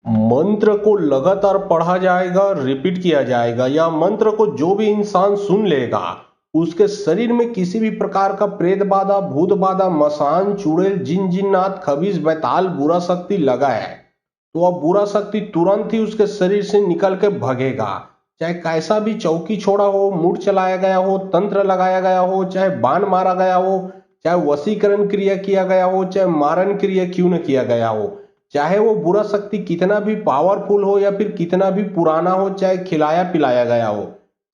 मंत्र को लगातार पढ़ा जाएगा, रिपीट किया जाएगा, या मंत्र को जो भी इंसान सुन लेगा उसके शरीर में किसी भी प्रकार का प्रेत बाधा, भूत बाधा, मसान, चुड़ैल, जिन जिन्नात, खबीज, बैताल, बुरा शक्ति लगा है तो अब बुरा शक्ति तुरंत ही उसके शरीर से निकल के भगेगा। चाहे कैसा भी चौकी छोड़ा हो, मूड चलाया गया हो, तंत्र लगाया गया हो, चाहे बाण मारा गया हो, चाहे वशीकरण क्रिया किया गया हो, चाहे मारण क्रिया क्यों न किया गया हो, चाहे वो बुरा शक्ति कितना भी पावरफुल हो या फिर कितना भी पुराना हो, चाहे खिलाया पिलाया गया हो,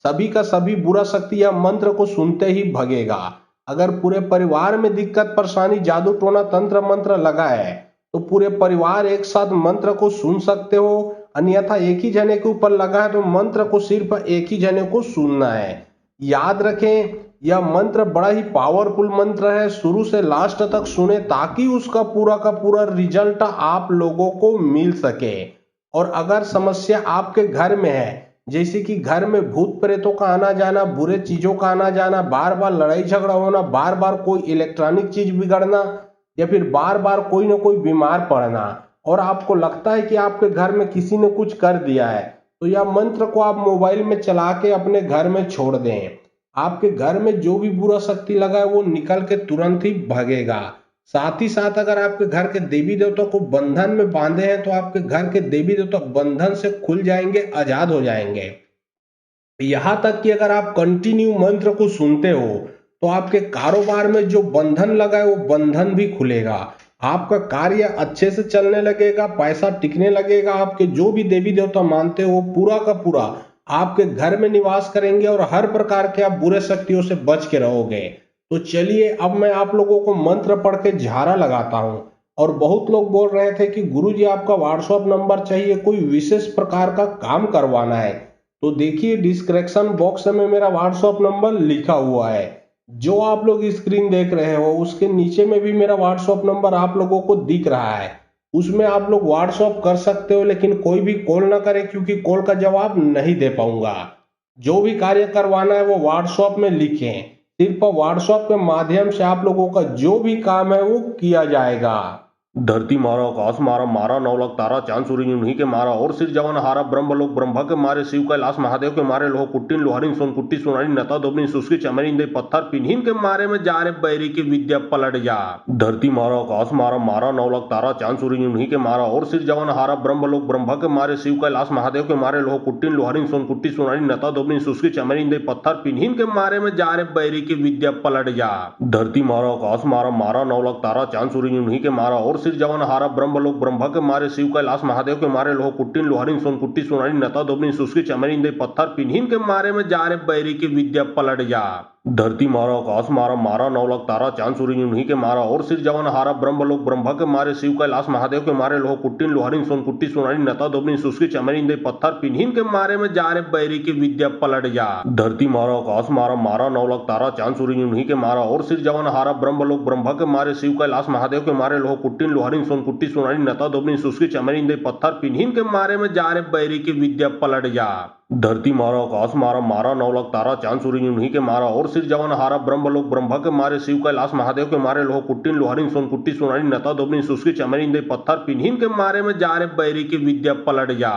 सभी का सभी बुरा शक्ति या मंत्र को सुनते ही भगेगा। अगर पूरे परिवार में दिक्कत परेशानी, जादू टोना, तंत्र मंत्र लगा है तो पूरे परिवार एक साथ मंत्र को सुन सकते हो। अन्यथा एक ही जने के ऊपर लगा है तो मंत्र को सिर्फ एक ही जने को सुनना है। याद रखें, यह मंत्र बड़ा ही पावरफुल मंत्र है, शुरू से लास्ट तक सुने ताकि उसका पूरा का पूरा रिजल्ट आप लोगों को मिल सके। और अगर समस्या आपके घर में है, जैसे कि घर में भूत प्रेतों का आना जाना, बुरे चीजों का आना जाना, बार बार लड़ाई झगड़ा होना, बार बार कोई इलेक्ट्रॉनिक चीज बिगड़ना, या फिर बार बार कोई ना कोई बीमार पड़ना, और आपको लगता है कि आपके घर में किसी ने कुछ कर दिया है, तो यह मंत्र को आप मोबाइल में चला के अपने घर में छोड़ दें। आपके घर में जो भी बुरा शक्ति लगा है वो निकल के तुरंत ही भागेगा। साथ ही साथ अगर आपके घर के देवी देवता को बंधन में बांधे हैं तो आपके घर के देवी देवता बंधन से खुल जाएंगे, आजाद हो जाएंगे। यहां तक कि अगर आप कंटिन्यू मंत्र को सुनते हो तो आपके कारोबार में जो बंधन लगा है वो बंधन भी खुलेगा, आपका कार्य अच्छे से चलने लगेगा, पैसा टिकने लगेगा, आपके जो भी देवी देवता मानते हो पूरा का पूरा आपके घर में निवास करेंगे और हर प्रकार के आप बुरे शक्तियों से बच के रहोगे। तो चलिए अब मैं आप लोगों को मंत्र पढ़ के झाड़ा लगाता हूं। और बहुत लोग बोल रहे थे कि गुरुजी आपका व्हाट्सएप नंबर चाहिए, कोई विशेष प्रकार का काम करवाना है, तो देखिए डिस्क्रिप्शन बॉक्स में मेरा व्हाट्सएप नंबर लिखा हुआ है। जो आप लोग स्क्रीन देख रहे हो उसके नीचे में भी मेरा व्हाट्सएप नंबर आप लोगों को दिख रहा है, उसमें आप लोग व्हाट्सएप कर सकते हो, लेकिन कोई भी कॉल ना करे क्योंकि कॉल का जवाब नहीं दे पाऊंगा। जो भी कार्य करवाना है वो व्हाट्सएप में लिखें, सिर्फ व्हाट्सएप के माध्यम से आप लोगों का जो भी काम है वो किया जाएगा। धरती मारा, आकाश मारा, मारा नौलख तारा, चांद सूर्य उन्हीं के मारा, और सिर जवन हारा, ब्रह्मलोक ब्रह्मा के मारे, शिव कैलाश महादेव के मारे, लोह कुट्टिन लोहरिन सोनकुट्टी सोनारी नता दोबनी सुस्की चमरिन दे पत्थर पिन्हिन के मारे में जा रे बैरी की विद्या पलट जा। धरती मारा, आकाश मारा, मारा नौलख तारा, चांद सूर्य उन्हीं के मारा, और सिर जवन हारा, ब्रह्मलोक ब्रह्मा के मारे, शिव कैलाश महादेव के मारे, लोह कुट्टिन लोहरिन सोनकुट्टी सोनारी नता दोबनी सुस्की चमरिन दे पत्थर पिन्हिन के मारे में जा रे बैरी की विद्या पलट जा। धरती मारा, आकाश मारा, मारा नौलख तारा, चांद सूर्य उन्हीं के मारा, और सिर जवन हारा, ब्रह्मलोक ब्रह्मा के मारे, शिव कैलाश महादेव के मारे, लोह कुट्टिन लोहरिन सोनकुट्टी सोनारी नता दोबनी सुस्की चमरिन दे पत्थर पिन्हिन के मारे में जा रे बैरी की विद्या पलट जा। धरती मारा, आकाश मारा, मारा नौलख तारा, चांद सूर्य उन्हीं के मारा, और सिर जवन हारा, ब्रह्मलोक ब्रह्मा के मारे, शिव कैलाश महादेव के मारे, लोह कुट्टिन लोहरिन सोनकुट्टी सोनारी नता दोबनी सुस्की चमरिन दे पत्थर पिन्हिन के मारे में जा रे बैरी की विद्या पलट जा। धरती मारा, आकाश मारा, मारा नौलख तारा, चांद सूर्य उन्हीं के मारा, और सिर जवन हारा, ब्रह्मलोक ब्रह्मा के मारे, शिव कैलाश महादेव के मारे, लोह कुट्टिन लोहरिन सोनकुट्टी सोनारी नता दोबनी सुस्की चमरिन दे पत्थर पिन्हिन के मारे में जा रे बैरी की विद्या पलट जा। धरती मारा, आकाश मारा, मारा नौलख तारा, चांद सूर्य उन्हीं के मारा, और सिर जवन हारा, ब्रह्मलोक ब्रह्मा के मारे, शिव कैलाश महादेव के मारे, लोह कुट्टिन लोहरिन सोनकुट्टी सोनारी नता दोबनी सुस्की चमरिन दे पत्थर पिन्हिन के मारे में जा रे बैरी की विद्या पलट जा।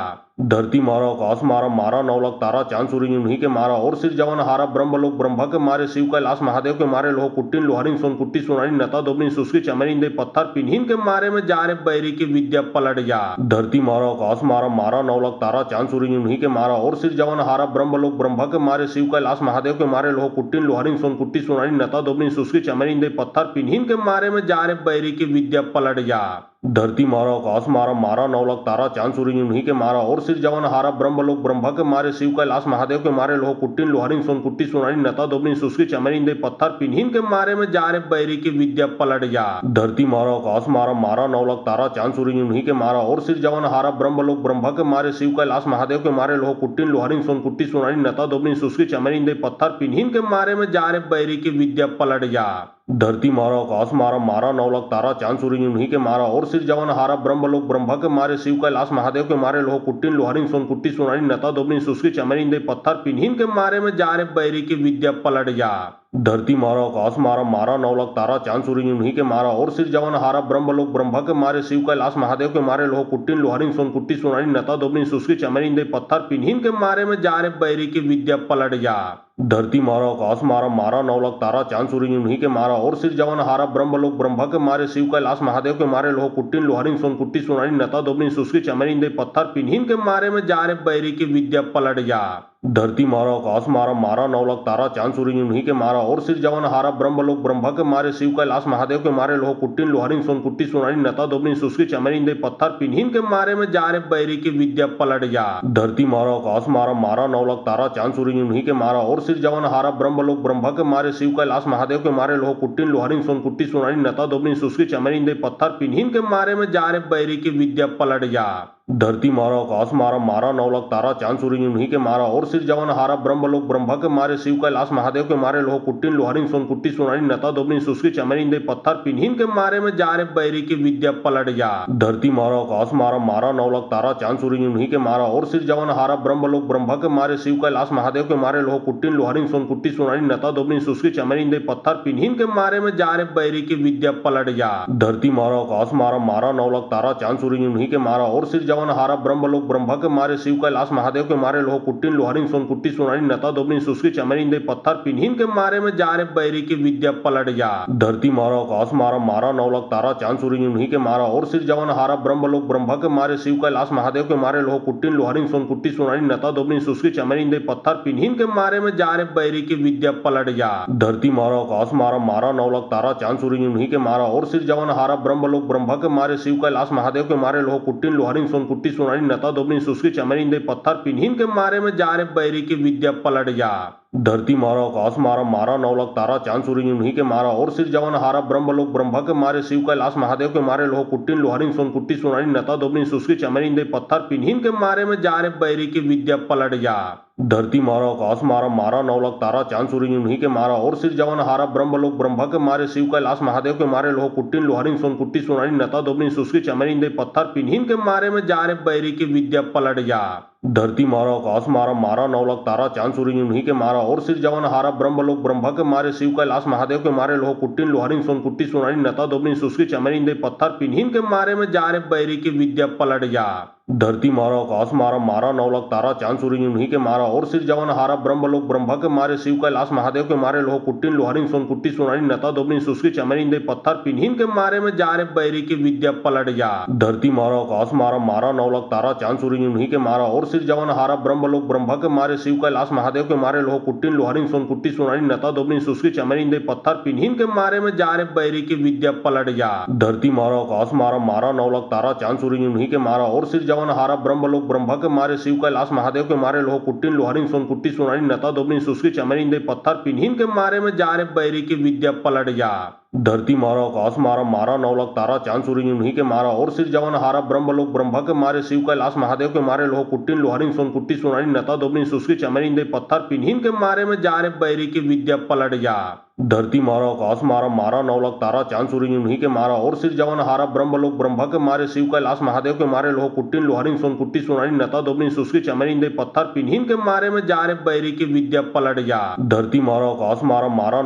धरती मारा, आकाश मारा, मारा नौलख तारा, चांद सूर्य उन्हीं के मारा, और सिर जवन हारा, ब्रह्मलोक ब्रह्मा के मारे, शिव कैलाश महादेव के मारे, लोह कुट्टिन लोहरिन सोनकुट्टी सोनारी नता दोबनी सुस्की चमरिन दे पत्थर पिन्हिन के मारे में जा रे बैरी की विद्या पलट जा। धरती मारा, आकाश मारा, मारा नौलख तारा, चांद सूर्य उन्हीं के मारा, और सिर जवन हारा, ब्रह्मलोक ब्रह्मा के मारे, शिव कैलाश महादेव के मारे, लोह कुट्टिन लोहरिन सोनकुट्टी सोनारी नता दोबनी सुस्की चमरिन दे पत्थर पिन्हिन के मारे में जा रे बैरी की विद्या पलट जा। धरती मारा, आकाश मारा, मारा नौलख तारा, चांद सूर्य उन्हीं के मारा, और सिर जवन हारा, ब्रह्मलोक ब्रह्मा के मारे, शिव कैलाश महादेव के मारे, लोह कुट्टिन लोहरिन सोनकुट्टी सोनारी नता दोबनी सुस्की चमरिन दे पत्थर पिन्हिन के मारे में जा रे बैरी की विद्या पलट जा। धरती मारा, आकाश मारा, मारा नौलख तारा, चांद सूर्य उन्हीं के मारा, और सिर जवन हारा, ब्रह्मलोक ब्रह्मा के मारे, शिव कैलाश महादेव के मारे, लोह कुट्टिन लोहरिन सोनकुट्टी सोनारी नता दोबनी सुस्की चमरिन दे पत्थर पिन्हिन के मारे में जा रे बैरी की विद्या पलट जा। धरती मारा, आकाश मारा, मारा नौलख तारा, चांद सूर्य उन्हीं के मारा, और सिर जवन हारा, ब्रह्मलोक ब्रह्मा के मारे, शिव कैलाश महादेव के मारे, लोह कुट्टिन लोहरिन सोनकुट्टी सोनारी नता दोबनी सुस्की चमरिन दे पत्थर पिन्हिन के मारे में जा रे बैरी की विद्या पलट जा। धरती मारा आकाश मारा मारा नौलख तारा चांद सूरज उन्हीं के मारा और सिर जवन हारा ब्रह्मलोक ब्रह्मा के मारे शिव कैलाश महादेव के मारे लोह कुट्टिन लोहरिन सोनकुट्टी सोनारी नता दोबनी सुस्की चमरिन दे पत्थर पिन्हिन के मारे में जा रे बैरी की विद्या पलट जा। धरती मारा आकाश मारा मारा नौलख तारा चांद सूरज उन्हीं के मारा और सिर जवन हारा ब्रह्मलोक ब्रह्मा के मारे शिव कैलाश महादेव के मारे लोह कुट्टिन लोहरिन सोनकुट्टी सोनारी नता दोबनी सुस्की चमरिन दे पत्थर पिन्हिन के मारे में जा रे बैरी की विद्या पलट जा। धरती मारा आकाश मारा मारा नौलख तारा चांद सूरज उन्हीं के मारा और सिर जवन हारा ब्रह्मलोक ब्रह्मा के मारे शिव कैलाश महादेव के मारे लोह कुट्टिन लोहरिन सोनकुट्टी सोनारी नता दोबनी सुस्की चमरिन दे पत्थर पिन्हिन के मारे में जा रे बैरी की विद्या पलट जा। धरती मारा आकाश मारा मारा नौलख तारा चांद सूरज उन्हीं के मारा और सिर जवन हारा ब्रह्मलोक ब्रह्मा के मारे शिव कैलाश महादेव के मारे लोह कुट्टिन लोहरिन सोनकुट्टी सोनारी नता दोबनी सुस्की चमरिन दे पत्थर पिन्हिन के मारे में जा रे बैरी की विद्या पलट जा। धरती मारा आकाश मारा मारा नौलख तारा चांद सूरज उन्हीं के मारा और सिर जवन हारा ब्रह्मलोक ब्रह्मा के मारे शिव कैलाश महादेव के मारे लोह कुट्टिन लोहरिन सोनकुट्टी सोनारी नता दोबनी सुस्की चमरिन दे पत्थर पिन्हिन के मारे में जा रे बैरी की विद्या पलट जा। धरती मारा आकाश मारा मारा नौलख तारा चांद सूरज उन्हीं के मारा और सिर जवन हारा ब्रह्मलोक ब्रह्मा के मारे शिव कैलाश महादेव के मारे लोह कुट्टिन लोहरिन सोनकुट्टी सोनारी नता दोबनी सुस्की चमरिन दे पत्थर पिन्हिन के मारे में जा रे बैरी की विद्या पलट जा। धरती मारा आकाश मारा मारा नौलख तारा चांद सूरज उन्हीं के मारा और सिर जवन हारा ब्रह्मलोक ब्रह्मा के मारे शिव कैलाश महादेव के मारे लोह कुट्टिन लोहरिन सोनकुट्टी सोनारी नता दोबनी सुस्की चमरिन दे पत्थर पिन्हिन के मारे में जा रे बैरी की विद्या पलट जा। धरती मारा आकाश मारा मारा नौलख तारा चांद सूरज उन्हीं के मारा और सिर जवन हारा ब्रह्मलोक ब्रह्मा के मारे शिव कैलाश महादेव के मारे लोह कुट्टिन लोहरिन सोनकुट्टी सोनारी नता दोबनी सुस्की चमरिन दे पत्थर पिन्हिन के मारे में जा रे बैरी की विद्या पलट जा। धरती मारा आकाश मारा मारा नौलख तारा चांद सूरज उन्हीं के मारा और सिर जवन हारा ब्रह्मलोक ब्रह्मा के मारे शिव कैलाश महादेव के मारे लोह कुट्टिन लोहरिन सोनकुट्टी सोनारी नता दोबनी सुस्की चमरिन दे पत्थर पिन्हिन के मारे में जा रे बैरी की विद्या पलट जा। धरती मारा आकाश मारा मारा नौलख तारा चांद सूरज उन्हीं के मारा और सिर जवन हारा ब्रह्मलोक ब्रह्मा के मारे शिव कैलाश महादेव के मारे लोह कुट्टिन लोहरिन सोनकुट्टी सोनारी नता दोबनी सुस्की चमरिन दे पत्थर पिन्हिन के मारे में जा रे बैरी की विद्या पलट जा। धरती मारा आकाश मारा मारा नौलख तारा चांद सूरज उन्हीं के मारा और सिर जवन हारा ब्रह्मलोक ब्रह्मा के मारे शिव कैलाश महादेव के मारे लोह कुट्टिन लोहरिन सोनकुट्टी सोनारी नता दोबनी सुस्की चमरिन दे पत्थर पिन्हिन के मारे में जा रे बैरी की विद्या पलट जा। धरती मारा आकाश मारा मारा नौलख तारा चांद सूरज उन्हीं के मारा और सिर जवन हारा ब्रह्मलोक ब्रह्मा के मारे शिव कैलाश महादेव के मारे लोह कुट्टिन लोहरिन सोनकुट्टी सोनारी नता दोबनी सुस्की चमरिन दे पत्थर पिन्हिन के मारे में जा रे बैरी की विद्या पलट जा। धरती मारा आकाश मारा मारा नौलख तारा चांद सूरज उन्हीं के मारा और सिर जवन हारा ब्रह्मलोक ब्रह्मा के मारे शिव कैलाश महादेव के मारे लोह कुट्टिन लोहरिन सोनकुट्टी सोनारी नता दोबनी सुस्की चमरिन दे पत्थर पिन्हिन के मारे में जा रे बैरी की विद्या पलट जा। धरती मारा आकाश मारा मारा नौलख तारा चांद सूरज उन्हीं के मारा और सिर जवन हारा ब्रह्मलोक ब्रह्मा के मारे शिव कैलाश महादेव के मारे लोह कुट्टिन लोहरिन सोनकुट्टी सोनारी नता दोबनी सुस्की चमरिन दे पत्थर पिन्हिन के मारे में जा रे बैरी की विद्या पलट जा। धरती मारा आकाश मारा मारा नौलख तारा चांद सूरज उन्हीं के मारा और सिर जवन हारा ब्रह्मलोक ब्रह्मा के मारे शिव कैलाश महादेव के मारे लोह कुट्टिन लोहरिन सोनकुट्टी सोनारी नता दोबनी सुस्की चमरिन दे पत्थर पिन्हिन के मारे में जा रे बैरी की विद्या पलट जा। धरती मारा आकाश मारा मारा नौलख तारा चांद सूरज उन्हीं के मारा और सिर जवन हारा ब्रह्मलोक ब्रह्मा के मारे शिव कैलाश महादेव के मारे लोह कुट्टिन लोहरिन सोनकुट्टी सोनारी नता दोबनी सुस्की चमरिन दे पत्थर पिन्हिन के मारे में जा रे बैरी की विद्या पलट जा। धरती मारा आकाश मारा मारा नौलख तारा चांद सूरज उन्हीं के मारा और सिर जवन हारा ब्रह्मलोक ब्रह्मा के मारे शिव कैलाश महादेव के मारे लोह कुट्टिन लोहरिन सोनकुट्टी सोनारी नता दोबनी सुस्की चमरिन दे पत्थर पिन्हिन के मारे में जा रे बैरी की विद्या पलट जा। धरती मारा आकाश मारा मारा नौलख तारा चांद सूरज उन्हीं के मारा और सिर जवन हारा ब्रह्मलोक ब्रह्मा के मारे शिव कैलाश महादेव के मारे लोह कुट्टिन लोहरिन सोनकुट्टी सोनारी नता दोबनी सुस्की चमरिन दे पत्थर पिन्हिन के मारे में जा रे बैरी की विद्या पलट जा। धरती मारा आकाश मारा मारा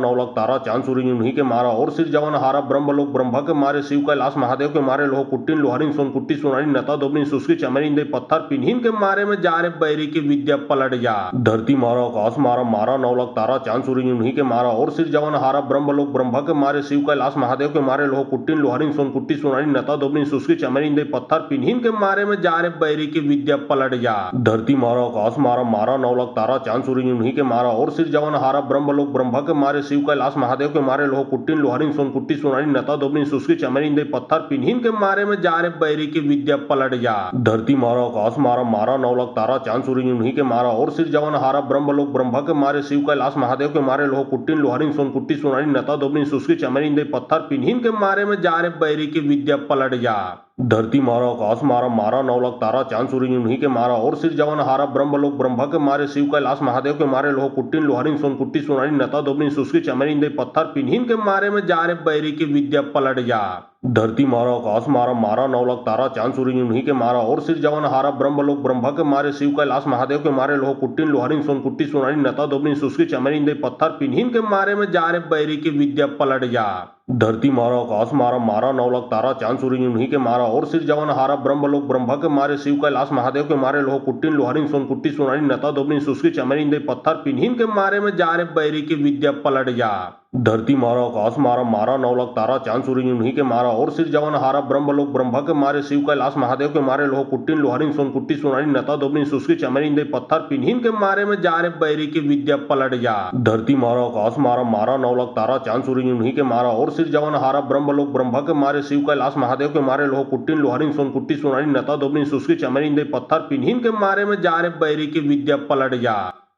नौलख तारा चांद सूरज उन्हीं के मारा और सिर जवन हारा ब्रह्मलोक ब्रह्मा के मारे शिव कैलाश महादेव के मारे लोह कुट्टिन लोहरिन सोनकुट्टी सोनारी नता दोबनी सुस्की चमरिन दे पत्थर पिन्हिन के मारे में जा रे बैरी की विद्या पलट जा। धरती मारा आकाश मारा मारा नौलख तारा चांद सूरज उन्हीं के मारा और सिर जवन हारा ब्रह्मलोक ब्रह्मा के मारे शिव कैलाश महादेव के मारे लोह कुट्टिन लोहरिन सोनकुट्टी सोनारी नता दोबनी सुस्की चमरिन दे पत्थर पिन्हिन के मारे में जा रे बैरी की विद्या पलट जा। धरती मारा आकाश मारा मारा नौलख तारा चांद सूरज उन्हीं के मारा और सिर जवन हारा ब्रह्मलोक ब्रह्मा के मारे शिव कैलाश महादेव के मारे लोह कुट्टिन लोहरिन सोनकुट्टी सोनारी नता दोबनी सुस्की चमरिन दे पत्थर पिन्हिन के मारे में जा रे बैरी की विद्या पलट जा। धरती मारा आकाश मारा मारा नौलख तारा चांद सूरज उन्हीं के मारा और सिर जवन हारा ब्रह्मलोक ब्रह्मा के मारे शिव कैलाश महादेव के मारे लोह कुट्टिन लोहरिन सोनकुट्टी सोनारी नता दोबनी सुस्की चमरिन दे पत्थर पिन्हिन के मारे में जा रे बैरी की विद्या पलट जा। धरती मारा आकाश मारा मारा नौलख तारा चांद सूरज उन्हीं के मारा और सिर जवन हारा ब्रह्मलोक ब्रह्मा के मारे शिव कैलाश महादेव के मारे लोह कुट्टिन लोहरिन सोनकुट्टी सोनारी नता दोबनी सुस्की चमरिन दे पत्थर पिन्हिन के मारे में जा रे बैरी की विद्या पलट जा। धरती मारा आकाश मारा मारा नौलख तारा चांद सूरज उन्हीं के मारा और सिर जवन हारा ब्रह्मलोक ब्रह्मा के मारे शिव कैलाश महादेव के मारे लोह कुट्टिन लोहरिन सोनकुट्टी सोनारी नता दोबनी सुस्की चमरिन दे पत्थर पिन्हिन के मारे में जा रे बैरी की विद्या पलट जा। धरती मारा आकाश मारा मारा नौलख तारा चांद सूरज उन्हीं के मारा और सिर जवन हारा ब्रह्मलोक ब्रह्मा के मारे शिव कैलाश महादेव के मारे लोह कुट्टिन लोहरिन सोनकुट्टी सोनारी नता दोबनी सुस्की चमरिन दे पत्थर पिन्हिन के मारे में जा रे बैरी की विद्या पलट जा। धरती मारा आकाश मारा मारा नौलख तारा चांद सूरज उन्हीं के मारा और सिर जवन हारा ब्रह्मलोक ब्रह्मा के मारे शिव कैलाश महादेव के मारे लोह कुट्टिन लोहरिन सोनकुट्टी सोनारी नता दोबनी सुस्की चमरिन दे पत्थर पिन्हिन के मारे में जा रे बैरी की विद्या पलट जा।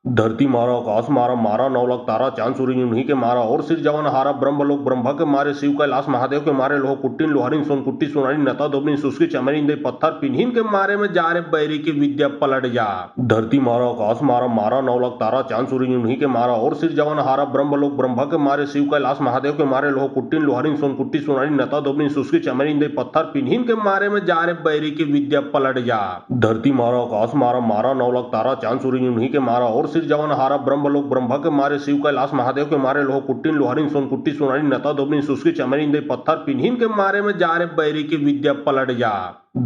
धरती मारा आकाश मारा मारा नौलख तारा चांद सूरज उन्हीं के मारा और सिर जवन हारा ब्रह्मलोक ब्रह्मा के मारे शिव कैलाश महादेव के मारे लोह कुट्टिन लोहरिन सोनकुट्टी सोनारी नता दोबनी सुस्की चमरिन दे पत्थर पिन्हिन के मारे में जा रे बैरी की विद्या पलट जा। धरती मारा आकाश मारा मारा नौलख तारा चांद सूरज उन्हीं के मारा और सिर जवन हारा ब्रह्मलोक ब्रह्मा के मारे शिव कैलाश महादेव के मारे लोह कुट्टिन लोहरिन सोनकुट्टी सोनारी नता दोबनी सुस्की चमरिन दे पत्थर पिन्हिन के मारे में जा रे बैरी की विद्या पलट जा। धरती मारा आकाश मारा मारा नौलख तारा चांद सूरज उन्हीं के मारा और सिर जवन हारा ब्रह्मलोक ब्रह्मा के मारे शिव कैलाश महादेव के मारे लोह कुट्टिन लोहरिन सोनकुट्टी सोनारी नता दोबनी सुस्की चमरिन दे पत्थर पिन्हिन के मारे में जा रे बैरी की विद्या पलट जा।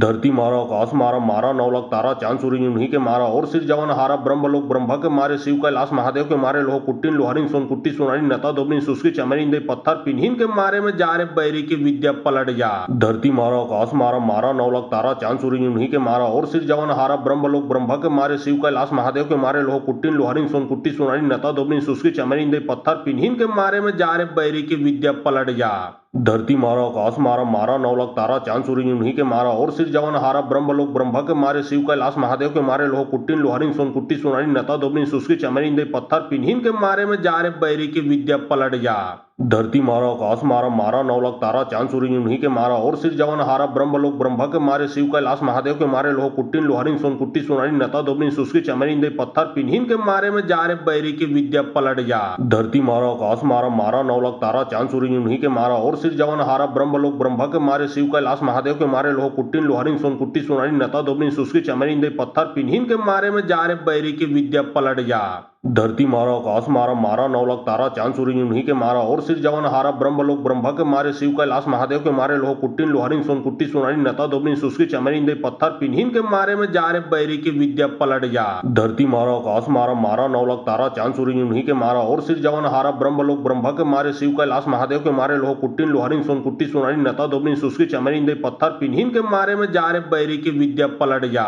धरती मारा आकाश मारा मारा नौलख तारा चांद सूरज उन्हीं के मारा और सिर जवन हारा ब्रह्मलोक ब्रह्मा के मारे शिव कैलाश महादेव के मारे लोह कुट्टिन लोहरिन सोनकुट्टी सोनारी नता दोबनी सुस्की चमरिन दे पत्थर पिन्हिन के मारे में जा रे बैरी की विद्या पलट जा। धरती मारा आकाश मारा मारा नौलख तारा चांद सूरज उन्हीं के मारा और सिर जवन हारा ब्रह्मलोक ब्रह्मा के मारे शिव कैलाश महादेव के मारे लोह कुट्टिन लोहरिन सोनकुट्टी सोनारी नता दोबनी सुस्की चमरिन दे पत्थर पिन्हिन के मारे में जा रे बैरी की विद्या पलट जा। धरती मारा आकाश मारा मारा नौलख तारा चांद सूरज उन्हीं के मारा और सिर जवन हारा ब्रह्मलोक ब्रह्मा के मारे शिव कैलाश महादेव के मारे लोह कुट्टिन लोहरिन सोनकुट्टी सोनारी नता दोबनी सुस्की चमरिन दे पत्थर पिन्हिन के मारे में जा रे बैरी की विद्या पलट जा। धरती मारा आकाश मारा मारा नौलख तारा चांद सूरज उन्हीं के मारा और सिर जवन हारा ब्रह्मलोक ब्रह्मा के मारे शिव कैलाश महादेव के मारे लोह कुट्टिन लोहरिन सोनकुट्टी सोनारी नता दोबनी सुस्की चमरिन दे पत्थर पिन्हिन के मारे में जा रे बैरी की विद्या पलट जा। धरती मारा आकाश मारा मारा नौलख तारा चांद सूरज उन्हीं के मारा और सिर जवन हारा ब्रह्मलोक ब्रह्मा के मारे शिव कैलाश महादेव के मारे लोह कुट्टिन लोहरिन सोनकुट्टी सोनारी नता दोबनी सुस्की चमरिन दे पत्थर पिन्हिन के मारे में जा रे बैरी की विद्या पलट जा। धरती मारा आकाश मारा मारा नौलख तारा चांद सूरज उन्हीं के मारा और सिर जवन हारा ब्रह्मलोक ब्रह्मा के मारे शिव कैलाश महादेव के मारे लोह कुट्टिन लोहरिन सोनकुट्टी सोनारी नता दोबनी सुस्की चमरिन दे पत्थर पिन्हिन के मारे में जा रे बैरी की विद्या पलट जा। धरती मारा आकाश मारा मारा नौलख तारा चांद सूरज उन्हीं के मारा और सिर जवन हारा ब्रह्मलोक ब्रह्मा के मारे शिव कैलाश महादेव के मारे लोह कुट्टिन लोहरिन सोनकुट्टी सोनारी नता दोबनी सुस्की चमरिन दे पत्थर पिन्हिन के मारे में जा रे बैरी की विद्या पलट जा। धरती मारा आकाश मारा मारा नौलख तारा चांद सूरज उन्हीं के मारा और सिर जवन हारा ब्रह्मलोक ब्रह्मा के मारे शिव कैलाश महादेव के मारे लोह कुट्टिन लोहरिन सोनकुट्टी सोनारी नता दोबनी सुस्की चमरिन दे पत्थर पिन्हिन के मारे में जा रे बैरी की विद्या पलट जा।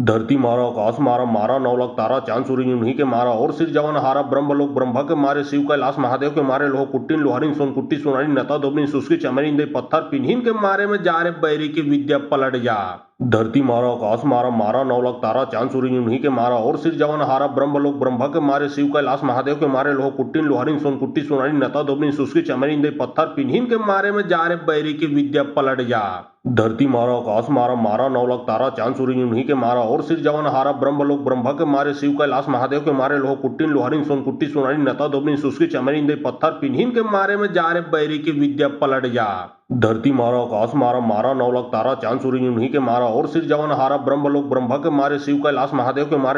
धरती मारा आकाश मारा मारा नौलख तारा चांद सूरज उन्हीं के मारा और सिर जवन हारा ब्रह्मलोक ब्रह्मा के मारे शिव कैलाश महादेव के मारे लोह कुट्टिन लोहरिन सोनकुट्टी सोनारी नता दोबनी सुस्की चमरिन दे पत्थर पिन्हिन के मारे में जा रे बैरी की विद्या पलट जा। धरती मारा आकाश मारा मारा नौलख तारा चांद सूरज उन्हीं के मारा और सिर जवन हारा ब्रह्मलोक ब्रह्मा के मारे शिव कैलाश महादेव के मारे लोह कुट्टिन लोहरिन सोनकुट्टी सोनारी नता दोबनी सुस्की चमरिन दे पत्थर पिन्हिन के मारे में जा रे बैरी की विद्या पलट जा। धरती मारा आकाश मारा मारा नौलख तारा चांद सूरज उन्हीं के मारा और सिर जवन हारा ब्रह्मलोक ब्रह्मा के मारे शिव कैलाश महादेव के मारे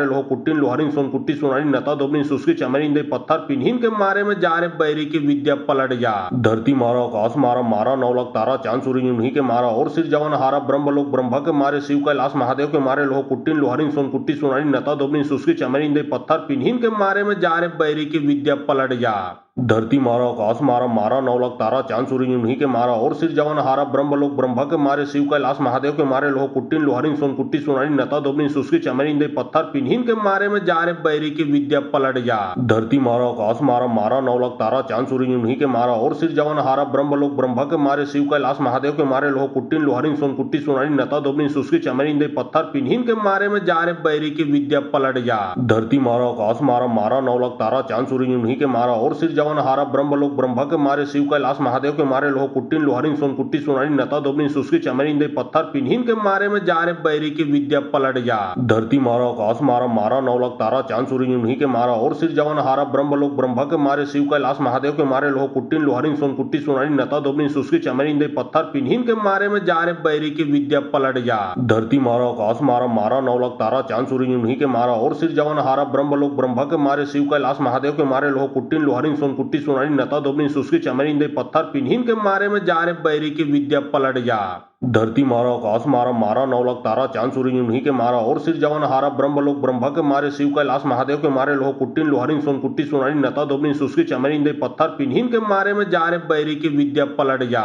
लोह कुट्टिन लोहरिन सोनकुट्टी सोनारी नता दोबनी सुस्की चमरिन दे पत्थर पिन्हिन के मारे में जा रे बैरी की विद्या पलट जा। धरती मारा आकाश मारा मारा नौलख तारा चांद सूरज उन्हीं के मारा और सिर जवन हारा ब्रह्मलोक ब्रह्मा के मारे शिव कैलाश महादेव के मारे लोह कुट्टिन लोहरिन सोनकुट्टी सोनारी नता दोबनी सुस्की चमरिन दे पत्थर पिन्हिन के मारे में जा रे बैरी की विद्या पलट जा। धरती मारा आकाश मारा मारा नौलख तारा चांद सूरज उन्हीं के मारा और सिर जवन हारा ब्रह्मलोक ब्रह्मा के मारे शिव कैलाश महादेव के मारे लोह कुट्टिन लोहरिन सोनकुट्टी सोनारी नता दोबनी सुस्की चमरिन दे पत्थर पिन्हिन के मारे में जा रे बैरी की विद्या पलट जा। धरती मारा आकाश मारा मारा नौलख तारा चांद सूरज उन्हीं के मारा और सिर जवन हारा ब्रह्मलोक ब्रह्मा के मारे शिव कैलाश महादेव के मारे लोह कुट्टिन लोहरिन सोनकुट्टी सोनारी नता दोबनी सुस्की चमरिन दे पत्थर पिन्हिन के मारे में जा रे बैरी की विद्या पलट जा। धरती मारा आकाश मारा मारा नौलख तारा चांद सूरज उन्हीं के मारा और सिर जवन हारा ब्रह्मलोक ब्रह्म के मारे शिव कैलाश महादेव के मारे लोह कुट्टिन लोहरिन सोनकुट्टी सोनारी नता दोबनी सुस्की चमरिन दे पत्थर पिन्हिन के मारे में जा रे बैरी की विद्या पलट जा। धरती मारा आकाश मारा मारा नौलख तारा चांद सूरज उन्हीं के मारा और सिर जवन हारा ब्रह्मलोक ब्रह्म के मारे शिव कैलाश महादेव के मारे लोह कुट्टिन लोहरिन सोनकुट्टी सोनारी नता दोबनी सुस्की चमरिन दे पत्थर पिन्हिन के मारे में जा रे बैरी की विद्या पलट जा। धरती मारा आकाश मारा मारा नौलख तारा चांद सूरज उन्हीं के मारा और सिर जवन हारा ब्रह्मलोक ब्रह्म के मारे शिव कैलाश महादेव के मारे लोह कुट्टिन लोहरिन सोनकुट्टी सोनारी नता दोबनी सुस्की चमरिन दे पत्थर पिन्हिन के मारे में जा रे बैरी की विद्या पलट जा। धरती मारा आकाश मारा मारा नौलख तारा चांद सूरज उन्हीं के मारा और सिर जवन हारा ब्रह्मलोक ब्रह्म के मारे शिव कैलाश महादेव के मारे लोह कुट्टिन लोहरिन सोनकुट्टी सोनारी नता दोबनी सुस्की चमरिन दे पत्थर पिन्हिन के मारे में जा रे बैरी की विद्या पलट जा।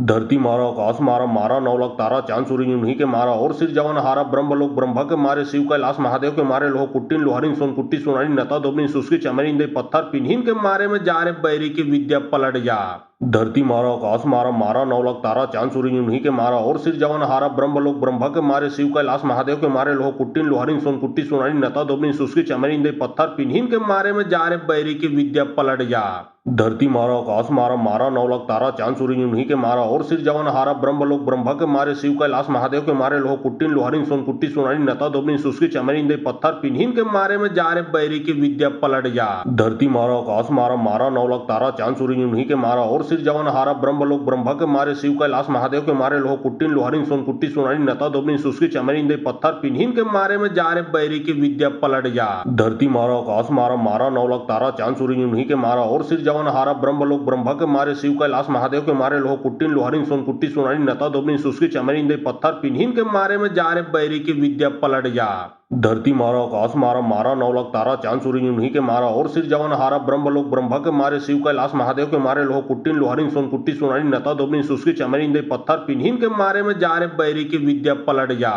धरती मारा आकाश मारा मारा नौलख तारा चांद सूरज उन्हीं के मारा और सिर जवन हारा ब्रह्मलोक ब्रह्म के मारे शिव कैलाश महादेव के मारे लोह कुट्टिन लोहरिन सोनकुट्टी सोनारी नता दोबनी सुस्की चमरिन दे पत्थर पिन्हिन के मारे में जा रे बैरी की विद्या पलट जा। धरती मारा आकाश मारा मारा नौलख तारा चांद सूरज उन्हीं के मारा और सिर जवन हारा ब्रह्मलोक ब्रह्म के मारे शिव कैलाश महादेव के मारे लोह कुट्टिन लोहरिन सोनकुट्टी सोनारी नता दोबनी सुस्की चमरिन दे पत्थर पिन्हिन के मारे में जा रे बैरी की विद्या पलट जा। धरती मारा आकाश मारा मारा नौलख तारा चांद सूरज उन्हीं के मारा और सिर जवन हारा ब्रह्मलोक ब्रह्म के मारे शिव कैलाश महादेव के मारे लोह कुट्टिन लोहरिन सोनकुट्टी सोनारी नता दोबनी सुस्की चमरिन दे पत्थर पिन्हिन के मारे में जा रे बैरी की विद्या पलट जा। धरती मारा आकाश मारा मारा नौलख तारा चांद सूरज उन्हीं के मारा और सिर जवन हारा ब्रह्मलोक ब्रह्म के मारे शिव कैलाश महादेव के मारे लोह कुट्टिन लोहरिन सोनकुट्टी सोनारी नता दोबनी सुस्की चमरिन दे पत्थर पिन्हिन के मारे में जा रे बैरी की विद्या पलट जा। धरती मारा आकाश मारा मारा नौलख तारा चांद सूरज उन्हीं के मारा और सिर जवन हारा ब्रह्मलोक ब्रह्म के मारे शिव कैलाश महादेव के मारे लोह कुट्टिन लोहरिन सोनकुट्टी सोनारी नता दोबनी सुस्की चमरिन दे पत्थर पिन्हिन के मारे में जा रे बैरी की विद्या पलट जा। धरती मारा आकाश मारा मारा नौलख तारा चांद सूरज उन्हीं के मारा और सिर जवन हारा ब्रह्मलोक ब्रह्म के मारे शिव कैलाश महादेव के मारे लोह कुट्टिन लोहरिन सोनकुट्टी सोनारी नता दोबनी सुस्की चमरिन दे पत्थर पिन्हिन के मारे में जा रे बैरी की विद्या पलट जा।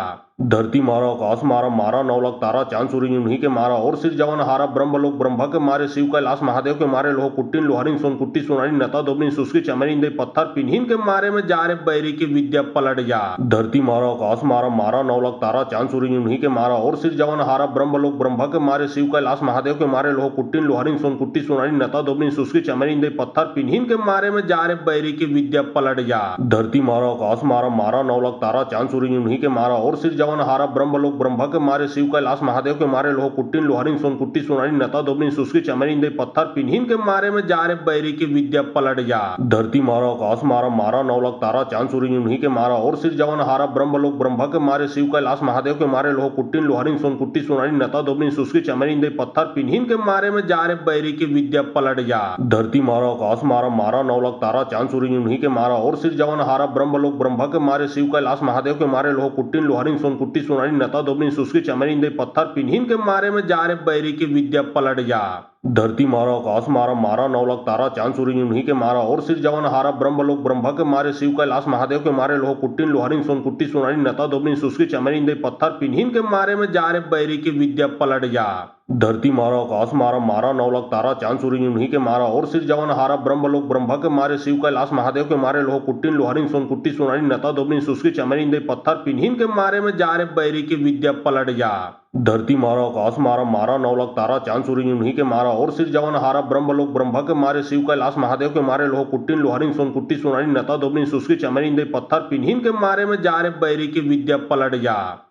धरती मारा आकाश मारा मारा नौलख तारा चांद सूरज उन्हीं के मारा और सिर जवन हारा ब्रह्मलोक ब्रह्म के मारे शिव कैलाश महादेव के मारे लोह कुट्टिन लोहरिन सोनकुट्टी सोनारी नता दोबनी सुस्की चमरिन दे पत्थर पिन्हिन के मारे में जा रे बैरी की विद्या पलट जा। धरती मारा आकाश मारा मारा नौलख तारा चांद सूरज उन्हीं के मारा और सिर जवन हारा ब्रह्मलोक ब्रह्म के मारे शिव कैलाश महादेव के मारे लोह कुट्टिन लोहरिन सोनकुट्टी सोनारी नता दोबनी सुस्की चमरिन दे पत्थर पिन्हिन के मारे में जा रे बैरी की विद्या पलट जा। धरती मारा आकाश मारा मारा नौलख तारा चांद सूरज उन्हीं के मारा और सिर जवन हारा ब्रह्मलोक ब्रह्म के मारे शिव कैलाश महादेव के मारे लोह कुट्टिन लोहरिन सोनकुट्टी सोनारी नता दोबनी सुस्की चमरिन दे पत्थर पिन्हिन के मारे में जा रे बैरी की विद्या पलट जा। धरती मारा आकाश मारा मारा नौलख तारा चांद सूरज उन्हीं के मारा और सिर जवन हारा ब्रह्मलोक ब्रह्म के मारे शिव कैलाश महादेव के मारे लोह कुट्टिन लोहरिन सोनकुट्टी सोनारी नता दोबनी सुस्की चमरिन दे पत्थर पिन्हिन के मारे में जा रे बैरी की विद्या पलट जा। धरती मारा आकाश मारा मारा नौलख तारा चांद सूरज उन्हीं के मारा और सिर जवन हारा ब्रह्मलोक ब्रह्म के मारे शिव कैलाश महादेव के मारे लोह कुट्टिन लोहरिन सोनकुट्टी सोनारी नता दोबनी सुस्की चमरिन दे पत्थर पिन्हिन के मारे में जा रे बैरी की विद्या पलट जा। धरती मारा आकाश मारा मारा नौलख तारा चांद सूरज उन्हीं के मारा और सिर जवन हारा ब्रह्मलोक ब्रह्म के मारे शिव कैलाश महादेव के मारे लोह कुट्टिन लोहरिन सोनकुट्टी सोनारी नता दोबनी सुस्की चमरिन दे पत्थर पिन्हिन के मारे में जा रे बैरी की विद्या पलट जा। धरती मारा आकाश मारा मारा नौलख तारा चांद सूरज उन्हीं के मारा और सिर जवन हारा ब्रह्मलोक ब्रह्म के मारे शिव कैलाश महादेव के मारे लोह कुट्टिन लोहरिन सोनकुट्टी सोनारी नता दोबनी सुस्की चमरिन दे पत्थर पिन्हिन के मारे में जा रे बैरी की विद्या पलट जा। धरती मारा आकाश मारा मारा नौलख तारा चांद सूरज उन्हीं के मारा और सिर जवन हारा ब्रह्मलोक ब्रह्म के मारे शिव कैलाश महादेव के मारे लोह कुट्टिन लोहरिन सोनकुट्टी सोनारी नता दोबनी सुस्की चमरिन दे पत्थर पिन्हिन के मारे में जा रे बैरी की विद्या पलट जा।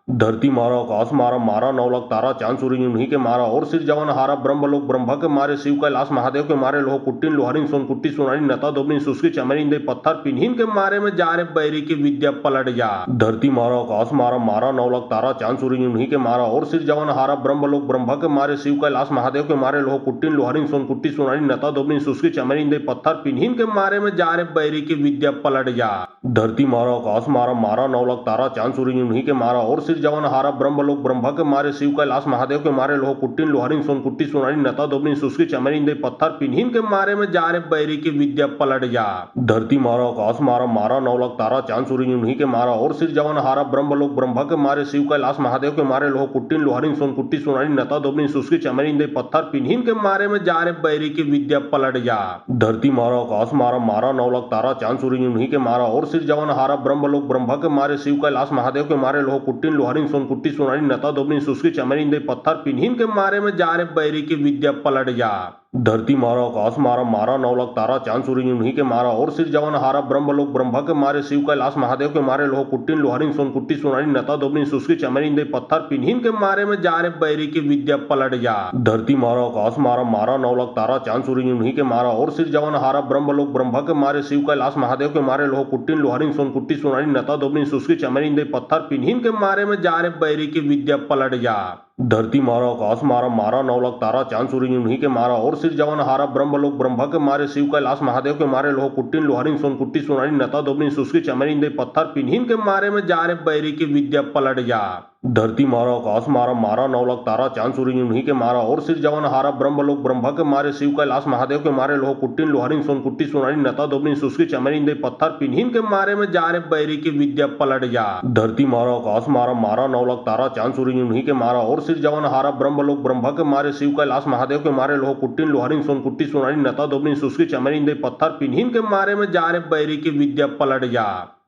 धरती मारा आकाश मारा मारा नौलख तारा चांद सूरज उन्हीं के मारा और सिर जवन हारा ब्रह्मलोक ब्रह्म के मारे शिव कैलाश महादेव के मारे लोह कुट्टिन लोहरिन सोनकुट्टी सोनारी नता दोबनी सुस्की चमरिन दे पत्थर पिन्हिन के मारे में जा रे बैरी की विद्या पलट जा। धरती मारा आकाश मारा मारा नौलख तारा चांद सूरज उन्हीं के मारा और सिर जवन हारा ब्रह्मलोक ब्रह्म के मारे शिव कैलाश महादेव के मारे लोह कुट्टिन लोहरिन सोनकुट्टी सोनारी नता दोबनी सुस्की चमरिन दे पत्थर पिन्हिन के मारे में जा रे बैरी की विद्या पलट जा। धरती मारा आकाश मारा मारा नौलख तारा चांद सूरज उन्हीं के मारा और सिर जवन हारा ब्रह्मलोक ब्रह्म के मारे शिव कैलाश महादेव के मारे लोह कुट्टिन लोहरिन सोनकुट्टी सोनारी नता दोबनी सुस्की चमरिन दे पत्थर पिन्हिन के मारे में जा रे बैरी की विद्या पलट जा। धरती मारा आकाश मारा मारा नौलख तारा चांद सूरज उन्हीं के मारा और सिर जवन हारा ब्रह्मलोक ब्रह्म के मारे शिव कैलाश महादेव के मारे लोह कुट्टिन लोहरिन सोनकुट्टी सोनारी नता दोबनी सुस्की चमरिन दे पत्थर पिन्हिन के मारे में जा रे बैरी की विद्या पलट जा। धरती मारा आकाश मारा मारा नौलख तारा चांद सूरज उन्हीं के मारा और सिर जवन हारा ब्रह्मलोक ब्रह्म के मारे शिव कैलाश महादेव के मारे लोह कुट्टिन लोहरिन सोनकुट्टी सोनारी नता दोबनी सुस्की चमरिन दे पत्थर पिन्हिन के मारे में जा रे बैरी की विद्या पलट जा। धरती मारा आकाश मारा मारा नौलख तारा चांद सूरज उन्हीं के मारा और सिर जवन हारा ब्रह्मलोक ब्रह्मा के मारे शिव कैलाश महादेव के मारे लोह कुट्टिन लोहरिन सोनकुट्टी सोनारी नता दोबनी सुस्की चमरिन दे पत्थर पिन्हिन के मारे में जा रे बैरी की विद्या पलट जा। धरती मारा आकाश मारा मारा नौलख तारा चांद सूरज उन्हीं के मारा और सिर जवन हारा ब्रह्मलोक ब्रह्मा के मारे शिव कैलाश महादेव के मारे लोह कुट्टिन लोहरिन सोनकुट्टी सोनारी नता दोबनी सुस्की चमरिन दे पत्थर पिन्हिन के मारे में जा रे बैरी की विद्या पलट जा। धरती मारा आकाश मारा मारा नौलख तारा चांद सूरज उन्हीं के मारा और सिर जवन हारा ब्रह्मलोक ब्रह्मा के मारे शिव कैलाश महादेव के मारे लोह कुट्टिन लोहरिन सोनकुट्टी सोनारी नता दोबनी सुस्की चमरिन दे पत्थर पिन्हिन के मारे में जा रे बैरी की विद्या पलट जा। धरती मारा आकाश मारा मारा नौलख तारा चांद सूरज उन्हीं के मारा और सिर जवन हारा ब्रह्मलोक ब्रह्मा के मारे शिव कैलाश महादेव के मारे लोह कुट्टिन लोहरिन सोनकुट्टी सोनारी नता दोबनी सुस्की चमरिन दे पत्थर पिन्हिन के मारे में जा रे बैरी की विद्या पलट जा। धरती मारा आकाश मारा मारा नौलख तारा चांद सूरज उन्हीं के मारा और सिर जवन हारा ब्रह्मलोक ब्रह्मा के मारे शिव कैलाश महादेव के मारे लोह कुट्टिन लोहरिन सोनकुट्टी सोनारी नता दोबनी सुस्की चमरिन दे पत्थर पिन्हिन के मारे में जा रे बैरी की विद्या पलट जा।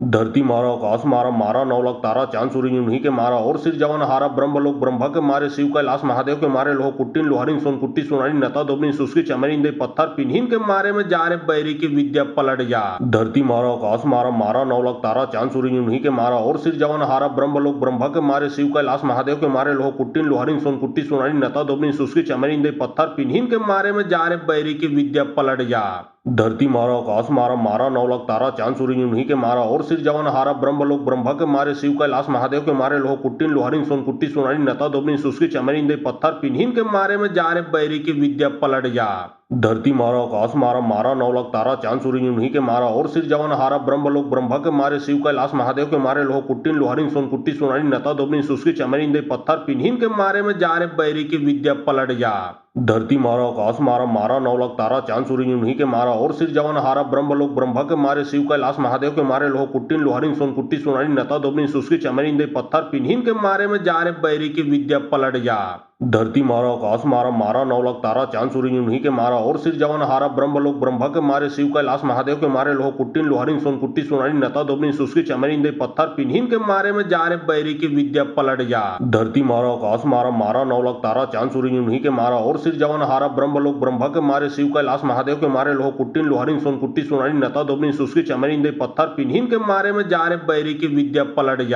धरती मारा आकाश मारा मारा नौलख तारा चांद सूरज उन्हीं के मारा और सिर जवन हारा ब्रह्मलोक ब्रह्मा के मारे शिव कैलाश महादेव के मारे लोह कुट्टिन लोहरिन सोनकुट्टी सोनारी नता दोबनी सुस्की चमरिन दे पत्थर पिन्हिन के मारे में जा रे बैरी की विद्या पलट जा। धरती मारा आकाश मारा मारा नौलख तारा चांद सूरज उन्हीं के मारा और सिर जवन हारा ब्रह्मलोक ब्रह्मा के मारे शिव कैलाश महादेव के मारे लोह कुट्टिन लोहरिन सोनकुट्टी सोनारी नता दोबनी सुस्की चमरिन दे पत्थर पिन्हिन के मारे में जा रे बैरी की विद्या पलट जा। धरती मारा आकाश मारा मारा नौलख तारा चांद सूरज उन्हीं के मारा और सिर जवन हारा ब्रह्मलोक ब्रह्मा के मारे शिव कैलाश महादेव के मारे लोह कुट्टिन लोहरिन सोनकुट्टी सोनारी नता दोबनी सुस्की चमरिन दे पत्थर पिन्हिन के मारे में जा रे बैरी की विद्या पलट जा। धरती मारा आकाश मारा मारा नौलख तारा चांद सूरज उन्हीं के मारा और सिर जवन हारा ब्रह्मलोक ब्रह्मा के मारे शिव कैलाश महादेव के मारे लोह कुट्टिन लोहरिन सोनकुट्टी सोनारी नता दोबनी सुस्की चमरिन दे पत्थर पिन्हिन के मारे में जा रे बैरी की विद्या पलट जा। धरती मारा आकाश मारा मारा नौलख तारा चांद सूरज उन्हीं के मारा और सिर जवन हारा ब्रह्मलोक ब्रह्मा के मारे शिव कैलाश महादेव के मारे लोह कुट्टिन लोहरिन सोनकुट्टी सोनारी नता दोबनी सुस्की चमरिन दे पत्थर पिन्हिन के मारे में जा रे बैरी की विद्या पलट जा। धरती मारा आकाश मारा मारा नौलख तारा चांद सूरज उन्हीं के मारा और सिर जवन हारा ब्रह्मलोक ब्रह्मा के मारे शिव कैलाश महादेव के मारे लोह कुट्टिन लोहरिन सोनकुट्टी सोनारी नता दोबनी सुस्की चमरिन दे पत्थर पिन्हिन के मारे में जा रे बैरी की विद्या पलट जा। धरती मारा आकाश मारा मारा नौलख तारा चांद सूरज उन्हीं के मारा और सिर जवन हारा ब्रह्मलोक ब्रह्मा के मारे शिव कैलाश महादेव के मारे लोह कुट्टिन लोहरिन सोनकुट्टी सोनारी नता दोबनी सुस्की चमरिन दे पत्थर पिन्हिन के मारे में जा रे बैरी की विद्या पलट जा।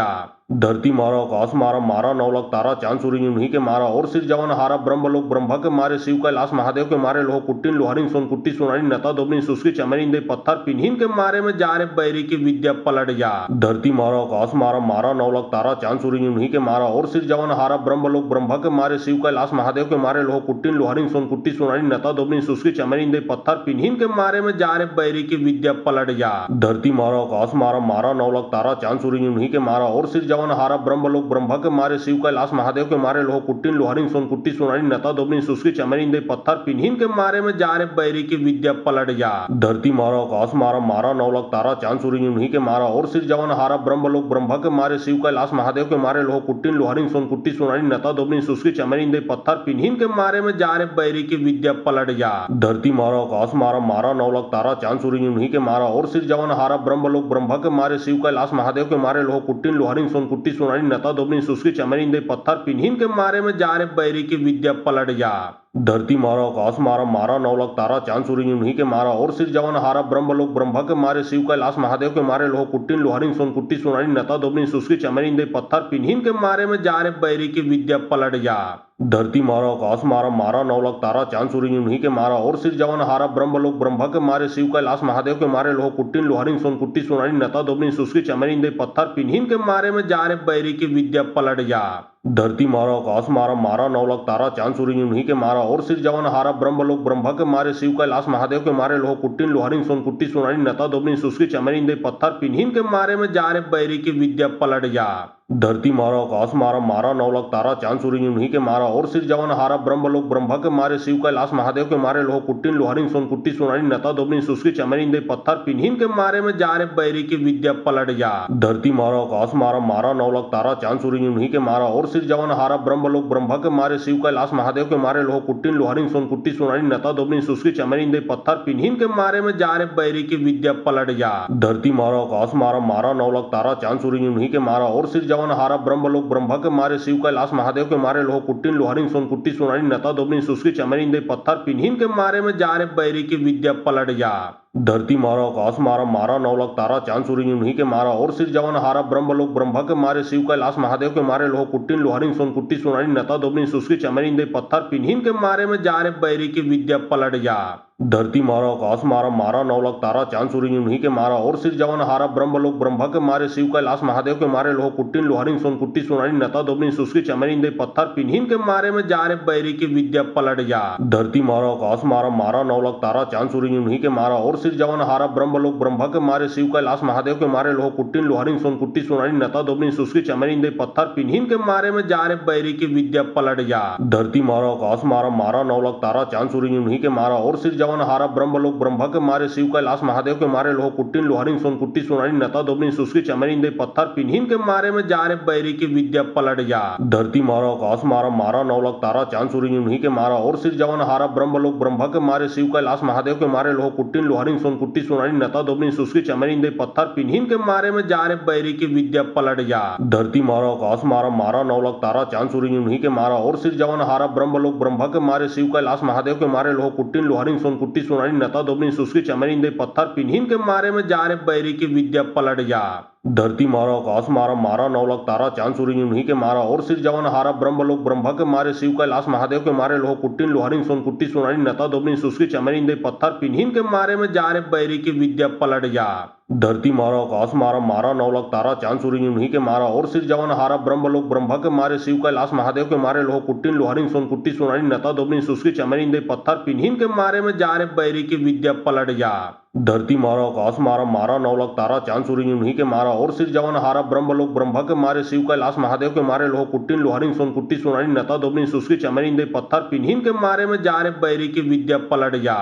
धरती मारा आकाश मारा मारा नौलख तारा चांद सूरज उन्हीं के मारा और सिर जवन हारा ब्रह्मलोक ब्रह्मा के मारे शिव कैलाश महादेव के मारे लोह कुट्टिन लोहरिन सोनकुट्टी सोनारी नता दोबनी सुस्की चमरिन दे पत्थर पिन्हिन के मारे में जा रे बैरी की विद्या पलट जा। धरती मारा आकाश मारा मारा नौलख तारा चांद सूरज उन्हीं के मारा और सिर जवन हारा ब्रह्मलोक ब्रह्मा के मारे शिव कैलाश महादेव के मारे लोह कुट्टिन लोहरिन सोनकुट्टी सोनारी नता दोबनी सुस्की चमरिन दे पत्थर पिन्हिन के मारे में जा रे बैरी की विद्या पलट जा। धरती मारा आकाश मारा मारा नौलख तारा चांद सूरज उन्हीं के मारा और सिर जवन हारा ब्रह्मलोक ब्रह्मा के मारे शिव कैलाश महादेव के मारे लोह कुट्टिन लोहरिन सोनकुट्टी सोनारी नता दोबनी सुस्की चमरिन दे पत्थर पिन्हिन के मारे में जा रे बैरी की विद्या पलट जा। धरती मारा आकाश मारा मारा नौलख तारा चांद सूरज उन्हीं के मारा और सिर जवन हारा ब्रह्मलोक ब्रह्मा के मारे शिव कैलाश महादेव के मारे लोह कुट्टिन लोहरिन सोनकुट्टी सोनारी नता दोबनी सुस्की चमरिन दे पत्थर पिन्हिन के मारे में जा रे बैरी की विद्या पलट जा। धरती मारा आकाश मारा मारा नौलख तारा चांद सूरज उन्हीं के मारा और सिर जवन हारा ब्रह्मलोक ब्रह्मा के मारे शिव कैलाश महादेव के मारे लोह कुट्टिन लोहरिन सोनकुट्टी सोनारी नता दोबनी सुस्की चमरिन दे पत्थर पिन्हिन के मारे में जा रे बैरी की विद्या पलट जा। धरती मारा आकाश मारा मारा नौलख तारा चांद सूरज उन्हीं के मारा और सिर जवन हारा ब्रह्मलोक ब्रह्मा के मारे शिव कैलाश महादेव के मारे लोह कुट्टिन लोहरिन सोनकुट्टी सोनारी नता दोबनी सुस्की चमरिन दे पत्थर पिन्हिन के मारे में जा रे बैरी की विद्या पलट जा। धरती मारा आकाश मारा मारा नौलख तारा चांद सूरज उन्हीं के मारा और सिर जवन हारा ब्रह्मलोक ब्रह्मा के मारे शिव कैलाश महादेव के मारे लोह कुट्टिन लोहरिन सोनकुट्टी सोनारी नता दोबनी सुस्की चमरिन दे पत्थर पिन्हिन के मारे में जा रे बैरी की विद्या पलट जा। धरती मारा आकाश मारा मारा नौलख तारा चांद सूरज उन्हीं के मारा और सिर जवन हारा ब्रह्मलोक ब्रह्मा के मारे शिव कैलाश महादेव के मारे लोह कुट्टिन लोहरिन सोनकुट्टी सोनारी नता दोबनी सुस्की चमरिन दे पत्थर पिन्हिन के मारे में जा रे बैरी की विद्या पलट जा। धरती मारा आकाश मारा मारा नौलख तारा चांद सूरज उन्हीं के मारा और सिर जवन हारा ब्रह्मलोक ब्रह्मा के मारे शिव कैलाश महादेव के मारे लोह कुट्टिन लोहरिन सोनकुट्टी सोनारी नता दोबनी सुस्की चमरिन दे पत्थर पिन्हिन के मारे में जा रे बैरी की विद्या पलट जा। धरती मारा आकाश मारा मारा नौलख तारा चांद सूरज उन्हीं के मारा और सिर जवन हारा ब्रह्मलोक ब्रह्मा के मारे शिव कैलाश महादेव के मारे लोह कुट्टिन लोहरिन सोनकुट्टी सोनारी नता दोबनी सुस्की चमरिन दे पत्थर पिन्हिन के मारे में जा रे बैरी की विद्या पलट जा। धरती मारा आकाश मारा मारा नौलख तारा चांद सूरज उन्हीं के मारा और सिर जवन हारा ब्रह्मलोक ब्रह्म के मारे शिव कैलाश महादेव के मारे लोह कुट्टिन लोहरिंग सोनकुट्टी सोनारी नता दोबनी सुस्की चमरिंदे पत्थर पिन्हिन के मारे में जा रे बैरी की विद्या पलट जा। धरती मारा आकाश मारा मारा नौलख तारा चांद सूर्य उन्हीं के मारा और सिर जवन हारा ब्रह्मलोक ब्रह्म के मारे शिव कैलाश महादेव के मारे लोह कुट्टिन लोहरिंग सोनकुट्टी सोनारी नता दोबनी सुस्की चमरिंदे पत्थर पिन्हिन के मारे में जा रे बैरी की विद्या पलट जा। धरती मारा आकाश मारा मारा नौलख तारा चांद सूर्य उन्हीं के मारा और सिर जवन हारा ब्रह्मलोक ब्रह्म के मारे शिव कैलाश महादेव के मारे लोह कुट्टिन लोहरिंग सोनकुट्टी सोनारी नता दोबनी सुस्की चमरिंदे पत्थर पिन्हिन के मारे में जा रे बैरी की विद्या पलट जा। धरती मारा आकाश मारा मारा नौलख तारा चांद सूर्य उन्हीं के मारा और सिर जवन हारा ब्रह्मलोक ब्रह्म के मारे शिव कैलाश महादेव के मारे लोह कुट्टिन लोहरिंग सोनकुट्टी सोनारी नता दोबनी सुस्की चमरिंदे पत्थर पिन्हिन के मारे में जा रे बैरी की विद्या पलट जा। धरती मारा आकाश मारा मारा नौलख तारा चांद सूर्य उन्हीं के मारा और सिर जवन हारा ब्रह्मलोक ब्रह्म के मारे शिव कैलाश महादेव के मारे लोह कुट्टिन लोहरिंग सोनकुट्टी सोनारी नता दोबनी सुस्की चमरिंदे पत्थर पिन्हिन के मारे में जा रे बैरी की विद्या पलट जा। धरती मारा आकाश मारा मारा नौलख तारा चांद सूर्य उन्हीं के मारा और सिर जवन हारा ब्रह्मलोक ब्रह्म के मारे शिव कैलाश महादेव के मारे लोह कुट्टिन लोहरिंग सोनकुट्टी सोनारी नता दोबनी सुस्की चमरिंदे पत्थर पिन्हिन के मारे में जा रे बैरी की विद्या पलट जा। धरती मारा आकाश मारा मारा नौलख तारा चांद सूर्य उन्हीं के मारा और सिर जवन हारा ब्रह्मलोक ब्रह्म के मारे शिव कैलाश महादेव के मारे लोह कुट्टिन लोहरिंग सोनकुट्टी सोनारी नता दोबनी सुस्की चमरिंदे पत्थर पिन्हिन के मारे में जा रे बैरी की विद्या पलट जा। धरती मारा आकाश मारा मारा नौलख तारा चांद सूर्य उन्हीं के मारा और सिर जवन हारा ब्रह्मलोक ब्रह्म के मारे शिव कैलाश महादेव के मारे लोह कुट्टिन लोहरिंग सोनकुट्टी सोनारी नता दोबनी सुस्की चमरिंदे पत्थर पिन्हिन के मारे में जा रे बैरी की विद्या पलट जा। धरती मारा आकाश मारा मारा नौलख तारा चांद सूर्य उन्हीं के मारा और सिर जवन हारा ब्रह्मलोक ब्रह्म के मारे शिव कैलाश महादेव के मारे लोह कुट्टिन लोहरिंग सोनकुट्टी सोनारी नता दोबनी सुस्की चमरिंदे पत्थर पिन्हिन के मारे में जा रे बैरी की विद्या पलट जा। धरती मारा आकाश मारा मारा नौलख तारा चांद सूर्य उन्हीं के मारा और सिर जवन हारा ब्रह्मलोक ब्रह्म के मारे शिव कैलाश महादेव के मारे लोह कुट्टिन लोहरिंग सोनकुट्टी सोनारी नता दोबनी सुस्की चमरिंदे पत्थर पिन्हिन के मारे में जा रे बैरी की विद्या पलट जा।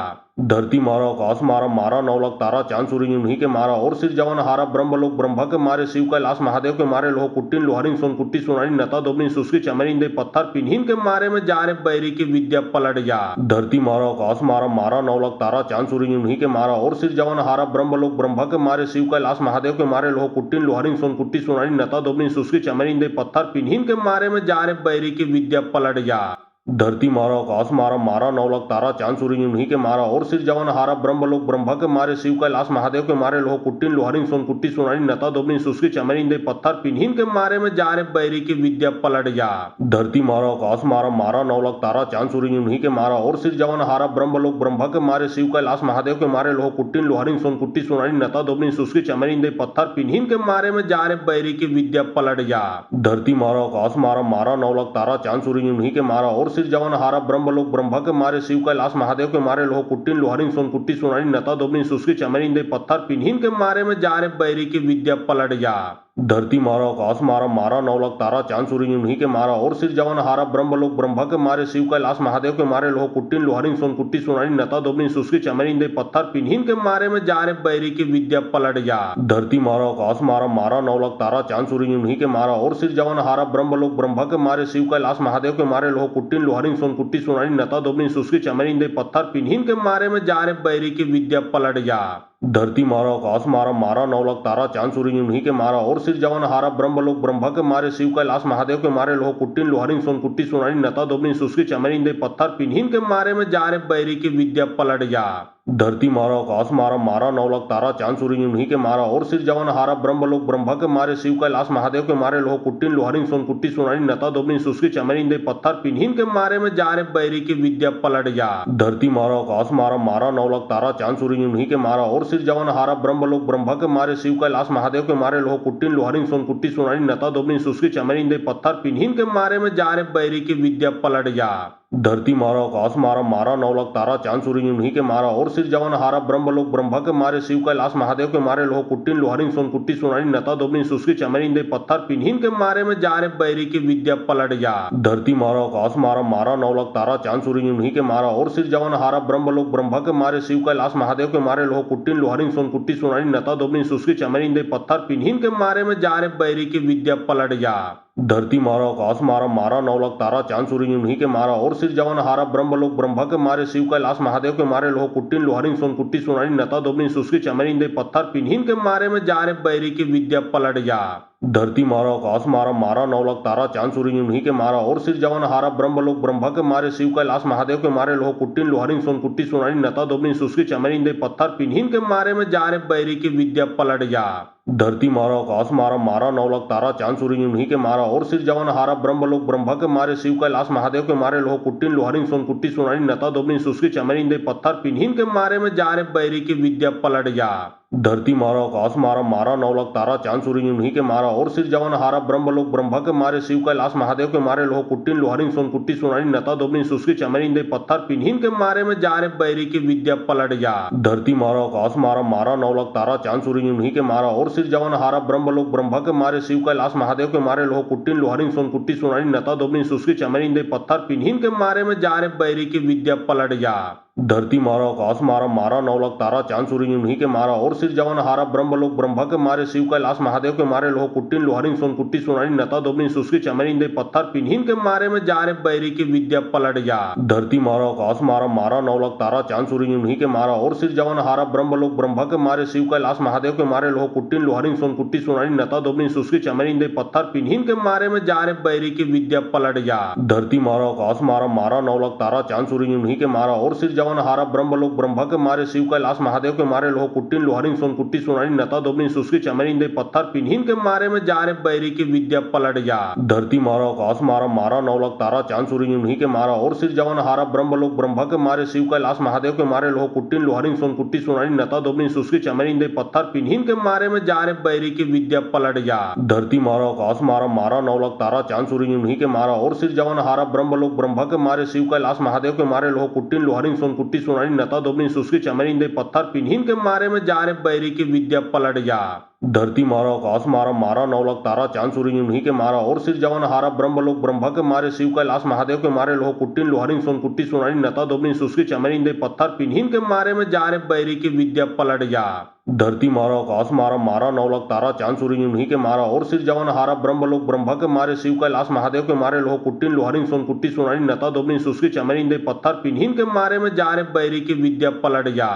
धरती मारा आकाश मारा मारा नौलख तारा चांद सूर्य उन्हीं के मारा और सिर जवन हारा ब्रह्मलोक ब्रह्म के मारे शिव कैलाश महादेव के मारे लोह कुट्टिन लोहरिंग सोनकुट्टी सोनारी नता दोबनी सुस्की चमरिंदे पत्थर पिन्हिन के मारे में जा रे बैरी की विद्या पलट जा। धरती मारा आकाश मारा मारा नौलख तारा चांद सूर्य उन्हीं के मारा और सिर जवन हारा ब्रह्मलोक ब्रह्म के मारे शिव कैलाश महादेव के मारे लोह कुट्टिन लोहरिंग सोनकुट्टी सोनारी नता दोबनी सुस्की चमरिंदे पत्थर पिन्हिन के मारे में जा रे बैरी की विद्या पलट जा। धरती मारा आकाश मारा मारा नौलख तारा चांद सूर्य उन्हीं के मारा और सिर जवन हारा ब्रह्मलोक ब्रह्म के मारे शिव कैलाश महादेव के मारे लोह कुट्टिन लोहरिंग सोनकुट्टी सोनारी नता दोबनी सुस्की चमरिंदे पत्थर पिन्हिन के मारे में जा रे बैरी की विद्या पलट जा। धरती मारा आकाश मारा मारा नौलख तारा चांद सूर्य उन्हीं के मारा और सिर जवन हारा ब्रह्मलोक ब्रह्म के मारे शिव कैलाश महादेव के मारे लोह कुट्टिन लोहरिंग सोनकुट्टी सोनारी नता दोबनी सुस्की चमरिंदे पत्थर पिन्हिन के मारे में जा रे बैरी की विद्या पलट जा। धरती मारा आकाश मारा मारा नौलख तारा चांद सूर्य उन्हीं के मारा और सिर जवन हारा ब्रह्मलोक ब्रह्म के मारे शिव कैलाश महादेव के मारे लोह कुट्टिन लोहरिंग सोनकुट्टी सोनारी नता दोबनी सुस्की चमरिंदे पत्थर पिन्हिन के मारे में जा रे बैरी की विद्या पलट जा। धरती मारा आकाश मारा मारा नौलख तारा चांद सूर्य उन्हीं के मारा और सिर जवन हारा ब्रह्मलोक ब्रह्म के मारे शिव कैलाश महादेव के मारे लोह कुट्टिन लोहरिंग सोनकुट्टी सोनारी नता दोबनी सुस्की चमरिंदे पत्थर पिन्हिन के मारे में जा रे बैरी की विद्या पलट जा। धरती मारा आकाश मारा मारा नौलख तारा चांद सूर्य उन्हीं के मारा और सिर जवन हारा ब्रह्मलोक ब्रह्म के मारे शिव कैलाश महादेव के मारे लोह कुट्टिन लोहरिंग सोनकुट्टी सोनारी नता दोबनी सुस्की चमरिंदे पत्थर पिन्हिन के मारे में जा रे बैरी की विद्या पलट जा। धरती मारा आकाश मारा मारा नौलख तारा चांद सूर्य उन्हीं के मारा और सिर जवन हारा ब्रह्मलोक ब्रह्म के मारे शिव कैलाश महादेव के मारे लोह कुट्टिन लोहरिंग सोनकुट्टी सोनारी नता दोबनी सुस्की चमरिंदे पत्थर पिन्हिन के मारे में जा रे बैरी की विद्या पलट जा। धरती मारा आकाश मारा मारा नौलख तारा चांद सूर्य उन्हीं के मारा और सिर जवन हारा ब्रह्मलोक ब्रह्म के मारे शिव कैलाश महादेव के मारे लोह कुट्टिन लोहरिंग सोनकुट्टी सोनारी नता दोबनी सुस्की चमरिंदे पत्थर पिन्हिन के मारे में जा रे बैरी की विद्या पलट जा। धरती मारा आकाश मारा मारा नौलख तारा चांद सूर्य उन्हीं के मारा और सिर जवन हारा ब्रह्मलोक ब्रह्म के मारे शिव कैलाश महादेव के मारे लोह कुट्टिन लोहरिंग सोनकुट्टी सोनारी नता दोबनी सुस्की चमरिंदे पत्थर पिन्हिन के मारे में जा रे बैरी की विद्या पलट जा। धरती मारा आकाश मारा मारा नौलख तारा चांद सूर्य उन्हीं के मारा और सिर जवन हारा ब्रह्मलोक ब्रह्म के मारे शिव कैलाश महादेव के मारे लोह कुट्टिन लोहरिंग सोनकुट्टी सोनारी नता दोबनी सुस्की चमरिंदे पत्थर पिन्हिन के मारे में जा रे बैरी की विद्या पलट जा। धरती मारा आकाश मारा मारा नौलख तारा चांद सूर्य उन्हीं के मारा और सिर जवन हारा ब्रह्मलोक ब्रह्म के मारे शिव कैलाश महादेव के मारे लोह कुट्टिन लोहरिंग सोनकुट्टी सोनारी नता दोबनी सुस्की चमरिंदे पत्थर पिन्हिन के मारे में जा रे बैरी की विद्या पलट जा। धरती मारा आकाश मारा मारा नौलख तारा चांद सूरज उन्हीं के मारा और सिर जवन हारा ब्रह्मलोक ब्रह्मा के मारे शिव कैलाश महादेव के मारे लोह कुट्टिन लोहरिन सोन कुट्टी सुनारी नता दोबनी सुस्की चमरिन दे पत्थर पिन्हिन के मारे में जा रे बैरी की विद्या पलट जा। धरती मारा आकाश मारा मारा नौलख तारा चांद सूरज उन्हीं के मारा और सिर जवन हारा ब्रह्मलोक ब्रह्मा के मारे शिव कैलाश महादेव के मारे लोह कुट्टिन लोहरिन सोन कुट्टी सुनारी नता दोबनी सुस्की चमरिन दे पत्थर पिन्हिन के मारे में जा रे बैरी की विद्या पलट जा। धरती मारा आकाश मारा मारा नौलख तारा चांद सूरज उन्हीं के मारा और सिर जवन हारा ब्रह्मलोक ब्रह्मा के मारे शिव कैलाश महादेव के मारे लोह कुट्टिन लोहरिन सोन कुट्टी सुनारी नता दोबनी सुस्की चमरिन दे पत्थर पिन्हिन के मारे में जा रे बैरी की विद्या पलट जा। धरती मारा आकाश मारा मारा नौलख तारा चांद सूरज उन्हीं के मारा और सिर जवन हारा ब्रह्मलोक ब्रह्मा के मारे शिव कैलाश महादेव के मारे लोह कुट्टिन लोहरिन सोन कुट्टी सुनारी नता दोबनी सुस्की चमरिन दे पत्थर पिन्हिन के मारे में जा रे बैरी की विद्या पलट जा। धरती मारा आकाश मारा मारा नौलख तारा चांद सूरज उन्हीं के मारा और सिर जवन हारा ब्रह्मलोक ब्रह्मा के मारे शिव कैलाश महादेव के मारे लोह कुट्टिन लोहरिन सोन कुट्टी सुनारी नता दोबनी सुस्की चमरिन दे पत्थर पिन्हिन के मारे में जा रे बैरी की विद्या पलट जा। धरती मारा आकाश मारा मारा नौलख तारा चांद सूरज उन्हीं के मारा और सिर जवन हारा ब्रह्मलोक ब्रह्मा के मारे शिव कैलाश महादेव के मारे लोह कुट्टिन लोहरिन सोन कुट्टी सुनारी नता दोबनी सुस्की चमरिन दे पत्थर पिन्हिन के मारे में जा रे बैरी की विद्या पलट जा। धरती मारा आकाश मारा मारा नौलख तारा चांद सूरज उन्हीं के मारा और सिर जवन हारा ब्रह्मलोक ब्रह्मा के मारे शिव कैलाश महादेव के मारे लोह कुट्टिन लोहरिन सोन कुट्टी सुनारी नता दोबनी सुस्की चमरिन दे पत्थर पिन्हिन के मारे में जा रे बैरी की विद्या पलट जा। धरती मारा आकाश मारा मारा नौलख तारा चांद सूरज उन्हीं के मारा और सिर जवन हारा ब्रह्मलोक ब्रह्मा के मारे शिव कैलाश महादेव के मारे लोह कुट्टिन लोहरिन सोन कुट्टी सुनारी नता दोबनी सुस्की चमरिन दे पत्थर पिन्हिन के मारे में जा रे बैरी की विद्या पलट जा। धरती मारा आकाश मारा मारा नौलख तारा चांद सूरज उन्हीं के मारा और सिर जवन हारा ब्रह्मलोक ब्रह्मा के मारे शिव कैलाश महादेव के मारे लोह कुट्टिन लोहरिन सोन कुट्टी सुनारी नता दोबनी सुस्की चमरिन दे पत्थर पिन्हिन के मारे में जा रे बैरी की विद्या पलट जा। धरती मारा आकाश मारा मारा नौलख तारा चांद सूरज उन्हीं के मारा और सिर जवन हारा ब्रह्मलोक ब्रह्मा के मारे शिव कैलाश महादेव के मारे लोह कुट्टिन लोहरिन सोन कुट्टी सुनारी नता दोबनी सुस्की चमरिन दे पत्थर पिन्हिन के मारे में जा रे बैरी की विद्या पलट जा। धरती मारा आकाश मारा मारा नौलख तारा चांद सूरज उन्हीं के मारा और सिर जवन हारा ब्रह्मलोक ब्रह्मा के मारे शिव कैलाश महादेव के मारे लोह कुट्टिन लोहरिन सोन कुट्टी सुनारी नता दोबनी सुस्की चमरिन दे पत्थर पिन्हिन के मारे में जा रे बैरी की विद्या पलट जा। धरती मारा आकाश मारा मारा नौलख तारा चांद सूरज उन्हीं के मारा और सिर जवन हारा ब्रह्मलोक ब्रह्मा के मारे शिव कैलाश महादेव के मारे लोह कुट्टिन लोहरिन सोन कुट्टी सुनारी नता दोबनी सुस्की चमरिन दे पत्थर पिन्हिन के मारे में जा रे बैरी की विद्या पलट जा।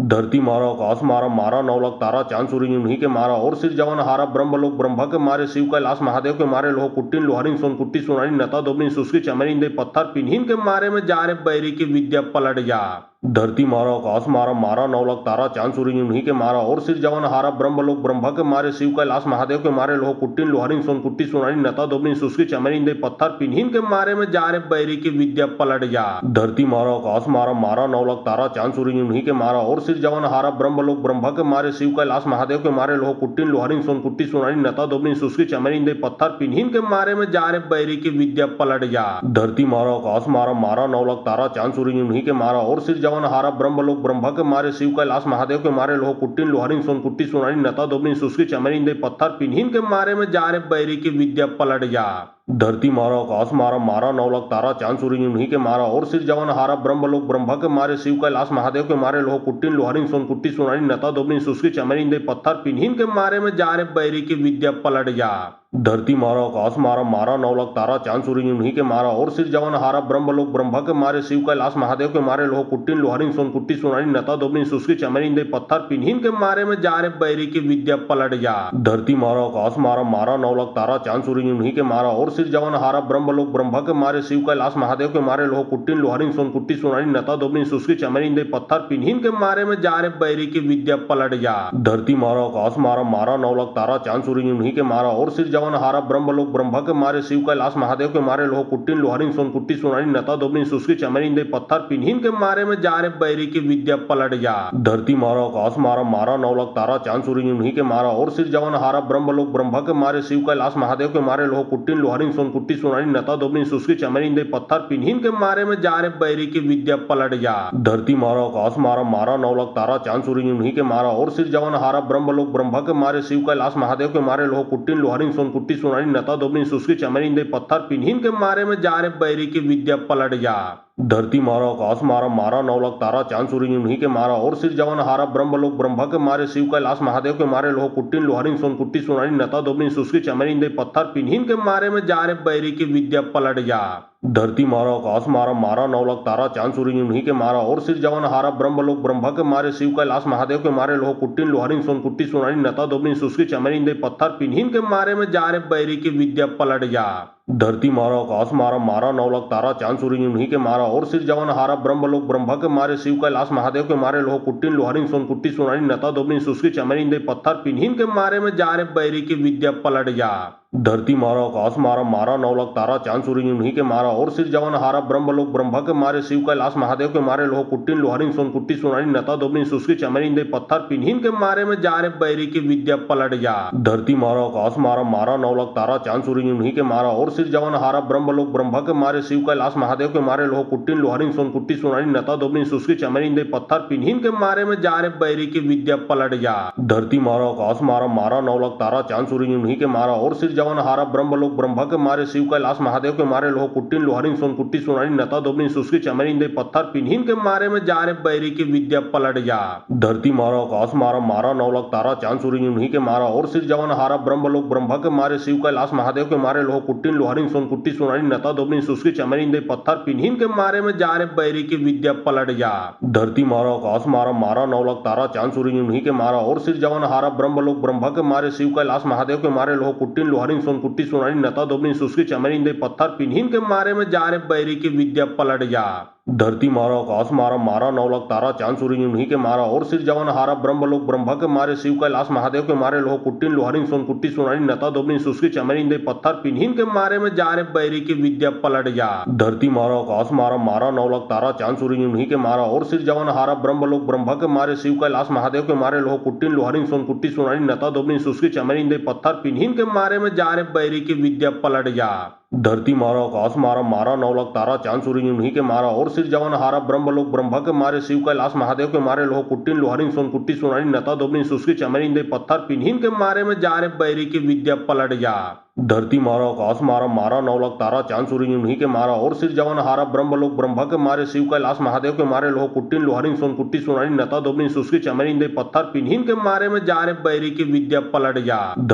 धरती मारा आकाश मारा मारा नौलख तारा चांद सूरज उन्हीं के मारा और सिर जवन हारा ब्रह्मलोक ब्रह्मा के मारे शिव कैलाश महादेव के मारे लोह कुट्टिन लोहरिन सोन कुट्टी सुनारी नता दोबनी सुस्की चमरिन दे पत्थर पिन्हिन के मारे में जा रे बैरी की विद्या पलट जा। धरती मारा आकाश मारा मारा नौलख तारा चांद सूरज उन्हीं के मारा और सिर जवन हारा ब्रह्मलोक ब्रह्मा के मारे शिव कैलाश महादेव के मारे लोह कुट्टिन लोहरिन सोन कुट्टी सुनारी नता दोबनी सुस्की चमरिन दे पत्थर पिन्हिन के मारे में जा रे बैरी की विद्या पलट जा। धरती मारा आकाश मारा मारा नौलख तारा चांद सूरज उन्हीं के मारा और सिर जवन हारा ब्रह्मलोक ब्रह्मा के मारे शिव कैलाश महादेव के मारे लोह कुट्टिन लोहरिन सोन कुट्टी सुनारी नता दोबनी सुस्की चमरिन दे पत्थर पिन्हिन के मारे में जा रे बैरी की विद्या पलट जा। धरती मारा आकाश मारा मारा नौलख तारा चांद सूरज उन्हीं के मारा और सिर जवन हारा ब्रह्मलोक ब्रह्मा के मारे शिव कैलाश महादेव के मारे लोह कुट्टिन लोहरिन सोन कुट्टी सुनारी नता दोबनी सुस्की चमरिन दे पत्थर पिन्हिन के मारे में जा रे बैरी की विद्या पलट जा। धरती मारा आकाश मारा मारा नौलख तारा चांद सूरज उन्हीं के मारा और सिर जवन हारा ब्रह्मलोक ब्रह्मा के मारे शिव कैलाश महादेव के मारे लोह कुट्टिन लोहरिन सोन कुट्टी सुनारी नता दोबनी सुस्की चमरिन दे पत्थर पिन्हिन के मारे में जा रे बैरी की विद्या पलट जा। धरती मारा आकाश मारा मारा नौलख तारा चांद सूरज उन्हीं के मारा और सिर जवन हारा ब्रह्मलोक ब्रह्मा के मारे शिव कैलाश महादेव के मारे लोह कुट्टिन लोहरिन सोन कुट्टी सुनारी नता दोबनी सुस्की चमरिन दे पत्थर पिन्हिन के मारे में जा रे बैरी की विद्या पलट जा। धरती मारा आकाश मारा मारा नौलख तारा चांद सूरज उन्हीं के मारा और सिर जवन हारा ब्रह्मलोक ब्रह्मा के मारे शिव कैलाश महादेव के मारे लोह कुट्टिन लोहरिन सोन कुट्टी सुनारी नता दोबनी सुस्की चमरिन दे पत्थर पिन्हिन के मारे में जा रे बैरी की विद्या पलट जा। धरती मारा आकाश मारा मारा नौलख तारा चांद सूरज उन्हीं के मारा और सिर जवन हारा ब्रह्मलोक ब्रह्मा के मारे शिव कैलाश महादेव के मारे लोह कुट्टिन लोहरिन सोन कुट्टी सुनारी नता दोबनी सुस्की चमरिन दे पत्थर पिन्हिन के मारे में जा रे बैरी की विद्या पलट जा। धरती मारा आकाश मारा मारा नौलख तारा चांद सूरज उन्हीं के मारा और सिर जवन हारा ब्रह्मलोक ब्रह्मा के मारे शिव कैलाश महादेव के मारे लोह कुट्टिन लोहरिन सोन कुट्टी सुनारी नता दोबनी सुस्की चमरिन दे पत्थर पिन्हिन के मारे में जा रे बैरी की विद्या पलट जा। धरती मारा आकाश मारा मारा नौलख तारा चांद सूरज उन्हीं के मारा और सिर जवन हारा ब्रह्मलोक ब्रह्मा के मारे शिव कैलाश महादेव के मारे लोह कुट्टिन लोहरिन सोन कुट्टी सुनारी नता दोबनी सुस्की चमरिन दे पत्थर पिन्हिन के मारे में जा रे बैरी की विद्या पलट जा। धरती मारा आकाश मारा मारा नौलख तारा चांद सूरज उन्हीं के मारा और सिर जवन हारा ब्रह्मलोक ब्रह्मा के मारे शिव कैलाश महादेव के मारे लोह कुट्टिन लोहरिन सोनकुट्टी सोनारी नता दोबनी सुस्की चमरिन दे पत्थर पिन्हिन के मारे में जा रे बैरी की विद्या पलट जा। धरती मारा आकाश मारा मारा नौलख तारा चांद सूरज उन्हीं के मारा और सिर जवन हारा ब्रह्मलोक ब्रह्मा के मारे शिव कैलाश महादेव के मारे लोह कुट्टिन लोहरिन सोनकुट्टी सोनारी नता दोबनी सुस्की चमरिन दे पत्थर पिन्हिन के मारे में जा रे बैरी की विद्या पलट जा। धरती मारा आकाश मारा मारा नौलख तारा चांद सूरज उन्हीं के मारा और सिर जवन हारा ब्रह्मलोक ब्रह्मा के मारे शिव कैलाश महादेव के मारे लोह कुट्टिन लोहरिन सोनकुट्टी सोनारी नता दोबनी सुस्की चमरिन दे पत्थर पिन्हिन के मारे में जा रे बैरी की विद्या पलट जा। धरती मारा आकाश मारा मारा नौलख तारा चांद सूरज उन्हीं के मारा और सिर जवन हारा ब्रह्मलोक ब्रह्मा के मारे शिव कैलाश महादेव के मारे लोह कुट्टिन लोहरिन सोनकुट्टी सोनारी नता दोबनी सुस्की चमरिन दे पत्थर पिन्हिन के मारे में जा रे बैरी की विद्या पलट जा। धरती मारा आकाश मारा मारा नौलख तारा चांद सूरज उन्हीं के मारा और सिर जवन हारा ब्रह्मलोक ब्रह्मा के मारे शिव कैलाश महादेव के मारे लोह कुट्टिन लोहरिन सोनकुट्टी सोनारी नता दोबनी सुस्की चमरिन दे पत्थर पिन्हिन के मारे में जा रे बैरी की विद्या पलट जा। धरती मारा आकाश मारा मारा नौलख तारा चांद सूरज उन्हीं के मारा और सिर जवन हारा ब्रह्मलोक ब्रह्मा के मारे शिव कैलाश महादेव के मारे लोह कुट्टिन लोहरिन सोनकुट्टी सोनारी नता दोबनी सुस्की चमरिन दे पत्थर पिन्हिन के मारे में जा रे बैरी की विद्या पलट जा। धरती मारा आकाश मारा मारा नौलख तारा चांद सूरज उन्हीं के मारा और सिर जवन हारा ब्रह्मलोक ब्रह्मा के मारे शिव कैलाश महादेव के मारे लोह कुट्टिन लोहरिन सोनकुट्टी सोनारी नता दोबनी सुस्की चमरिन दे पत्थर पिन्हिन के मारे में जा रे बैरी की विद्या पलट जा। धरती मारा आकाश मारा मारा नौलख तारा चांद सूरज उन्हीं के मारा और सिर जवन हारा ब्रह्मलोक ब्रह्मा के मारे शिव कैलाश महादेव के मारे लोह कुट्टिन लोहरिन सोनकुट्टी सोनारी नता दोबनी सुस्की चमरिन दे पत्थर पिन्हिन के मारे में जा रे बैरी की विद्या पलट जा। धरती मारा आकाश मारा मारा नौलख तारा चांद सूरज उन्हीं के मारा और सिर जवन हारा ब्रह्मलोक ब्रह्मा के मारे शिव कैलाश महादेव के मारे लोह कुट्टिन लोहरिन सोनकुट्टी सोनारी नता दोबनी सुस्की चमरिन दे पत्थर पिन्हिन के मारे में जा रे बैरी की विद्या पलट जा। धरती मारा आकाश मारा मारा नौलख तारा चांद सूरज उन्हीं के मारा और सिर जवन हारा ब्रह्मलोक ब्रह्मा के मारे शिव कैलाश महादेव के मारे लोह कुट्टिन लोहरिन सोनकुट्टी सोनारी नता दोबनी सुस्की चमरिन दे पत्थर पिन्हिन के मारे में जा रे बैरी की विद्या पलट जा। धरती मारा आकाश मारा मारा नौलख तारा चांद सूरज उन्हीं के मारा और सिर जवन हारा ब्रह्मलोक ब्रह्मा के मारे शिव कैलाश महादेव के मारे लोह कुट्टिन लोहरिन सोनकुट्टी सोनारी नता दोबनी सुस्की चमरिन दे पत्थर पिन्हिन के मारे में जा रे बैरी की विद्या पलट जा। धरती मारा आकाश मारा मारा नौलख तारा चांद सूरज उन्हीं के मारा और सिर जवन हारा ब्रह्मलोक ब्रह्मा के मारे शिव कैलाश महादेव के मारे लोह कुट्टिन लोहरिन सोनकुट्टी सोनारी नता दोबनी सुस्की चमरिन दे पत्थर पिन्हिन के मारे में जा रे बैरी की विद्या पलट जा। धरती मारा आकाश मारा मारा नौलख तारा चांद सूरज उन्हीं के मारा और सिर जवन हारा ब्रह्मलोक ब्रह्मा के मारे शिव कैलाश महादेव के मारे लोह कुट्टिन लोहरिन सोनकुट्टी सोनारी नता दोबनी सुस्की चमरिन दे पत्थर पिन्हिन के मारे में जा रे बैरी की विद्या पलट जा। धरती मारा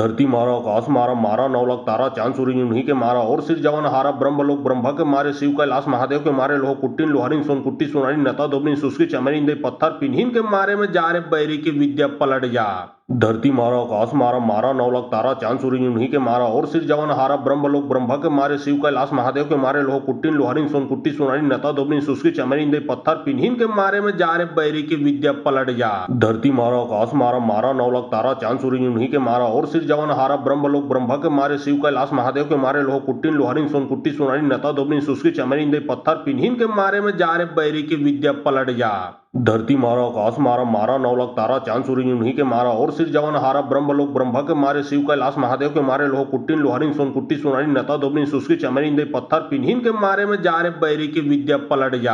आकाश मारा मारा नौलख तारा चांद सूरज उन्हीं के मारा और सिर जवन हारा ब्रह्मलोक ब्रह्मा के मारे शिव कैलाश महादेव के मारे लोह कुट्टिन लोहरिन सोनकुट्टी सोनारी नता दोबनी सुस्की चमरिन दे पत्थर पिन्हिन के मारे में जा रे बैरी की विद्या पलट जा। धरती मारा आकाश मारा मारा नौलख तारा चांद सूरज उन्हीं के मारा और सिर जवन हारा ब्रह्मलोक ब्रह्मा के मारे शिव कैलाश महादेव के मारे लोह कुट्टिन लोहरिन सोनकुट्टी सोनारी नता दोबनी सुस्की चमरिन दे पत्थर पिन्हिन के मारे में जा रे बैरी की विद्या पलट जा। धरती मारा आकाश मारा मारा नौलख तारा चांद सूरज उन्हीं के मारा और सिर जवन हारा ब्रह्मलोक ब्रह्मा के मारे शिव कैलाश महादेव के मारे लोह कुट्टिन लोहरिन सोनकुट्टी सोनारी नता दोबनी सुस्की चमरिन दे पत्थर पिन्हिन के मारे में जा रे बैरी की विद्या पलट जा। धरती मारा आकाश मारा मारा नौलख तारा चांद सूरज उन्हीं के मारा और सिर जवन हारा ब्रह्मलोक ब्रह्मा के मारे शिव कैलाश महादेव के मारे लोह कुट्टिन लोहरिन सोनकुट्टी सोनारी नता दोबनी सुस्की चमरिन दे पत्थर पिन्हिन के मारे में जा रे बैरी की विद्या पलट जा।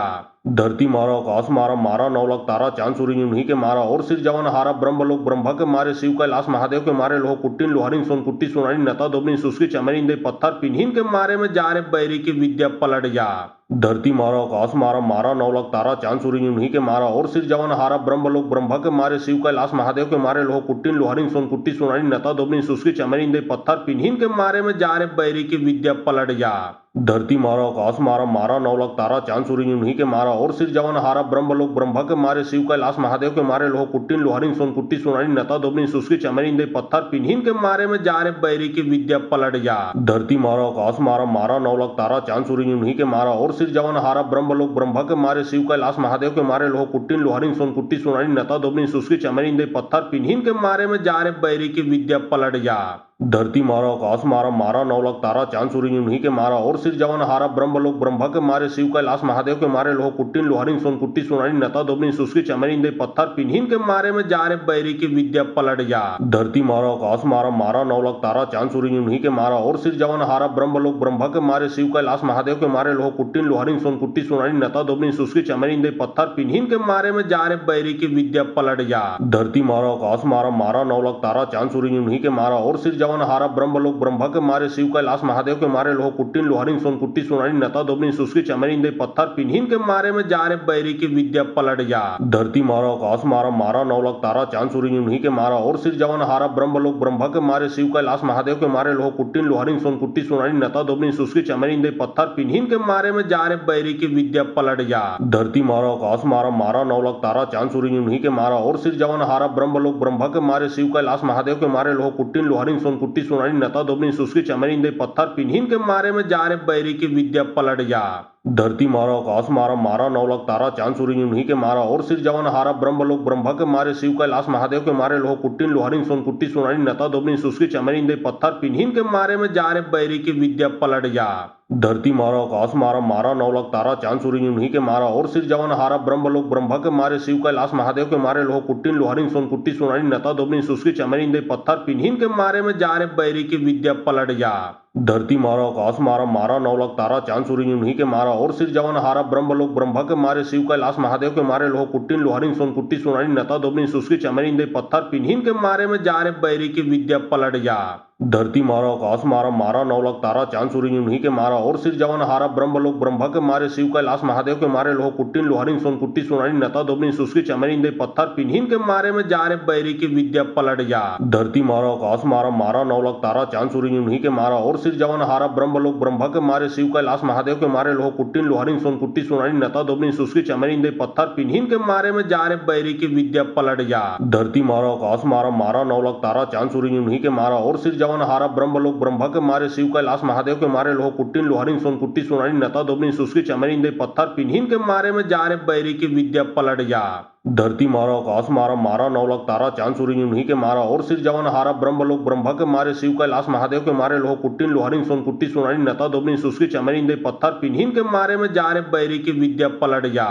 धरती मारा आकाश मारा मारा नौलख तारा चांद सूरज उन्हीं के मारा और सिर जवन हारा ब्रह्मलोक ब्रह्मा के मारे शिव कैलाश महादेव के मारे लोह कुट्टिन लोहरिन सोनकुट्टी सोनारी नता दोबनी सुस्की चमरिन दे पत्थर पिन्हिन के मारे में जा रे बैरी की विद्या पलट जा। धरती मारा आकाश मारा मारा नौलख तारा चांद सूरज उन्हीं के मारा और सिर जवन हारा ब्रह्मलोक ब्रह्मा के मारे शिव कैलाश महादेव के मारे लोह कुट्टिन लोहरिन सोनकुट्टी सोनारी नता दोबनी सुस्की चमरिन दे पत्थर पिन्हिन के मारे में जा रे बैरी की विद्या पलट जा। धरती मारा आकाश मारा मारा नौलख तारा चांद सूरज उन्हीं के मारा और सिर जवन हारा ब्रह्मलोक ब्रह्मा के मारे शिव कैलाश महादेव के मारे लोह कुट्टिन लोहरिन सोनकुट्टी सोनारी नता दोबनी सुस्की चमरिन दे पत्थर पिन्हिन के मारे में जा रे बैरी की विद्या पलट जा। धरती मारा आकाश मारा मारा नौलख तारा चांद सूरज उन्हीं के मारा और सिर जवन हारा ब्रह्मलोक ब्रह्मा के मारे शिव कैलाश महादेव के मारे लोह कुट्टिन लोहरिन सोनकुट्टी सोनारी नता दोबनी सुस्की चमरिन दे पत्थर पिन्हिन के मारे में जा रे बैरी की विद्या पलट जा। धरती मारा आकाश मारा मारा नौलख तारा चांद सूरज उन्हीं के मारा और सिर जवन हारा ब्रह्मलोक ब्रह्मा के मारे शिव कैलाश महादेव के मारे लोह कुट्टिन लोहरिन सोनकुट्टी सोनारी नता दोबनी सुस्की चमरिन दे पत्थर पिन्हिन के मारे में जा रे बैरी की विद्या पलट जा। धरती मारा आकाश मारा मारा नौलख तारा चांद सूरज उन्हीं के मारा और सिर जवन हारा ब्रह्मलोक ब्रह्म के मारे शिव कैलाश महादेव के मारे लोह कुट्टिन लोहरिन सोन कुट्टी सोनारी नता दोबनी सुस्की चमेरिन दे पत्थर पिन्हिन के मारे में जा रे बैरी की विद्या पलट जा। धरती मारा आकाश मारा मारा नौलख तारा चांद सूरज उन्हीं के मारा और सिर जवन हारा ब्रह्मलोक ब्रह्म के मारे शिव कैलाश महादेव के मारे लोह कुट्टिन लोहरिन सोन कुट्टी सोनारी नता दोबनी सुस्की चमेरिन दे पत्थर पिन्हिन के मारे में जा रे बैरी की विद्या पलट जा। धरती मारा आकाश मारा मारा नौलख तारा चांद सूरज उन्हीं के मारा और सिर जवन हारा ब्रह्मलोक ब्रह्म के मारे शिव कैलाश महादेव के मारे लोह कुट्टिन लोहरिन सोन कुट्टी सोनारी नता दोबनी सुस्की चमेरिन दे पत्थर पिन्हिन के मारे में जा रे बैरी की विद्या पलट जा। धरती मारा आकाश मारा मारा नौलख तारा चांद सूरज उन्हीं के मारा और सिर जवन हारा ब्रह्मलोक ब्रह्म के मारे शिव कैलाश महादेव के मारे लोह कुट्टिन लोहरिन सोन कुट्टी सोनारी नता दोबनी सुस्की चमेरिन दे पत्थर पिन्हिन के मारे में जा रे बैरी की विद्या पलट जा। धरती मारा आकाश मारा मारा नौलख तारा चांद सूरज उन्हीं के मारा और सिर जवन हारा ब्रह्मलोक ब्रह्म के मारे शिव कैलाश महादेव के मारे लोह कुट्टिन लोहरिन सोन कुट्टी सोनारी नता दोबनी सुस्की चमेरिन दे पत्थर पिन्हिन के मारे में जा रे बैरी की विद्या पलट जा। धरती मारा आकाश मारा मारा नौलख तारा चांद सूरज उन्हीं के मारा और सिर जवन हारा ब्रह्मलोक ब्रह्म के मारे शिव कैलाश महादेव के मारे लोह कुट्टिन लोहरिन सोन कुट्टी सोनारी नता दोबनी सुस्की चमेरिन दे पत्थर पिन्हिन के मारे में जा रे बैरी की विद्या पलट जा। धरती मारा आकाश मारा मारा नौलख तारा चांद सूरज उन्हीं के मारा और सिर जवन हारा ब्रह्मलोक ब्रह्म के मारे शिव कैलाश महादेव के मारे लोह कुट्टिन लोहरिन सोन कुट्टी सोनारी नता दोबनी सुस्की चमेरिन दे पत्थर पिन्हिन के मारे में जा रे बैरी की विद्या पलट जा। धरती मारा आकाश मारा मारा नौलख तारा चांद सूरज उन्हीं के मारा और सिर जवन हारा ब्रह्मलोक ब्रह्म के मारे शिव कैलाश महादेव के मारे लोह कुट्टिन लोहरिन सोन कुट्टी सोनारी नता दोबनी सुस्की चमेरिन दे पत्थर पिन्हिन के मारे में जा रे बैरी की विद्या पलट जा। धरती मारा आकाश मारा मारा नौलख तारा चांद सूरज उन्हीं के मारा और सिर जवन हारा ब्रह्मलोक ब्रह्म के मारे शिव कैलाश महादेव के मारे लोह कुट्टिन लोहरिन सोन कुट्टी सोनारी नता दोबनी सुस्की चमेरिन दे पत्थर पिन्हिन के मारे में जा रे बैरी की विद्या पलट जा। धरती मारा आकाश मारा मारा नौलख तारा चांद सूरज उन्हीं के मारा और सिर जवन हारा ब्रह्मलोक ब्रह्म के मारे शिव कैलाश महादेव के मारे लोह कुट्टिन लोहरिन सोन कुट्टी सोनारी नता दोबनी सुस्की चमेरिन दे पत्थर पिन्हिन के मारे में जा रे बैरी की विद्या पलट जा।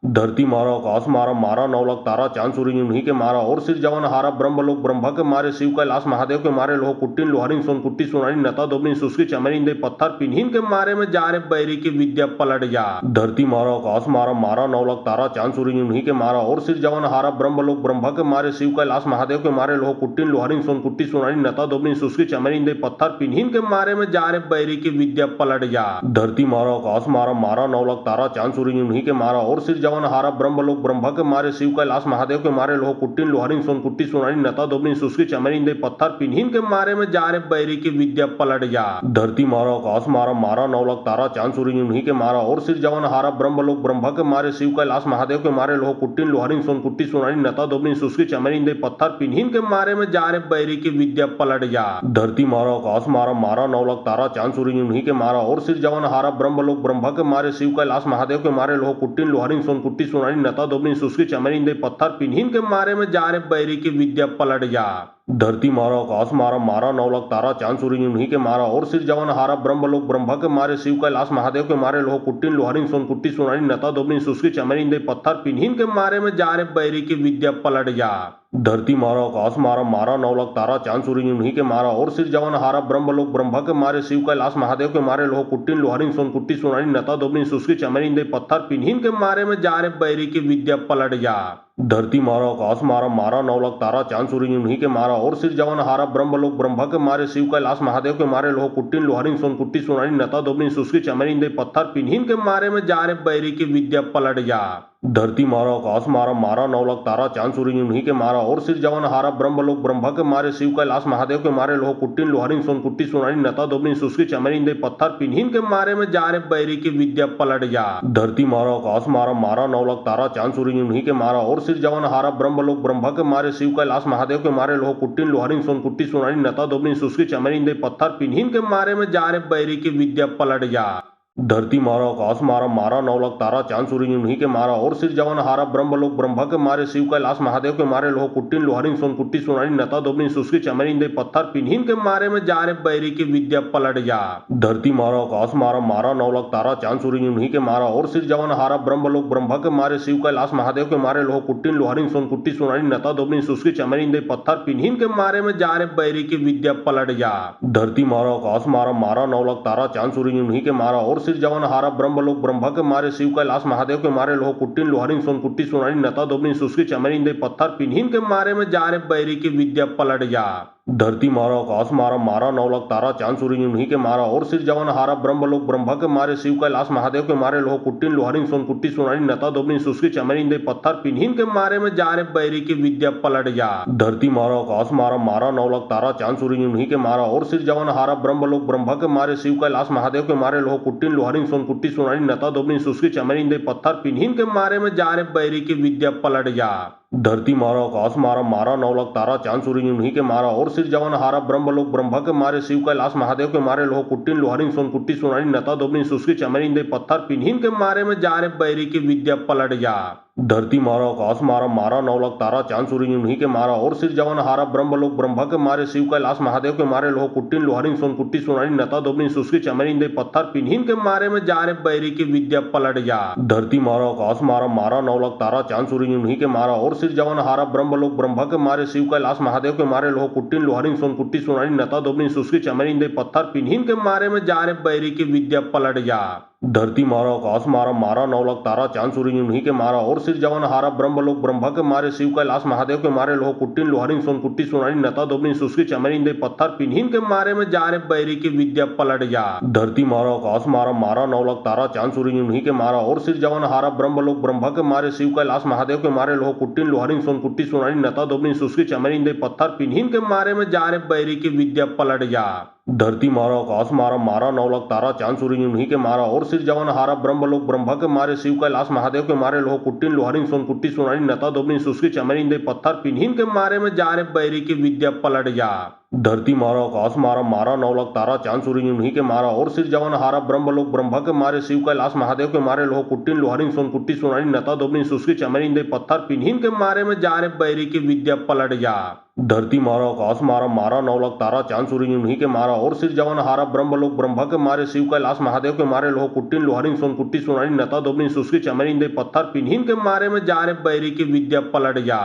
धरती मारा आकाश मारा मारा नौलख तारा चांद सूरज उन्हीं के मारा और सिर जवन हारा ब्रह्मलोक ब्रह्म के मारे शिव कैलाश महादेव के मारे लोह कुट्टिन लोहरिन सोन कुट्टी सोनारी नता दोबनी सुस्की चमेरिन दे पत्थर पिन्हिन के मारे में जा रे बैरी की विद्या पलट जा। धरती मारा आकाश मारा मारा नौलख तारा चांद सूरज उन्हीं के मारा और सिर जवन हारा ब्रह्मलोक ब्रह्म के मारे शिव कैलाश महादेव के मारे लोह कुट्टिन लोहरिन सोन कुट्टी सोनारी नता दोबनी सुस्की चमेरिन दे पत्थर पिन्हिन के मारे में जा रे बैरी की विद्या पलट जा। धरती मारा आकाश मारा मारा नौलख तारा चांद सूरज उन्हीं के मारा और सिर जवन हारा ब्रह्मलोक ब्रह्म के मारे शिव कैलाश महादेव के मारे लोह कुट्टिन लोहरिन सोन कुट्टी सोनारी नता दोबनी सुस्की चमेरिन दे पत्थर पिन्हिन के मारे में जा रे बैरी की विद्या पलट जा। धरती मारा आकाश मारा मारा नौलख तारा चांद सूरज उन्हीं के मारा और सिर जवन हारा ब्रह्मलोक ब्रह्म के मारे शिव कैलाश महादेव के मारे लोह कुट्टिन लोहरिन सोन कुट्टी सोनारी नता दोबनी सुस्की चमेरिन दे पत्थर पिन्हिन के मारे में जा रे बैरी की विद्या पलट जा। धरती मारा आकाश मारा मारा नौलख तारा चांद सूरज उन्हीं के मारा और सिर जवन हारा ब्रह्मलोक ब्रह्म के मारे शिव कैलाश महादेव के मारे लोह कुट्टिन लोहरिन सोन कुट्टी सोनारी नता दोबनी सुस्की चमेरिन दे पत्थर पिन्हिन के मारे में जा रे बैरी की विद्या पलट जा। धरती मारा आकाश मारा मारा नौलख तारा चांद सूरज उन्हीं के मारा और सिर जवन हारा ब्रह्मलोक ब्रह्म के मारे शिव कैलाश महादेव के मारे लोह कुट्टिन लोहरिन सोन कुट्टी सोनारी नता दोबनी सुस्की चमेरिन दे पत्थर पिन्हिन के मारे में जा रे बैरी की विद्या पलट जा। धरती मारा आकाश मारा मारा नौलख तारा चांद सूरज उन्हीं के मारा और सिर जवन हारा ब्रह्मलोक ब्रह्म के मारे शिव कैलाश महादेव के मारे लोह कुट्टिन लोहरिन सोन कुट्टी सोनारी नता दोबनी सुस्की चमेरिन दे पत्थर पिन्हिन के मारे में जा रे बैरी की विद्या पलट जा। धरती मारा आकाश मारा मारा नौलख तारा चांद सूरज उन्हीं के मारा और सिर जवन हारा ब्रह्मलोक ब्रह्म के मारे शिव कैलाश महादेव के मारे लोह कुट्टिन लोहरिन सोन कुट्टी सोनारी नता दोबनी सुस्की चमेरिन दे पत्थर पिन्हिन के मारे में जा रे बैरी की विद्या पलट जा। धरती मारा आकाश मारा मारा नौलख तारा चांद सूरज उन्हीं के मारा और सिर जवन हारा ब्रह्मलोक ब्रह्म के मारे शिव कैलाश महादेव के मारे लोह कुट्टिन लोहरिन सोन कुट्टी सोनारी नता दोबनी सुस्की चमेरिन दे पत्थर पिन्हिन के मारे में जा रे बैरी की विद्या पलट जा। धरती मारा आकाश मारा मारा नौलख तारा चांद सूरज उन्हीं के मारा और सिर जवन हारा ब्रह्मलोक ब्रह्म के मारे शिव कैलाश महादेव के मारे लोह कुट्टिन लोहरिन सोन कुट्टी सोनारी नता दोबनी सुस्की चमेरिन दे पत्थर पिन्हिन के मारे में जा रे बैरी की विद्या पलट जा। धरती मारा आकाश मारा मारा नौलख तारा चांद सूरज उन्हीं के मारा और सिर जवन हारा ब्रह्मलोक ब्रह्म के मारे शिव कैलाश महादेव के मारे लोह कुट्टिन लोहरिन सोन कुट्टी सोनारी नता दोबनी सुस्की चमेरिन दे पत्थर पिन्हिन के मारे में जा रे बैरी की विद्या पलट जा। धरती मारा आकाश मारा मारा नौलख तारा चांद सूरज उन्हीं के मारा और सिर जवन हारा ब्रह्मलोक ब्रह्म के मारे शिव कैलाश महादेव के मारे लोह कुट्टिन लोहरिन सोन कुट्टी सोनारी नता दोबनी सुस्की चमेरिन दे पत्थर पिन्हिन के मारे में जा रे बैरी की विद्या पलट जा। धरती मारा आकाश मारा मारा नौलख तारा चांद सूरज उन्हीं के मारा और सिर जवन हारा ब्रह्मलोक ब्रह्म के मारे शिव कैलाश महादेव के मारे लोह कुट्टिन लोहरिन सोन कुट्टी सोनारी नता दोबनी सुस्की चमेरिन दे पत्थर पिन्हिन के मारे में जा रे बैरी की विद्या पलट जा। धरती मारा आकाश मारा मारा नौलख तारा चांद सूरज उन्हीं के मारा और सिर जवान हारा ब्रह्मलोक ब्रह्मा के मारे शिव कैलाश महादेव के मारे लोह कुट्टिन लोहरिन सोन कुट्टी सोनारी नता दोबनी सुस्की चमरिन दे पत्थर पिन्हिन के मारे में जा रे बैरी की विद्या पलट जा। धरती मारा आकाश मारा मारा नौलख तारा चांद सूरज उन्हीं के मारा और सिर जवान हारा ब्रह्मलोक ब्रह्मा के मारे शिव कैलाश महादेव के मारे लोह कुट्टिन लोहरिन सोन कुट्टी सोनारी नता दोबनी सुस्की चमरिन दे पत्थर पिन्हिन के मारे में जा रे बैरी की विद्या पलट जा। धरती मारा आकाश मारा मारा नौलख तारा चांद सूरज उन्हीं के मारा और सिर जवान हारा ब्रह्मलोक ब्रह्मा के मारे शिव कैलाश महादेव के मारे लोह कुट्टिन लोहरिन सोन कुट्टी सोनारी नता दोबनी सुस्की चमरिन दे पत्थर पिन्हिन के मारे में जा रे बैरी की विद्या पलट जा। धरती मारा आकाश मारा मारा नौलख तारा चांद सूरज उन्हीं के मारा और सिर जवान हारा ब्रह्मलोक ब्रह्मा के मारे शिव कैलाश महादेव के मारे लोह कुट्टिन लोहरिन सोन कुट्टी सोनारी नता दोबनी सुस्की चमरिन दे पत्थर पिन्हिन के मारे में जा रे बैरी की विद्या पलट जा। धरती मारा आकाश मारा मारा नौलख तारा चांद सूरज उन्हीं के मारा और सिर जवान हारा ब्रह्मलोक ब्रह्मा के मारे शिव कैलाश महादेव के मारे लोह कुट्टिन लोहरिन सोन कुट्टी सोनारी नता दोबनी सुस्की चमरिन दे पत्थर पिन्हिन के मारे में जा रे बैरी की विद्या पलट जा। धरती मारा आकाश मारा मारा नौलख तारा चांद सूरज उन्हीं के मारा और सिर जवान हारा ब्रह्मलोक ब्रह्मा के मारे शिव कैलाश महादेव के मारे लोह कुट्टिन लोहरिन सोन कुट्टी सोनारी नता दोबनी सुस्की चमरिन दे पत्थर पिन्हिन के मारे में जा रे बैरी की विद्या पलट जा। धरती मारा आकाश मारा मारा नौलख तारा चांद सूरज उन्हीं के मारा और सिर जवान हारा ब्रह्मलोक ब्रह्मा के मारे शिव कैलाश महादेव के मारे लोह कुट्टिन लोहरिन सोन कुट्टी सोनारी नता दोबनी सुस्की चमरिन दे पत्थर पिन्हिन के मारे में जा रे बैरी की विद्या पलट जा। धरती मारा आकाश मारा मारा नौलख तारा चांद सूरज उन्हीं के मारा और सिर जवान हारा ब्रह्मलोक ब्रह्मा के मारे शिव कैलाश महादेव के मारे लोह कुट्टिन लोहरिन सोन कुट्टी सोनारी नता दोबनी सुस्की चमरिन दे पत्थर पिन्हिन के मारे में जा रे बैरी की विद्या पलट जा। धरती मारा आकाश मारा मारा नौलख तारा चांद सूरज उन्हीं के मारा और सिर जवान हारा ब्रह्मलोक ब्रह्मा के मारे शिव कैलाश महादेव के मारे लोह कुट्टिन लोहरिन सोन कुट्टी सोनारी नता दोबनी सुस्की चमरिन दे पत्थर पिन्हिन के मारे में जा रे बैरी की विद्या पलट जा। धरती मारा आकाश मारा मारा नौलख तारा चांद सूरज उन्हीं के मारा और सिर जवान हारा ब्रह्मलोक ब्रह्मा के मारे शिव कैलाश महादेव के मारे लोह कुट्टिन लोहरिन सोन कुट्टी सोनारी नता दोबनी सुस्की चमरिन दे पत्थर पिन्हिन के मारे में जा रे बैरी की विद्या पलट जा।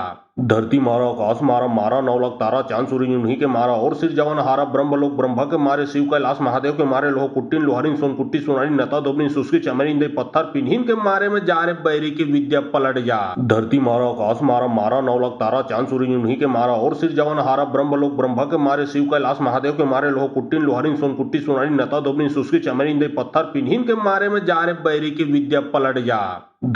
धरती मारा आकाश मारा मारा नौलख तारा चांद सूरज उन्हीं के मारा और सिर जवान हारा ब्रह्मलोक ब्रह्मा के मारे शिव कैलाश महादेव के मारे लोह कुट्टिन लोहरिन सोन कुट्टी सोनारी नता दोबनी सुस्की चमरिन दे पत्थर पिन्हिन के मारे में जा रे बैरी की विद्या पलट जा। धरती मारा आकाश मारा मारा नौलख तारा चांद सूरज उन्हीं के मारा और सिर जवान हारा ब्रह्मलोक ब्रह्मा के मारे शिव कैलाश महादेव के मारे लोह कुट्टिन लोहरिन सोन कुट्टी सोनारी नता दोबनी सुस्की चमरिन दे पत्थर पिन्हिन के मारे में जा रे बैरी की विद्या पलट जा।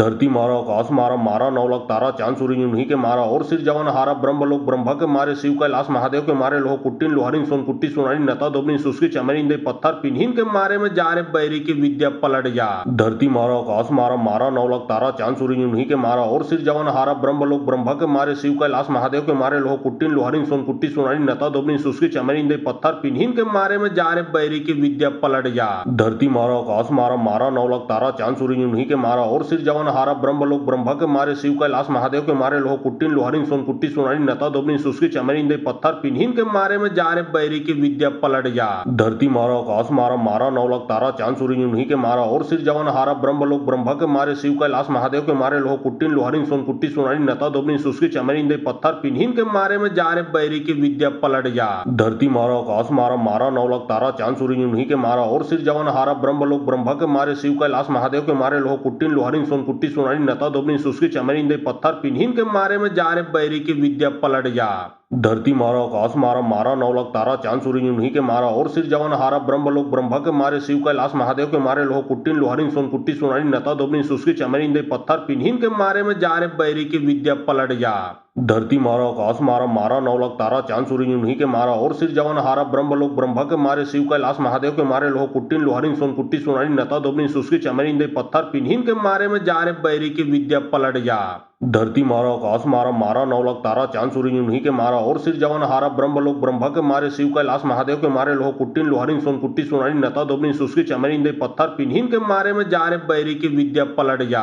धरती मारा आकाश मारा मारा नौलख तारा चांद सूरज उन्हीं के मारा और सिर जवान हारा ब्रह्मलोक ब्रह्मा के मारे शिव कैलाश महादेव के मारे लोह कुट्टिन लोहरिन सोन कुट्टी सोनारी नता दोबनी सुस्की चमरिन दे पत्थर पिन्हिन के मारे में जा रे बैरी की विद्या पलट जा। धरती मारा आकाश मारा मारा नौलख तारा चांद सूरज उन्हीं के मारा और सिर जवान हारा ब्रह्मलोक ब्रह्मा के मारे शिव कैलाश महादेव के मारे लोह कुट्टिन लोहरिन सोन कुट्टी सोनारी नता दोबनी सुस्की चमरिन दे पत्थर पिन्हिन के मारे में जा रे बैरी की विद्या पलट जा। धरती मारा आकाश मारा मारा नौलख तारा चांद सूरज उन्हीं के मारा और सिर जवान हारा ब्रह्मलोक ब्रह्मा के मारे शिव कैलाश महादेव के मारे लोह कुट्टिन लोहरिन सोन कुट्टी सोनारी नता दोबनी सुस्की चमरिन दे पत्थर पिन्हिन के मारे में जा रे बैरी की विद्या पलट जा। धरती मारा आकाश मारा मारा नौलख तारा चांद सूरज उन्हीं के मारा और सिर जवान हारा ब्रह्मलोक ब्रह्मा के मारे शिव कैलाश महादेव के मारे लोह कुट्टिन लोहरिन सोन कुट्टी सोनारी नता दोबनी सुस्की चमरिन दे पत्थर पिन्हिन के मारे में जा रे बैरी की विद्या पलट जा। धरती मारा आकाश मारा मारा नौलख तारा चांद सूरज उन्हीं के मारा और सिर जवान हारा ब्रह्मलोक ब्रह्मा के मारे शिव कैलाश महादेव के मारे लोह कुट्टिन लोहरिन सोन कुट्टी सोनारी नता दोबनी सुस्की चमरिन दे पत्थर पिन्हिन के मारे में जा रे बैरी की विद्या पलट जा। धरती मारा आकाश मारा मारा नौलख तारा चांद सूरज उन्हीं के मारा और सिर जवान हारा ब्रह्मलोक ब्रह्मा के मारे शिव कैलाश महादेव के मारे लोह कुट्टिन लोहरिन सोन कुट्टी सोनारी नता दोबनी सुस्की चमरिन दे पत्थर पिन्हिन के मारे में जा रे बैरी की विद्या पलट जा। धरती मारा आकाश मारा मारा नौलख तारा चांद सूरज उन्हीं के मारा और सिर जवान हारा ब्रह्मलोक ब्रह्मा के मारे शिव कैलाश महादेव के मारे लोह कुट्टिन लोहरिन सोन कुट्टी सोनारी नता दोबनी सुस्की चमरिन दे पत्थर पिन्हिन के मारे में जा रे बैरी की विद्या पलट जा। धरती मारा आकाश मारा मारा नौलख तारा चांद सूरज उन्हीं के मारा और सिर जवान हारा ब्रह्मलोक ब्रह्मा के मारे शिव कैलाश महादेव के मारे लोह कुट्टिन लोहरिन सोन कुट्टी सोनारी नता दोबनी सुस्की चमरिन दे पत्थर पिन्हिन के मारे में जा रे बैरी की विद्या पलट जा।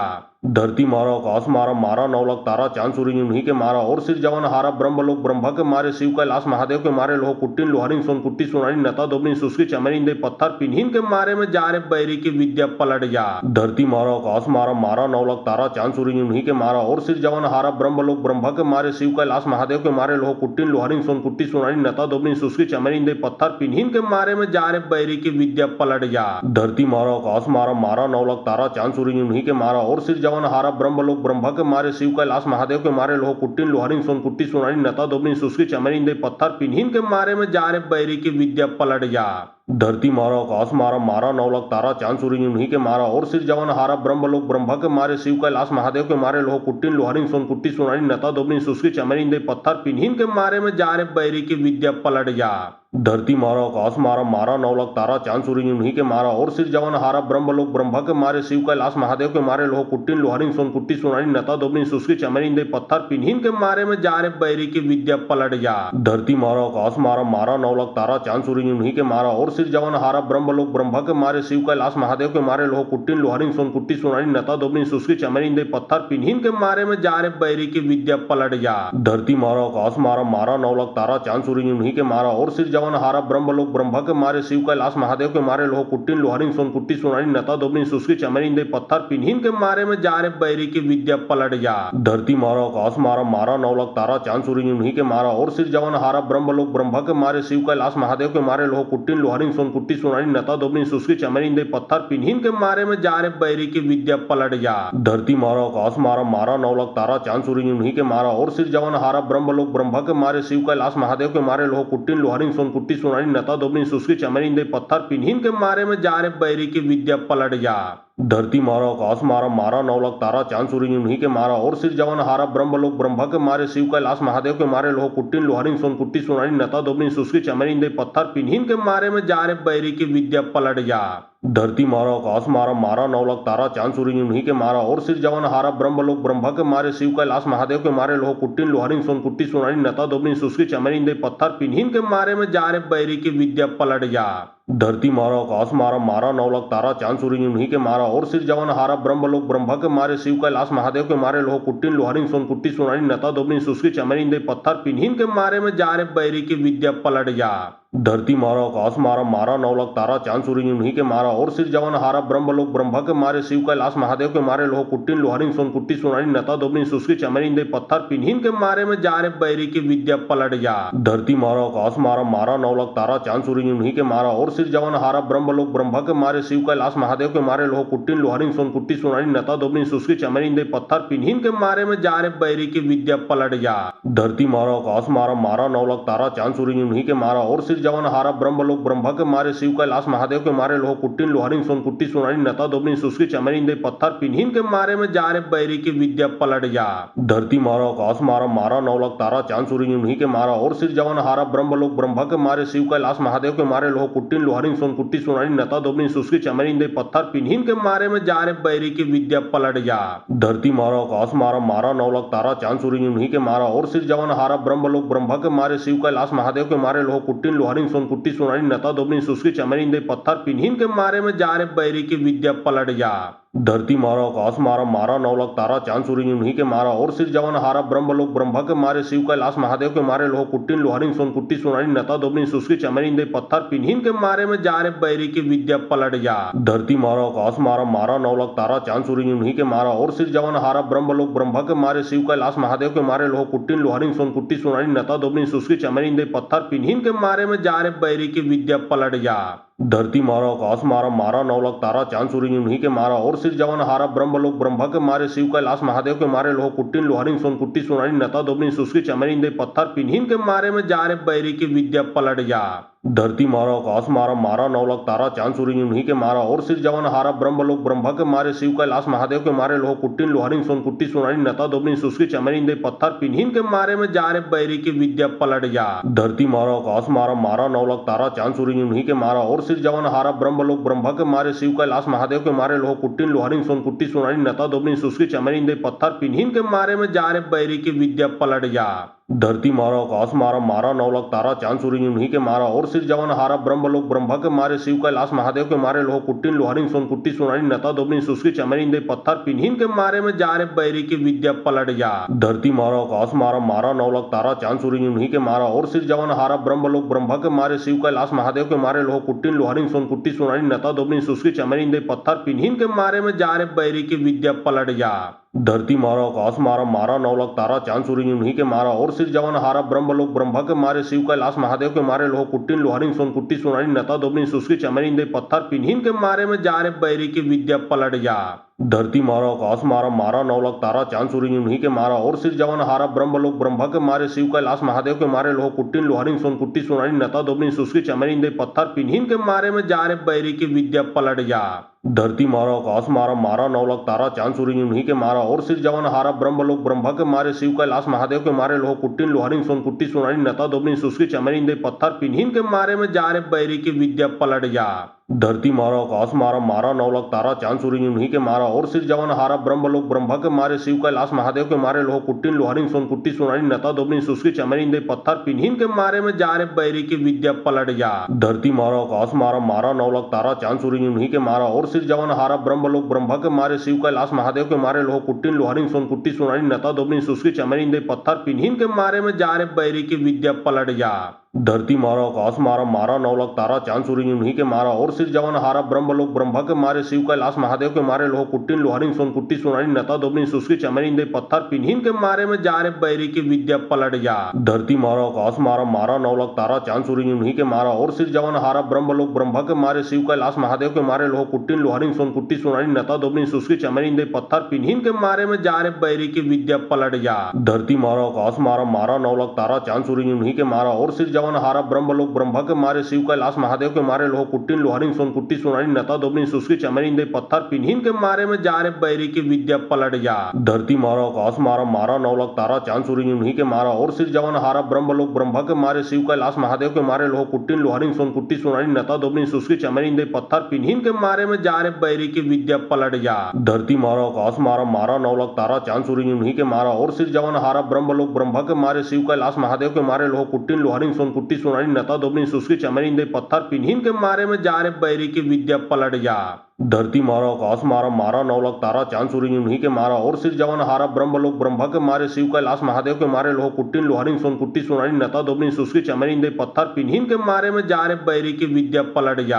धरती मारा आकाश मारा मारा नौलख तारा चांद सूरज उन्हीं के मारा और सिर जवान हारा ब्रह्मलोक ब्रह्मा के मारे शिव कैलाश महादेव के मारे लोह कुट्टिन लोहरिन सोन कुट्टी सोनारी नता दोबनी सुस्की चमरिन दे पत्थर पिन्हिन के मारे में जा रे बैरी की विद्या पलट जा। धरती मारा आकाश मारा मारा नौलख तारा चांद सूरज उन्हीं के मारा और सिर जवान हारा ब्रह्मलोक ब्रह्मा के मारे शिव कैलाश महादेव के मारे लोह कुट्टिन लोहरिन सोन कुट्टी सोनारी नता दोबनी सुस्की चमरिन दे पत्थर पिन्हिन के मारे में जा रे बैरी की विद्या पलट जा। धरती मारा आकाश मारा मारा नौलख तारा चांद सूरज उन्हीं के मारा और सिर जवन हारा ब्रह्मलोक ब्रह्म के मारे शिव कैलाश महादेव के मारे लोह कुट्टिन लोहरिन सोनकुट्टी सोनारी नता दोबनी सुस्की चमरिन दे पत्थर पिन्हिन के मारे में जा रे बैरी की विद्या पलट जा। धरती मारा आकाश मारा मारा नौलख तारा चांद सूरज उन्हीं के मारा और सिर जवन हारा ब्रह्मलोक ब्रह्म के मारे शिव कैलाश महादेव के मारे लोह कुट्टिन लोहरिन सोनकुट्टी सोनारी नता दोबनी सुस्की चमरिन दे पत्थर पिन्हिन के मारे में जा रे बैरी की विद्या पलट जा। धरती मारा आकाश मारा मारा नौलख तारा चांद सूरज उन्हीं के मारा और सिर जवन हारा ब्रह्मलोक ब्रह्म के मारे शिव कैलाश महादेव के मारे लोह कुट्टिन लोहरिन सोनकुट्टी सोनारी नता दोबनी सुस्की चमरिन दे पत्थर पिन्हिन के मारे में जा रे बैरी की विद्या पलट जा। धरती मारा आकाश मारा मारा नौलख तारा चांद सूरज उन्हीं के मारा और सिर जवन हारा ब्रह्मलोक ब्रह्म के मारे शिव कैलाश महादेव के मारे लोह कुट्टिन लोहरिन सोनकुट्टी सोनारी नता दोबनी सुस्की चमरिन दे पत्थर पिन्हिन के मारे में जा रे बैरी की विद्या पलट जा। धरती मारा आकाश मारा मारा नौलख तारा चांद सूरज उन्हीं के मारा और सिर जवन हारा ब्रह्मलोक ब्रह्म के मारे शिव कैलाश महादेव के मारे लोह कुट्टिन लोहरिन सोनकुट्टी सोनारी नता दोबनी सुस्की चमरिन दे पत्थर पिन्हिन के मारे में जा रे बैरी की विद्या पलट जा। धरती मारा आकाश मारा मारा नौलख तारा चांद सूरज उन्हीं के मारा और सिर जवन हारा ब्रह्मलोक ब्रह्म के मारे शिव कैलाश महादेव के मारे लोह कुट्टिन लोहरिन सोनकुट्टी सोनारी नता दोबनी सुस्की चमरिन दे पत्थर पिन्हिन के मारे में जा रे बैरी की विद्या पलट जा। धरती मारा आकाश मारा मारा नौलख तारा चांद सूरज उन्हीं के मारा और सिर जवन हारा ब्रह्मलोक ब्रह्म के मारे शिव कैलाश महादेव के मारे लोह कुट्टिन लोहरिन सोनकुट्टी सोनारी नता दोबनी सुस्की चमरिन दे पत्थर पिन्हिन के मारे में जा रे बैरी की विद्या पलट जा। धरती मारा आकाश मारा मारा नौलख तारा चांद सूरज उन्हीं के मारा और सिर जवन हारा ब्रह्मलोक ब्रह्म के मारे शिव कैलाश महादेव के मारे लोह कुट्टिन लोहरिन सोनकुट्टी सोनारी नता दोबनी सुस्की चमरिन दे पत्थर पिन्हिन के मारे में जा रे बैरी की विद्या पलट जा। धरती मारा आकाश मारा मारा नौलख तारा चांद सूरज उन्हीं के मारा और सिर जवन हारा ब्रह्मलोक ब्रह्म के मारे शिव कैलाश महादेव के मारे लोह कुट्टिन लोहरिन सोनकुट्टी सोनारी नता दोबनी सुस्की चमरिन दे पत्थर पिन्हिन के मारे में जा रे बैरी की विद्या पलट जा। धरती मारा आकाश मारा मारा नौलख तारा चांद सूरज उन्हीं के मारा और सिर जवन हारा ब्रह्मलोक ब्रह्म के मारे शिव कैलाश महादेव के मारे लोह कुट्टिन लोहरिन सोनकुट्टी सोनारी नता दोबनी सुस्की चमरिन दे पत्थर पिन्हिन के मारे में जा रे बैरी की विद्या पलट जा। धरती मारा आकाश मारा मारा नौलख तारा चांद सूरज उन्हीं के मारा और सिर जवन हारा ब्रह्मलोक ब्रह्म के मारे शिव कैलाश महादेव के मारे लोह कुट्टिन लोहरिन सोनकुट्टी सोनारी नता दोबनी सुस्की चमरिन दे पत्थर पिन्हिन के मारे में जा रे बैरी की विद्या पलट जा। धरती मारा आकाश मारा मारा नौलख तारा चांद सूरज उन्हीं के मारा और सिर जवन हारा ब्रह्मलोक ब्रह्म के मारे शिव कैलाश महादेव के मारे लोह कुट्टिन लोहरिन सोनकुट्टी सोनारी नता दोबनी सुस्की चमरिन दे पत्थर पिन्हिन के मारे में जा रे बैरी की विद्या पलट जा। धरती मारा आकाश मारा मारा नौलख तारा चांद सूरज उन्हीं के मारा और सिर जवन हारा ब्रह्मलोक ब्रह्म के मारे शिव कैलाश महादेव के मारे लोह कुट्टिन लोहरिन सोनकुट्टी सोनारी नता दोबनी सुस्की चमरिन दे पत्थर पिन्हिन के मारे में जा रे बैरी की विद्या पलट जा। धरती मारा आकाश मारा मारा नौलख तारा चांद सूरज उन्हीं के मारा और सिर जवन हारा ब्रह्मलोक ब्रह्म के मारे शिव कैलाश महादेव के मारे लोह कुट्टिन लोहरिन सोनकुट्टी सोनारी नता दोबनी सुस्की चमरिन दे पत्थर पिन्हिन के मारे में जा रे बैरी की विद्या पलट जा। धरती मारा आकाश मारा मारा नौलख तारा चांद सूरज उन्हीं के मारा और सिर जवन हारा ब्रह्मलोक ब्रह्म के मारे शिव कैलाश महादेव के मारे लोह कुट्टिन लोहरिन सोनकुट्टी सोनारी नता दोबनी सुस्की चमरिन दे पत्थर पिन्हिन के मारे में जा रे बैरी की विद्या पलट जा। धरती मारा आकाश मारा मारा नौलख तारा चांद सूरज उन्हीं के मारा और सिर जवन हारा ब्रह्मलोक ब्रह्म के मारे शिव कैलाश महादेव के मारे लोह कुट्टिन लोहरिन सोनकुट्टी सोनारी नता दोबनी सुस्की चमरिन दे पत्थर पिन्हिन के मारे में जा रे बैरी की विद्या पलट जा। धरती मारा आकाश मारा मारा नौलख तारा चांद सूरज उन्हीं के मारा और सिर जवन हारा ब्रह्मलोक ब्रह्म के मारे शिव कैलाश महादेव के मारे लोह कुट्टिन लोहरिन सोनकुट्टी सोनारी नता दोबनी सुस्की चमरिन दे पत्थर पिन्हिन के मारे में जा रे बैरी की विद्या पलट जा। धरती मारा आकाश मारा मारा नौलख तारा चांद सूरज उन्हीं के मारा और सिर जवन हारा ब्रह्मलोक ब्रह्म के मारे शिव कैलाश महादेव के मारे लोह कुट्टिन लोहरिन सोनकुट्टी सोनारी नता दोबनी सुस्की चमरिन दे पत्थर पिन्हिन के मारे में जा रे बैरी की विद्या पलट जा। धरती मारा आकाश मारा मारा नौलख तारा चांद सूरज उन्हीं के मारा और सिर जवन हारा ब्रह्मलोक ब्रह्म के मारे शिव कैलाश महादेव के मारे लोह कुट्टिन लोहरिन सोनकुट्टी सोनारी नता दोबनी सुस्की चमरिन दे पत्थर पिन्हिन के मारे में जा रे बैरी की विद्या पलट जा। धरती मारा आकाश मारा मारा नौलख तारा चांद सूरज उन्हीं के मारा और सिर जवन हारा ब्रह्मलोक ब्रह्म के मारे शिव कैलाश महादेव के मारे लोह कुट्टिन लोहरिन सोनकुट्टी सोनारी नता दोबनी सुस्की चमरिन दे पत्थर पिन्हिन के मारे में जा रे बैरी की विद्या पलट जा। धरती मारा आकाश मारा मारा नौलख तारा चांद सूरज उन्हीं के मारा और सिर जवन हारा ब्रह्मलोक ब्रह्म के मारे शिव कैलाश महादेव के मारे लोह कुट्टिन लोहरिन सोनकुट्टी सोनारी नता दोबनी सुस्की चमरिन दे पत्थर पिन्हिन के मारे में जा रे बैरी की विद्या पलट जा। धरती मारा आकाश मारा मारा नौलख तारा चांद सूरज उन्हीं के मारा और सिर जवन हारा ब्रह्मलोक ब्रह्म के मारे शिव कैलाश महादेव के मारे लोह कुट्टिन लोहरिन सोनकुट्टी सोनारी नता दोबनी सुस्की चमरिन दे पत्थर पिन्हिन के मारे में जा रे बैरी की विद्या पलट जा। धरती मारा आकाश मारा मारा नौलख तारा चांद सूरज उन्हीं के मारा और सिर जवन हारा ब्रह्मलोक ब्रह्म के मारे शिव कैलाश महादेव के मारे लोह कुट्टिन लोहरिन सोनकुट्टी सोनारी नता दोबनी सुस्की चमरिन दे पत्थर पिन्हिन के मारे में जा रे बैरी की विद्या पलट जा। धरती मारा आकाश मारा मारा नौलख तारा चांद सूरज उन्हीं के मारा और सिर जवन हारा ब्रह्मलोक ब्रह्मा के मारे शिव कैलाश महादेव के मारे लोह कुट्टिन लोहरिन सोन कुट्टी सोनारी नता दोबनी सुस्की चमरिन दे पत्थर पिन्हिन के मारे में जा रे बैरी की विद्या पलट जा। धरती मारा आकाश मारा मारा नौलख तारा चांद सूरज उन्हीं के मारा और सिर जवन हारा ब्रह्मलोक ब्रह्मा के मारे शिव कैलाश महादेव के मारे लोह कुट्टिन लोहरिन सोन कुट्टी सोनारी नता दोबनी सुस्की चमरिन दे पत्थर पिन्हिन के मारे में जा रे बैरी की विद्या पलट जा। धरती मारा आकाश मारा मारा नौलख तारा चांद सूरज उन्हीं के मारा और सिर जवन हारा ब्रह्मलोक ब्रह्मा के मारे शिव कैलाश महादेव के मारे लोह कुट्टिन लोहरिन सोन कुट्टी सोनारी नता दोबनी सुस्की चमरिन दे पत्थर पिन्हिन के मारे में जा रे बैरी की विद्या पलट जा। धरती मारा आकाश मारा मारा नौलख तारा चांद सूरज उन्हीं के मारा और सिर जवन हारा ब्रह्मलोक ब्रह्मा के मारे शिव कैलाश महादेव के मारे लोह कुट्टिन लोहरिन सोन कुट्टी सोनारी नता दोबनी सुस्की चमरिन दे पत्थर पिन्हिन के मारे में जा रे बैरी की विद्या पलट जा। धरती मारा आकाश मारा मारा नौलख तारा चांद सूरज उन्हीं के मारा और सिर जवन हारा ब्रह्मलोक ब्रह्मा के मारे शिव कैलाश महादेव के मारे लोह कुट्टिन लोहरिन सोन कुट्टी सोनारी नता दोबनी सुस्की चमरिन दे पत्थर पिन्हिन के मारे में जा रे बैरी की विद्या पलट जा। धरती मारा आकाश मारा मारा नौलख तारा चांद सूरज उन्हीं के मारा और सिर जवन हारा ब्रह्मलोक ब्रह्मा के मारे शिव कैलाश महादेव के मारे लोह कुट्टिन लोहरिन सोन कुट्टी सोनारी नता दोबनी सुस्की चमरिन दे पत्थर पिन्हिन के मारे में जा रे बैरी की विद्या पलट जा। धरती मारा आकाश मारा मारा नौलख तारा चांद सूरज उन्हीं के मारा और सिर जवन हारा ब्रह्मलोक ब्रह्मा के मारे शिव कैलाश महादेव के मारे लोह कुट्टिन लोहरिन सोन कुट्टी सोनारी नता दोबनी सुस्की चमरिन दे पत्थर पिन्हिन के मारे में जा रे बैरी की विद्या पलट जा। धरती मारा आकाश मारा मारा नौलख तारा चांद सूरज उन्हीं के मारा और सिर जवन हारा ब्रह्मलोक ब्रह्मा के मारे शिव कैलाश महादेव के मारे लोह कुट्टिन लोहरिन सोन कुट्टी सोनारी नता दोबनी सुस्की चमरिन दे पत्थर पिन्हिन के मारे में जा रे बैरी की विद्या पलट जा। धरती मारा आकाश मारा मारा नौलख तारा चांद सूरज उन्हीं के मारा और सिर जवन हारा ब्रह्मलोक ब्रह्मा के मारे शिव कैलाश महादेव के मारे लोह कुट्टिन लोहरिन सोन कुट्टी सोनारी नता दोबनी सुस्की चमरिन दे पत्थर पिन्हिन के मारे में जा रे बैरी की विद्या पलट जा। धरती मारा आकाश मारा मारा नौलख तारा चांद सूरज उन्हीं के मारा और सिर जवन हारा ब्रह्मलोक ब्रह्मा के मारे शिव कैलाश महादेव के मारे लोह कुट्टिन लोहरिन सोन कुट्टी सोनारी नता दोबनी सुस्की चमरिन दे पत्थर पिन्हिन के मारे में जा रे बैरी की विद्या पलट जा।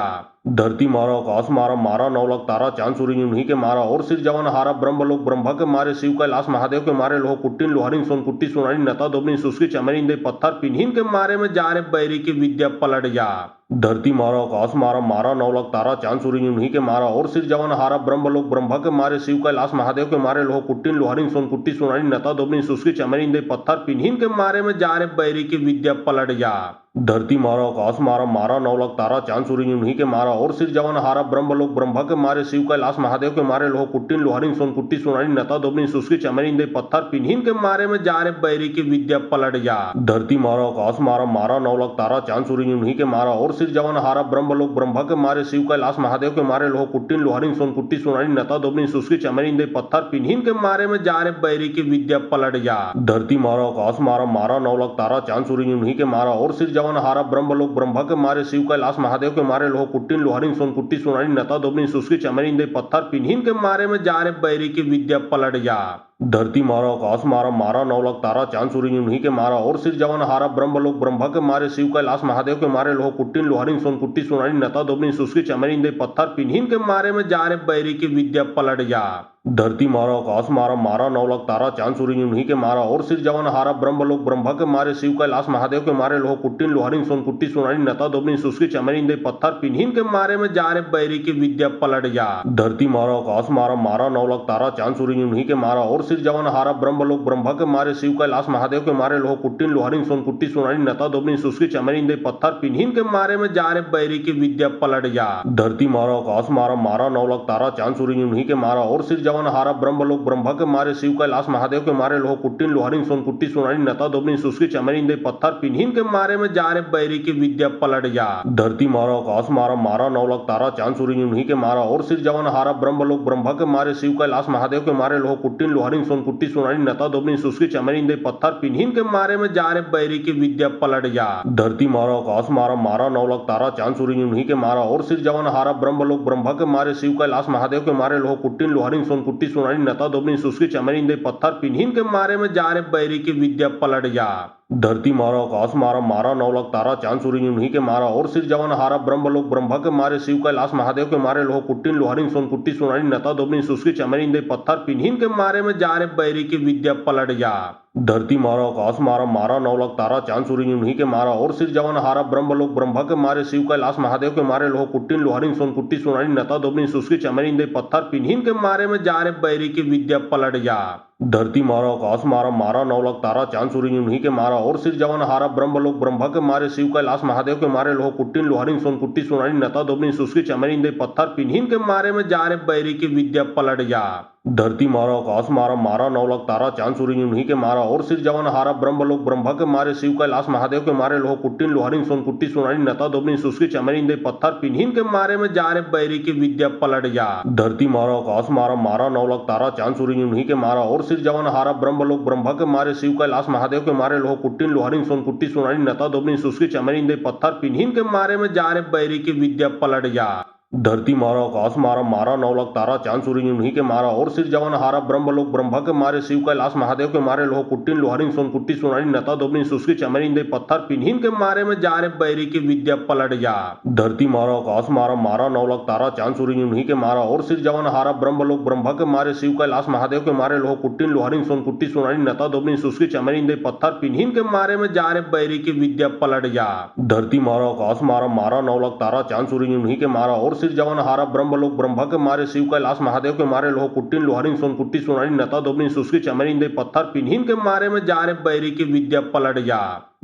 धरती मारा आकाश मारा मारा नौलख तारा चांद सूरज उन्हीं के मारा और सिर जवन हारा ब्रह्मलोक ब्रह्मा के मारे शिव कैलाश महादेव के मारे लोह कुट्टिन लोहरिन सोन कुट्टी सोनारी नता दोबनी सुस्की चमरिन दे पत्थर पिन्हिन के मारे में जा रे बैरी की विद्या पलट जा। धरती मारा आकाश मारा मारा नौलख तारा चांद सूरज उन्हीं के मारा और सिर जवन हारा ब्रह्मलोक ब्रह्मा के मारे शिव कैलाश महादेव के मारे लोह कुट्टिन लोहरिन सोन कुट्टी सोनारी नता दोबनी सुस्की चमरिन दे पत्थर पिन्हिन के मारे में जा रे बैरी की विद्या पलट जा। धरती मारा आकाश मारा मारा नौलख तारा चांद सूरज उन्हीं के मारा और सिर जवन हारा ब्रह्मलोक ब्रह्मा के मारे शिव कैलाश महादेव के मारे लोह कुट्टिन लोहरिन सोन कुट्टी सोनारी नता दोबनी सुस्की चमरिन दे पत्थर पिन्हिन के मारे में जा रे बैरी की विद्या पलट जा। धरती मारा आकाश मारा मारा नौलख तारा चांद सूरज उन्हीं के मारा और सिर जवन हारा ब्रह्मलोक ब्रह्मा के मारे शिव कैलाश महादेव के मारे लोह कुट्टिन लोहरिन सोन कुट्टी सोनारी नता दोबनी सुस्की चमरिन दे पत्थर पिन्हिन के मारे में जा रे बैरी की विद्या पलट जा। धरती मारा आकाश मारा मारा नौलख तारा चांद सूरज उन्हीं के मारा और सिर जवन हारा ब्रह्मलोक ब्रह्मा के मारे शिव कैलाश महादेव के मारे लोह कुट्टिन लोहरिन सोन कुट्टी सोनारी नता दोबनी सुस्की चमरिन दे पत्थर पिन्हिन के मारे में जा रे बैरी की विद्या पलट जा। धरती मारा आकाश मारा मारा नौलख तारा चांद सूरज उन्हीं के मारा और सिर जवन हारा ब्रह्मलोक ब्रह्मा के मारे शिव कैलाश महादेव के मारे लोह कुट्टिन लोहरिन सोन कुट्टी सोनारी नता दोबनी सुस्की चमरिन दे पत्थर पिन्हिन के मारे में जा रे बैरी की विद्या पलट जा। धरती मारा आकाश मारा मारा नौलख तारा चांद सूरज उन्हीं के मारा और सिर जवन हारा ब्रह्मलोक ब्रह्मा के मारे शिव कैलाश महादेव के मारे लोह कुट्टिन लोहरिन सोन कुट्टी सोनारी नता दोबनी सुस्की चमरिन दे पत्थर पिन्हिन के मारे में जा रे बैरी की विद्या पलट जा। धरती मारा आकाश मारा मारा नौलख तारा चांद सूरज उन्हीं के मारा और सिर जवन हारा ब्रह्मलोक ब्रह्मा के मारे शिव कैलाश महादेव के मारे लोह कुट्टिन लोहरिन सोन कुट्टी सोनारी नता दोबनी सुस्की चमरिन दे पत्थर पिन्हिन के मारे में जा रे बैरी की विद्या पलट जा। धरती मारा आकाश मारा मारा नौलख तारा चांद सूरज उन्हीं के मारा और सिर जवन हारा ब्रह्मलोक ब्रह्मा के मारे शिव कैलाश महादेव के मारे लोह कुट्टिन लोहरिन सोन कुट्टी सोनारी नता दोबनी सुस्की चमरिन दे पत्थर पिन्हिन के मारे में जा रे बैरी की विद्या पलट जा। धरती मारा आकाश मारा मारा नौलख तारा चांद सूरज उन्हीं के मारा और सिर जवन हारा ब्रह्मलोक ब्रह्मा के मारे शिव कैलाश महादेव के मारे लोह कुट्टिन लोहरिन सोन कुट्टी सोनारी नता दोबनी सुस्की चमरिन दे पत्थर पिन्हिन के मारे में जा रे बैरी की विद्या पलट जा। धरती मारा आकाश मारा मारा नौलख तारा चांद सूरज उन्हीं के मारा और सिर जवन हारा ब्रह्मलोक ब्रह्मा के मारे शिव कैलाश महादेव के मारे लोह कुट्टिन लोहरिन सोन कुट्टी सोनारी नता दोबनी सुस्की चमरिन दे पत्थर पिन्हिन के मारे में जा रे बैरी की विद्या पलट जा। धरती मारा आकाश मारा मारा नौलख तारा चांद सूरज उन्हीं के मारा और सिर जवन हारा ब्रह्मलोक ब्रह्मा के मारे शिव कैलाश महादेव के मारे लोह कुट्टिन लोहरिन सोन कुट्टी सोनारी नता दोबनी सुस्की चमरिन दे पत्थर पिन्हिन के मारे में जा रे बैरी की विद्या पलट जा। धरती मारा आकाश मारा मारा नौलख तारा चांद सूरज उन्हीं के मारा और सिर जवन हारा ब्रह्मलोक ब्रह्मा के मारे शिव कैलाश महादेव के मारे लोह कुट्टिन लोहरिन सोन कुट्टी सोनारी नता दोबनी सुस्की चमरिन दे पत्थर पिन्हिन के मारे में जा रे बैरी की विद्या पलट जा। धरती मारा आकाश मारा मारा नौलख तारा चांद सूरज उन्हीं के मारा और सिर जवन हारा ब्रह्मलोक ब्रह्मा के मारे शिव कैलाश महादेव के मारे लोह कुट्टिन लोहरिन सोन कुट्टी सोनारी नता दोबनी सुस्की चमरिन दे पत्थर पिन्हिन के मारे में जा रे बैरी की विद्या पलट जा। धरती मारा आकाश मारा मारा नौलख तारा चांद सूरज उन्हीं के मारा और सिर जवन हारा ब्रह्मलोक ब्रह्मा के मारे शिव कैलाश महादेव के मारे लोह कुट्टिन लोहरिन सोन कुट्टी सोनारी नता दोबनी सुस्की चमरिन दे पत्थर पिन्हिन के मारे में जा रे बैरी की विद्या पलट जा। धरती मारा आकाश मारा मारा नौलख तारा चांद सूरज उन्हीं के मारा और सिर जवन हारा ब्रह्मलोक ब्रह्मा के मारे शिव कैलाश महादेव के मारे लोह कुट्टिन लोहरिन सोन कुट्टी सोनारी नता दोबनी सुस्की चमरिन दे पत्थर पिन्हिन के मारे में जा रे बैरी की विद्या पलट जा। धरती मारा आकाश मारा मारा नौलख तारा चांद सूरज उन्हीं के मारा और सिर जवन हारा ब्रह्मलोक ब्रह्मा के मारे शिव कैलाश महादेव के मारे लोह कुट्टिन लोहरिन सोन कुट्टी सोनारी नता दोबनी सुस्की चमरिन दे पत्थर पिन्हिन के मारे में जा रे बैरी की विद्या पलट जा। धरती मारा आकाश मारा मारा नौलख तारा चांद सूरज उन्हीं के मारा और सिर जवन हारा ब्रह्मलोक ब्रह्मा के मारे शिव कैलाश महादेव के मारे लोह कुट्टिन लोहरिन सोन कुट्टी सोनारी नता दोबनी सुस्की चमरिन दे पत्थर पिन्हिन के मारे में जा रे बैरी की विद्या पलट जा। धरती मारा आकाश मारा मारा नौलख तारा चांद सूरज उन्हीं के मारा और सिर जवन हारा ब्रह्मलोक ब्रह्मा के मारे शिव कैलाश महादेव के मारे लोह कुट्टिन लोहरिन सोन कुट्टी सोनारी नता दोबनी सुस्की चमरिन दे पत्थर पिन्हिन के मारे में जा रे बैरी की विद्या पलट जा।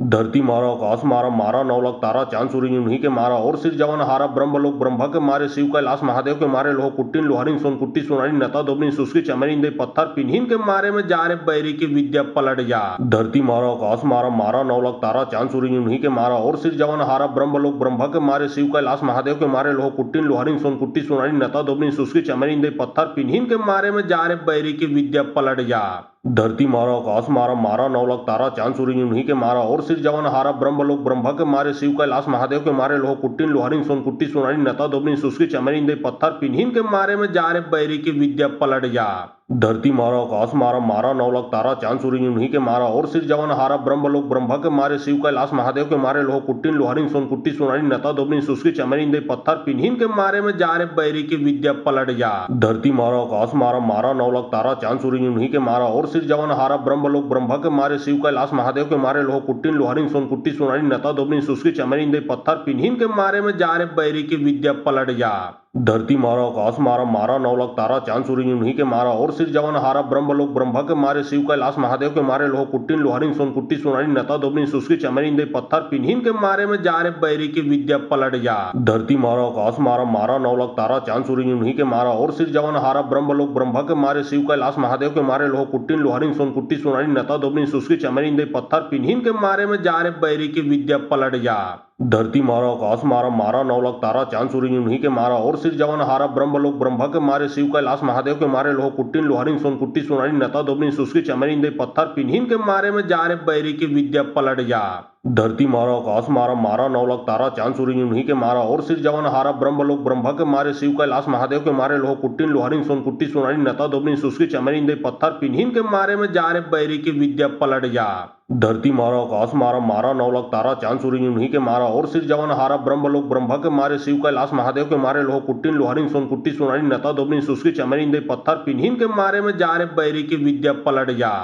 धरती मारा आकाश मारा मारा नौलख तारा चांद सूरज उन्हीं के मारा और सिर जवन हारा ब्रह्मलोक ब्रह्मा के मारे शिव कैलाश महादेव के मारे लोह कुट्टिन लोहरिन सोन कुट्टी सोनारी नता दोबनी सुस्की चमरिन दे पत्थर पिन्हिन के मारे में जा रे बैरी की विद्या पलट जा। धरती मारा आकाश मारा मारा नौलख तारा चांद सूरज उन्हीं के मारा और सिर जवन हारा ब्रह्मलोक ब्रह्मा के मारे शिव कैलाश महादेव के मारे लोह कुट्टिन लोहरिन सोन कुट्टी सोनारी नता दोबनी सुस्की चमरिन दे पत्थर पिन्हिन के मारे में जा रे बैरी की विद्या पलट जा। धरती मारा आकाश मारा मारा नौलख तारा चांद सूरज उन्हीं के मारा और सिर जवन हारा ब्रह्मलोक ब्रह्मा के मारे शिव कैलाश महादेव के मारे लोह कुट्टिन लोहरिन सोन कुट्टी सोनारी नता दोबनी सुस्की चमरिन दे पत्थर पिन्हिन के मारे में जा रे बैरी की विद्या पलट जा। धरती मारा आकाश मारा मारा नौलख तारा चांद सूरज उन्हीं के मारा और सिर जवन हारा ब्रह्मलोक ब्रह्मा के मारे शिव कैलाश महादेव के मारे लोह कुट्टिन लोहरिन सोन कुट्टी सोनारी नता दोबनी सुस्की चमरिन दे पत्थर पिन्हिन के मारे में जा रे बैरी की विद्या पलट जा। धरती मारा आकाश मारा मारा नौलख तारा चांद सूरज उन्हीं के मारा और सिर जवन हारा ब्रह्मलोक ब्रह्मा के मारे शिव कैलाश महादेव के मारे लोह कुट्टिन लोहरिन सोन कुट्टी सोनारी नता दोबनी सुस्की चमरिन दे पत्थर पिन्हिन के मारे में जा रे बैरी की विद्या पलट जा। धरती मारा आकाश मारा मारा नौलख तारा चांद सूरज उन्हीं के मारा और सिर जवन हारा ब्रह्मलोक ब्रह्मा के मारे शिव कैलाश महादेव के मारे लोह कुट्टिन लोहरिन सोन कुट्टी सोनारी नता दोबनी सुस्की चमरिन दे पत्थर पिन्हिन के मारे में जा रे बैरी की विद्या पलट जा। धरती मारा आकाश मारा मारा नौलख तारा चांद सूरज उन्हीं के मारा और सिर जवन हारा ब्रह्मलोक ब्रह्मा के मारे शिव कैलाश महादेव के मारे लोह कुट्टिन लोहरिन सोन कुट्टी सोनारी नता दोबनी सुस्की चमरिन दे पत्थर पिन्हिन के मारे में जा रे बैरी की विद्या पलट जा। धरती मारा आकाश मारा मारा नौलख तारा चांद सूरज उन्हीं के मारा और सिर जवन हारा ब्रह्मलोक ब्रह्मा के मारे शिव कैलाश महादेव के मारे लोह कुट्टिन लोहरिन सोन कुट्टी सोनारी नता दोबनी सुस्की चमरिन दे पत्थर पिन्हिन के मारे में जा रे बैरी की विद्या पलट जा। धरती मारा आकाश मारा मारा नौलख तारा चांद सूरज उन्हीं के मारा और सिर जवन हारा ब्रह्मलोक ब्रह्मा के मारे शिव कैलाश महादेव के मारे लोह कुट्टिन लोहरिन सोन कुट्टी सोनारी नता दोबनी सुस्की चमरिन दे पत्थर पिन्हिन के मारे में जा रे बैरी की विद्या पलट जा। धरती मारा आकाश मारा मारा नौलख तारा चांद सूरज उन्हीं के मारा और सिर जवन हारा ब्रह्मलोक ब्रह्मा के मारे शिव कैलाश महादेव के मारे लोह कुट्टिन लोहरिन सोन कुट्टी सोनारी नता दोबनी सुस्की चमरिन दे पत्थर पिन्हिन के मारे में जा रे बैरी की विद्या पलट जा।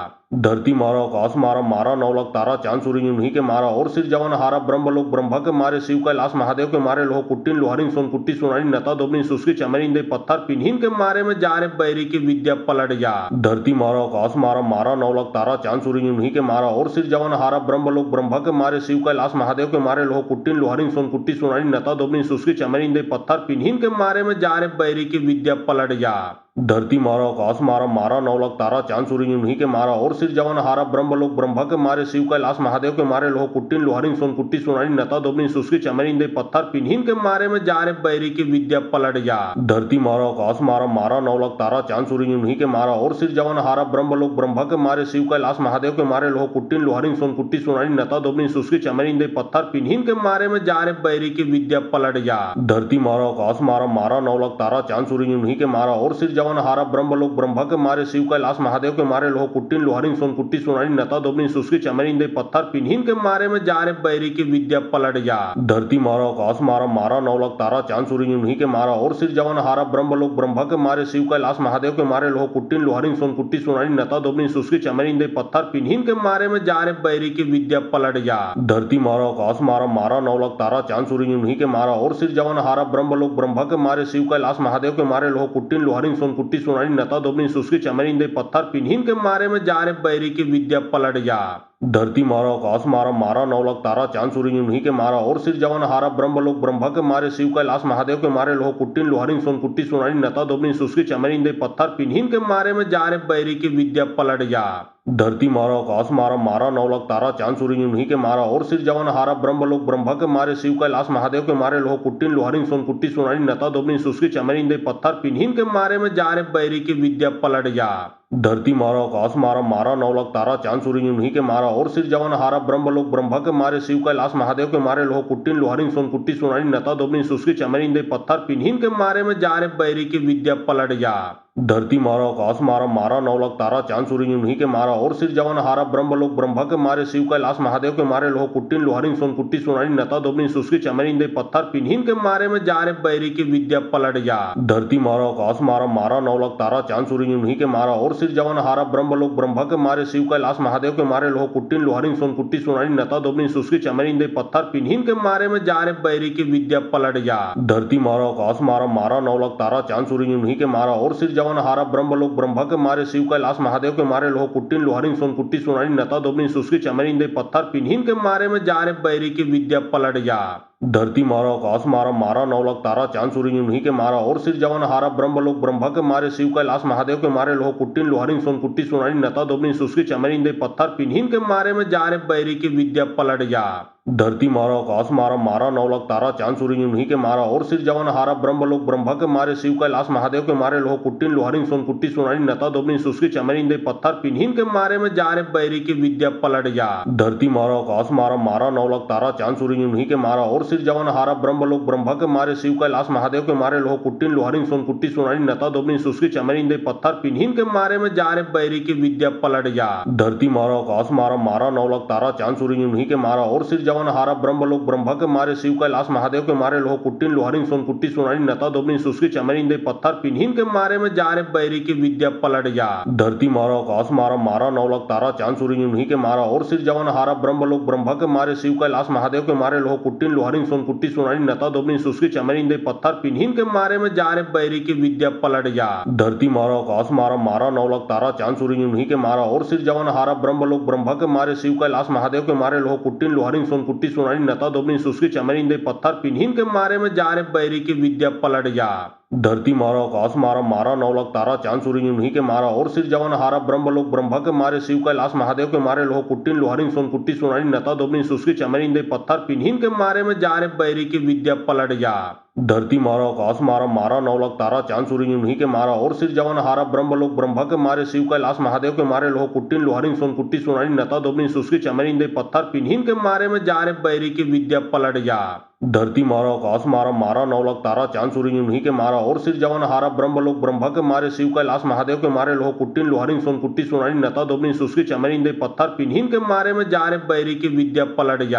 धरती मारा आकाश मारा मारा नौलख तारा चांद सूरज उन्हीं के मारा और सिर जवन हारा ब्रह्मलोक ब्रह्मा के मारे शिव कैलाश महादेव के मारे लोह कुट्टिन लोहरिन सोन कुट्टी सोनारी नता दोबनी सुस्की चमरिन दे पत्थर पिन्हिन के मारे में जा रे बैरी की विद्या पलट जा। धरती मारा आकाश मारा मारा नौलख तारा चांद सूरज उन्हीं के मारा और सिर जवन हारा ब्रह्मलोक ब्रह्मा के मारे शिव कैलाश महादेव के मारे लोह कुट्टिन लोहरिन सोन कुट्टी सोनारी नता दोबनी सुस्की चमरिन दे पत्थर पिन्हिन के मारे में जा रे बैरी की विद्या पलट जा। धरती मारा आकाश मारा मारा नौलख तारा चांद सूरज उन्हीं के मारा और सिर जवन हारा ब्रह्मलोक ब्रह्मा के मारे शिव कैलाश महादेव के मारे लोह कुट्टिन लोहरिन सोन कुट्टी सोनारी नता दोबनी सुस्की चमरिन दे पत्थर पिन्हिन के मारे में जा रे बैरी की विद्या पलट जा। धरती मारा आकाश मारा मारा नौलख तारा चांद सूरज उन्हीं के मारा और सिर जवन हारा ब्रह्मलोक ब्रह्मा के मारे शिव कैलाश महादेव के मारे लोह कुट्टिन लोहरिन सोन कुट्टी सोनारी नता दोबनी सुस्की चमरिन दे पत्थर पिन्हिन के मारे में जा रे बैरी की विद्या पलट जा। धरती मारा आकाश मारा मारा नौलख तारा चांद सूरज उन्हीं के मारा और सिर जवन हारा ब्रह्मलोक ब्रह्मा के मारे शिव कैलाश महादेव के मारे लोह कुट्टिन लोहरिन सोनकुट्टी सोनारी नता दोबनी सुस्की चमरिंदे पत्थर पिन्हिन के मारे में जा रे बैरी की विद्या पलट जा। धरती मारा आकाश मारा मारा नौलख तारा चांद सूर्य उन्हीं के मारा और सिर जवन हारा ब्रह्मलोक ब्रह्मा के मारे शिव कैलाश महादेव के मारे लोह कुट्टिन लोहरिन सोनकुट्टी सोनारी नता दोबनी सुस्की चमरिंदे पत्थर पिन्हिन के मारे में जा रे बैरी की विद्या पलट जा। धरती मारा आकाश मारा मारा नौलख तारा चांद सूर्य उन्हीं के मारा और सिर जवन हारा ब्रह्मलोक ब्रह्मा के मारे शिव कैलाश महादेव के मारे लोह कुट्टिन लोहरिन सोनकुट्टी सोनारी नता दोबनी सुस्की चमरिंदे पत्थर पिन्हिन के मारे में जा रे बैरी की विद्या पलट जा। धरती मारा आकाश मारा मारा नौलख तारा चांद सूर्य उन्हीं के मारा और सिर जवन हारा ब्रह्मलोक ब्रह्मा के मारे शिव कैलाश महादेव के मारे लोह कुट्टिन लोहरिन सोनकुट्टी सोनारी नता दोबनी सुस्की चमरिंदे पत्थर पिन्हिन के मारे में जा रे बैरी की विद्या पलट जा। धरती मारा आकाश मारा मारा नौलख तारा चांद सूर्य उन्हीं के मारा और सिर जवन हारा ब्रह्मलोक ब्रह्मा के मारे शिव कैलाश महादेव के मारे लोह कुट्टिन लोहरिन सोनकुट्टी सोनारी नता दोबनी सुस्की चमरिंदे पत्थर पिन्हिन के मारे में जा रे बैरी की विद्या पलट जा। धरती मारा आकाश मारा मारा नौलख तारा चांद सूर्य उन्हीं के मारा और सिर जवन हारा ब्रह्मलोक ब्रह्मा के मारे शिव कैलाश महादेव के मारे लोह कुट्टिन लोहरिन सोनकुट्टी सोनारी नता दोबनी सुस्की चमरिंदे पत्थर पिन्हिन के मारे में जा रे बैरी की विद्या पलट जा। धरती मारा आकाश मारा मारा नौलख तारा चांद सूर्य उन्हीं के मारा और सिर जवन हारा ब्रह्मलोक ब्रह्मा के मारे शिव कैलाश महादेव के मारे लोह कुट्टिन लोहरिन सोनकुट्टी सोनारी नता दोबनी सुस्की चमरिंदे पत्थर पिन्हिन के मारे में जा रे बैरी की विद्या पलट जा। धरती मारा आकाश मारा मारा नौलख तारा चांद सूर्य उन्हीं के मारा और सिर जवन हारा ब्रह्मलोक ब्रह्मा के मारे शिव कैलाश महादेव के मारे लोह कुट्टिन लोहरिन सोनकुट्टी सोनारी नता दोबनी सुस्की चमरिंदे पत्थर पिन्हिन के मारे में जा रे बैरी की विद्या पलट जा। धरती मारा आकाश मारा मारा नौलख तारा चांद सूर्य उन्हीं के मारा और सिर जवन हारा ब्रह्मलोक ब्रह्मा के मारे शिव कैलाश महादेव के मारे लोह कुट्टिन लोहरिन सोनकुट्टी सोनारी नता दोबनी सुस्की चमरिंदे पत्थर पिन्हिन के मारे में जा रे बैरी की विद्या पलट जा। धरती मारा आकाश मारा मारा नौलख तारा चांद सूर्य उन्हीं के मारा और सिर जवन हारा ब्रह्मलोक ब्रह्मा के मारे शिव कैलाश महादेव के मारे लोह कुट्टिन लोहरिन सोनकुट्टी सोनारी नता दोबनी सुस्की चमरिंदे पत्थर पिन्हिन के मारे में जा रे बैरी की विद्या पलट जा। धरती मारा आकाश मारा मारा नौलख तारा चांद सूर्य उन्हीं के मारा और सिर जवन हारा ब्रह्मलोक ब्रह्मा के मारे शिव कैलाश महादेव के मारे लोह कुट्टिन लोहरिन सोनकुट्टी सोनारी नता दोबनी सुस्की चमरिंदे पत्थर पिन्हिन के मारे में जा रे बैरी की विद्या पलट जा। धरती मारा आकाश मारा मारा नौलख तारा चांद सूर्य उन्हीं के मारा और सिर जवन हारा ब्रह्मलोक ब्रह्मा के मारे शिव कैलाश महादेव के मारे लोह कुट्टिन लोहरिन सोनकुट्टी सोनारी नता दोबनी सुस्की चमरिंदे पत्थर पिन्हिन के मारे में जा रे बैरी की विद्या पलट जा। धरती मारा आकाश मारा मारा नौलख तारा चांद सूर्य उन्हीं के मारा और सिर जवन हारा ब्रह्मलोक ब्रह्मा के मारे शिव कैलाश महादेव के मारे लोह कुट्टिन लोहरिन सोनकुट्टी सोनारी नता दोबनी सुस्की चमरिंदे पत्थर पिन्हिन के मारे में जा रे बैरी की विद्या पलट जा। धरती मारा आकाश मारा मारा नौलख तारा चांद सूर्य उन्हीं के मारा और सिर जवन हारा ब्रह्मलोक ब्रह्मा के मारे शिव कैलाश महादेव के मारे लोह कुट्टिन लोहरिन सोनकुट्टी सोनारी नता दोबनी सुस्की चमरिंदे पत्थर पिन्हिन के मारे में जा रे बैरी की विद्या पलट जा। धरती मारा आकाश मारा मारा नौलख तारा चांद सूर्य उन्हीं के मारा और सिर जवन हारा ब्रह्मलोक ब्रह्मा के मारे शिव कैलाश महादेव के मारे लोह कुट्टिन लोहरिन सोनकुट्टी सोनारी नता दोबनी सुस्की चमरिंदे पत्थर पिन्हिन के मारे में जा रे बैरी की विद्या पलट जा। धरती मारा आकाश मारा मारा नौलख तारा चांद सूर्य उन्हीं के मारा और सिर जवन हारा ब्रह्मलोक ब्रह्मा के मारे शिव कैलाश महादेव के मारे लोह कुट्टिन लोहरिन सोनकुट्टी सोनारी नता दोबनी सुस्की चमरिंदे पत्थर पिन्हिन के मारे में जा रे बैरी की विद्या पलट जा। धरती मारा आकाश मारा मारा नौलख तारा चांद सूर्य उन्हीं के मारा और सिर जवन हारा ब्रह्मलोक ब्रह्मा के मारे शिव कैलाश महादेव के मारे लोह कुट्टिन लोहरिन सोनकुट्टी सोनारी नता दोबनी सुस्की चमरिंदे पत्थर पिन्हिन के मारे में जा रे बैरी की विद्या पलट जा। धरती मारा आकाश मारा मारा नौलख तारा चांद सूर्य उन्हीं के मारा और सिर जवन हारा ब्रह्मलोक ब्रह्मा के मारे शिव कैलाश महादेव के मारे लोह कुट्टिन लोहरिन सोनकुट्टी सोनारी नता दोबनी सुस्की चमरिंदे पत्थर पिन्हिन के मारे में जा रे बैरी की विद्या पलट जा।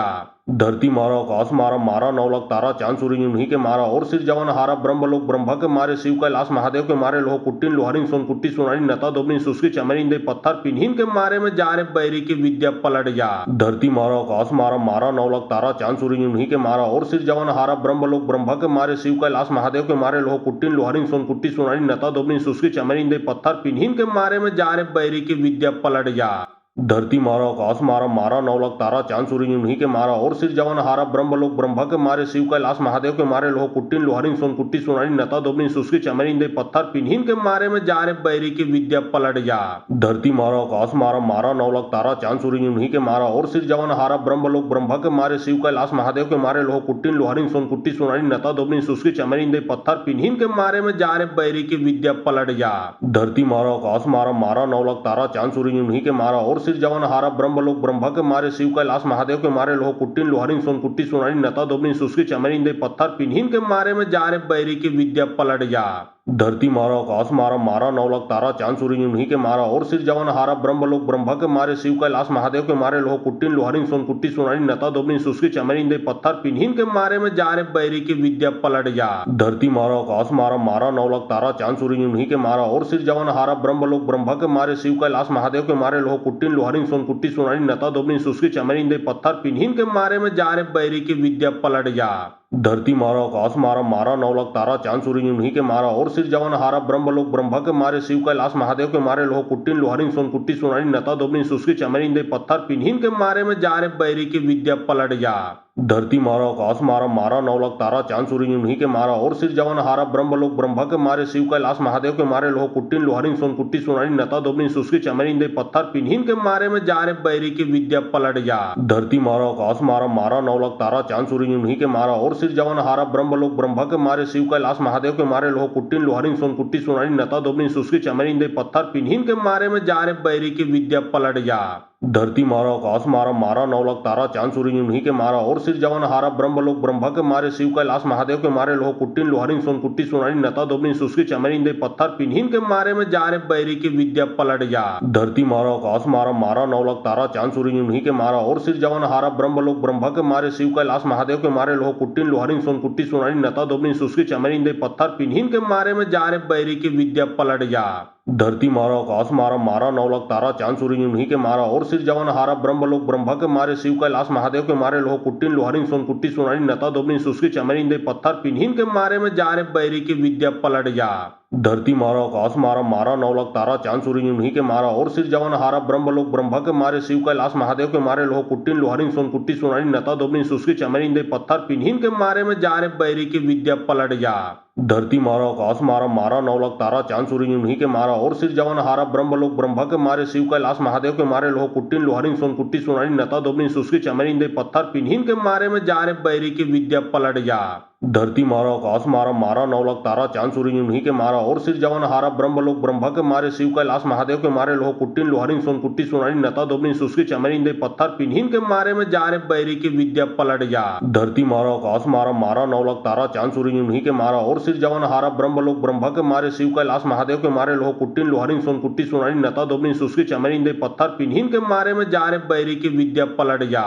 धरती मारा आकाश मारा मारा नौलख तारा चांद सूर्य उन्हीं के मारा और सिर जवन हारा ब्रह्मलोक ब्रह्मा के मारे शिव कैलाश महादेव के मारे लोह कुट्टिन लोहरिन सोनकुट्टी सोनारी नता दोबनी सुस्की चमरिंदे पत्थर पिन्हिन के मारे में जा रे बैरी की विद्या पलट जा। धरती मारा आकाश मारा मारा नौलख तारा चांद सूर्य उन्हीं के मारा और सिर जवन हारा ब्रह्मलोक ब्रह्मा के मारे शिव कैलाश महादेव के मारे लोह कुट्टिन लोहरिन सोनकुट्टी सोनारी नता दोबनी सुस्की चमरिंदे पत्थर पिन्हिन के मारे में जा रे बैरी की विद्या पलट जा। धरती मारा आकाश मारा मारा नौलख तारा चांद सूर्य उन्हीं के मारा और सिर जवन हारा ब्रह्मलोक ब्रह्मा के मारे शिव कैलाश महादेव के मारे लोह कुट्टिन लोहरिन सोनकुट्टी सोनारी नता दोबनी सुस्की चमरिंदे पत्थर पिन्हिन के मारे में जा रे बैरी की विद्या पलट जा। धरती मारा आकाश मारा मारा नौलख तारा चांद सूर्य उन्हीं के मारा और सिर जवन हारा ब्रह्मलोक ब्रह्मा के मारे शिव कैलाश महादेव के मारे लोह कुट्टिन लोहरिन सोनकुट्टी सोनारी नता दोबनी सुस्की चमरिंदे पत्थर पिन्हिन के मारे में जा रे बैरी की विद्या पलट जा। धरती मारा आकाश मारा मारा नौलख तारा चांद सूर्य उन्हीं के मारा और सिर जवन हारा ब्रह्मलोक ब्रह्मा के मारे शिव कैलाश महादेव के मारे लोह कुट्टिन लोहरिन सोनकुट्टी सोनारी नता दोबनी सुस्की चमरिंदे पत्थर पिन्हिन के मारे में जा रे बैरी की विद्या पलट जा। धरती मारा आकाश मारा मारा नौलख तारा चांद सूर्य उन्हीं के मारा और सिर जवन हारा ब्रह्मलोक ब्रह्मा के मारे शिव कैलाश महादेव के मारे लोह कुट्टिन लोहरिन सोनकुट्टी सोनारी नता दोबनी सुस्की चमरिन दे पत्थर पिन्हिन के मारे में जा रे बैरी की विद्या पलट जा। धरती मारा आकाश मारा मारा नौलख तारा चांद सूर्य उन्हीं के मारा और सिर जवन हारा ब्रह्मलोक ब्रह्मा के मारे शिव कैलाश महादेव के मारे लोह कुट्टिन लोहरिन सोनकुट्टी सोनारी नता दोबनी सुस्की चमरिन दे पत्थर पिन्हिन के मारे में जा रे बैरी की विद्या पलट जा। धरती मारा आकाश मारा मारा नौलख तारा चांद सूर्य उन्हीं के मारा और सिर जवन हारा ब्रह्मलोक ब्रह्मा के मारे शिव कैलाश महादेव के मारे लोह कुट्टिन लोहरिन सोनकुट्टी सोनारी नता दोबनी सुस्की चमरिन दे पत्थर पिन्हिन के मारे में जा रे बैरी की विद्या पलट जा। धरती मारा आकाश मारा मारा नौलख तारा चांद सूर्य उन्हीं के मारा और सिर जवन हारा ब्रह्मलोक ब्रह्मा के मारे शिव कैलाश महादेव के मारे लोह कुट्टिन लोहरिन सोनकुट्टी सोनारी नता दोबनी सुस्की चमरिन दे पत्थर पिन्हिन के मारे में जा रे बैरी की विद्या पलट जा। धरती मारा आकाश मारा मारा नौलख तारा चांद सूर्य उन्हीं के मारा और सिर जवन हारा ब्रह्मलोक ब्रह्मा के मारे शिव कैलाश महादेव के मारे लोह कुट्टिन लोहरिन सोनकुट्टी सोनारी नता दोबनी सुस्की चमरिन दे पत्थर पिन्हिन के मारे में जा रे बैरी की विद्या पलट जा। धरती मारा आकाश मारा मारा नौलख तारा चांद सूर्य उन्हीं के मारा और सिर जवन हारा ब्रह्मलोक ब्रह्मा के मारे शिव कैलाश महादेव के मारे लोह कुट्टिन लोहरिन सोनकुट्टी सोनारी नता दोबनी सुस्की चमरिन दे पत्थर पिन्हिन के मारे में जा रे बैरी की विद्या पलट जा। धरती मारा आकाश मारा मारा नौलख तारा चांद सूर्य उन्हीं के मारा और सिर जवन हारा ब्रह्मलोक ब्रह्मा के मारे शिव कैलाश महादेव के मारे लोह कुट्टिन लोहरिन सोनकुट्टी सोनारी नता दोबनी सुस्की चमरिन दे पत्थर पिन्हिन के मारे में जा रे बैरी की विद्या पलट जा। धरती मारा आकाश मारा मारा नौलख तारा चांद सूर्य उन्हीं के मारा और सिर जवन हारा ब्रह्मलोक ब्रह्मा के मारे शिव कैलाश महादेव के मारे लोह कुट्टिन लोहरिन सोनकुट्टी सोनारी नता दोबनी सुस्की चमरिन दे पत्थर पिन्हिन के मारे में जा रे बैरी की विद्या पलट जा। धरती मारा आकाश मारा मारा नौलख तारा चांद सूर्य उन्हीं के मारा और सिर जवन हारा ब्रह्मलोक ब्रह्मा के मारे शिव कैलाश महादेव के मारे लोह कुट्टिन लोहरिन सोनकुट्टी सोनारी नता दोबनी सुस्की चमरिन दे पत्थर पिन्हिन के मारे में जा रे बैरी की विद्या पलट जा। धरती मारा आकाश मारा मारा नौलख तारा चांद सूर्य उन्हीं के मारा और सिर जवन हारा ब्रह्मलोक ब्रह्मा के मारे शिव कैलाश महादेव के मारे लोह कुट्टिन लोहरिन सोनकुट्टी सोनारी नता दोबनी सुस्की चमरिन दे पत्थर पिन्हिन के मारे में जा रे बैरी की विद्या पलट जा। धरती मारा आकाश मारा मारा नौलख तारा चांद सूर्य उन्हीं के मारा और सिर जवन हारा ब्रह्मलोक ब्रह्मा के मारे शिव कैलाश महादेव के मारे लोह कुट्टिन लोहरिन सोनकुट्टी सोनारी नता दोबनी सुस्की चमरिन दे पत्थर पिन्हिन के मारे में जा रे बैरी की विद्या पलट जा। धरती मारा आकाश मारा मारा नौलख तारा चांद सूर्य उन्हीं के मारा और सिर जवन हारा ब्रह्मलोक ब्रह्मा के मारे शिव कैलाश महादेव के मारे लोह कुट्टिन लोहरिन सोनकुट्टी सोनारी नता दोबनी सुस्की चमरिन दे पत्थर पिन्हिन के मारे में जा रे बैरी की विद्या पलट जा।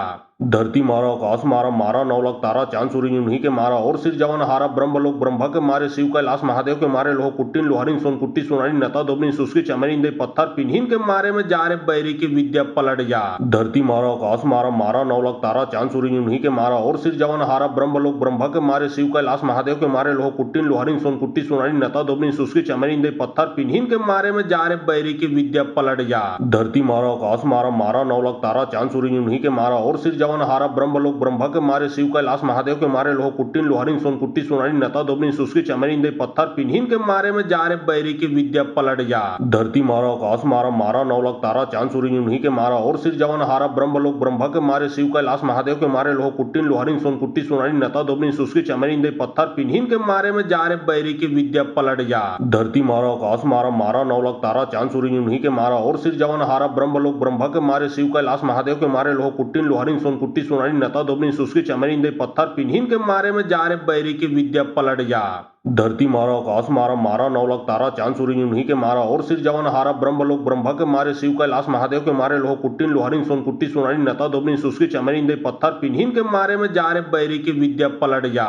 धरती मारा आकाश मारा मारा नौलख तारा चांद सूर्य उन्हीं के मारा और सिर जवन हारा ब्रह्मलोक ब्रह्मा के मारे शिव कैलाश महादेव के मारे लोह कुट्टिन लोहरिन सोनकुट्टी सोनारी नता दोबनी सुस्की चमरिन दे पत्थर पिन्हिन के मारे में जा रे बैरी की विद्या पलट जा। धरती मारा आकाश मारा मारा नौलख तारा चांद सूर्य उन्हीं के मारा और सिर जवन हारा ब्रह्मलोक ब्रह्मा के मारे शिव कैलाश महादेव के मारे लोह कुट्टिन लोहरिन सोनकुट्टी सोनारी नता दोबनी सुस्की चमरिन दे पत्थर पिन्हिन के मारे में जा रे बैरी की विद्या पलट जा। धरती मारा आकाश मारा मारा नौलख तारा चांद सूर्य उन्हीं के मारा और सिर जवन हारा ब्रह्मलोक ब्रह्मा के मारे शिव कैलाश महादेव के मारे लोह कुट्टिन लोहरिन सोनकुट्टी सोनारी नता दोबनी सुस्की चमरिन दे पत्थर पिन्हिन के मारे में जा रे बैरी की विद्या पलट जा। धरती मारा आकाश मारा मारा नौलख तारा चांद सूर्य उन्हीं के मारा और सिर जवन हारा ब्रह्मलोक ब्रह्मा के मारे शिव कैलाश महादेव के मारे लोह कुट्टिन लोहरिन सोनकुट्टी सोनारी नता दोबनी सुस्की चमरिन दे पत्थर पिन्हिन के मारे में जा रे बैरी की विद्या पलट जा। धरती मारा आकाश मारा मारा नौलख तारा चांद सूर्य उन्हीं के मारा और सिर जवन हारा ब्रह्मलोक ब्रह्मा के मारे शिव कैलाश महादेव के मारे लोह कुट्टिन लोहरिन सोनकुट्टी सोनारी नता दोबनी सुस्की चमरिन दे पत्थर पिन्हिन के मारे में जा रे बैरी की विद्या पलट जा। धरती मारा आकाश मारा मारा नौलख तारा चांद सूर्य उन्हीं के मारा और सिर जवन हारा ब्रह्मलोक ब्रह्मा के मारे शिव कैलाश महादेव के मारे लोह कुट्टिन लोहरिन सोनकुट्टी सोनारी नता दोबनी सुस्की चमरिन दे पत्थर पिन्हिन के मारे में जा रे बैरी की विद्या पलट जा।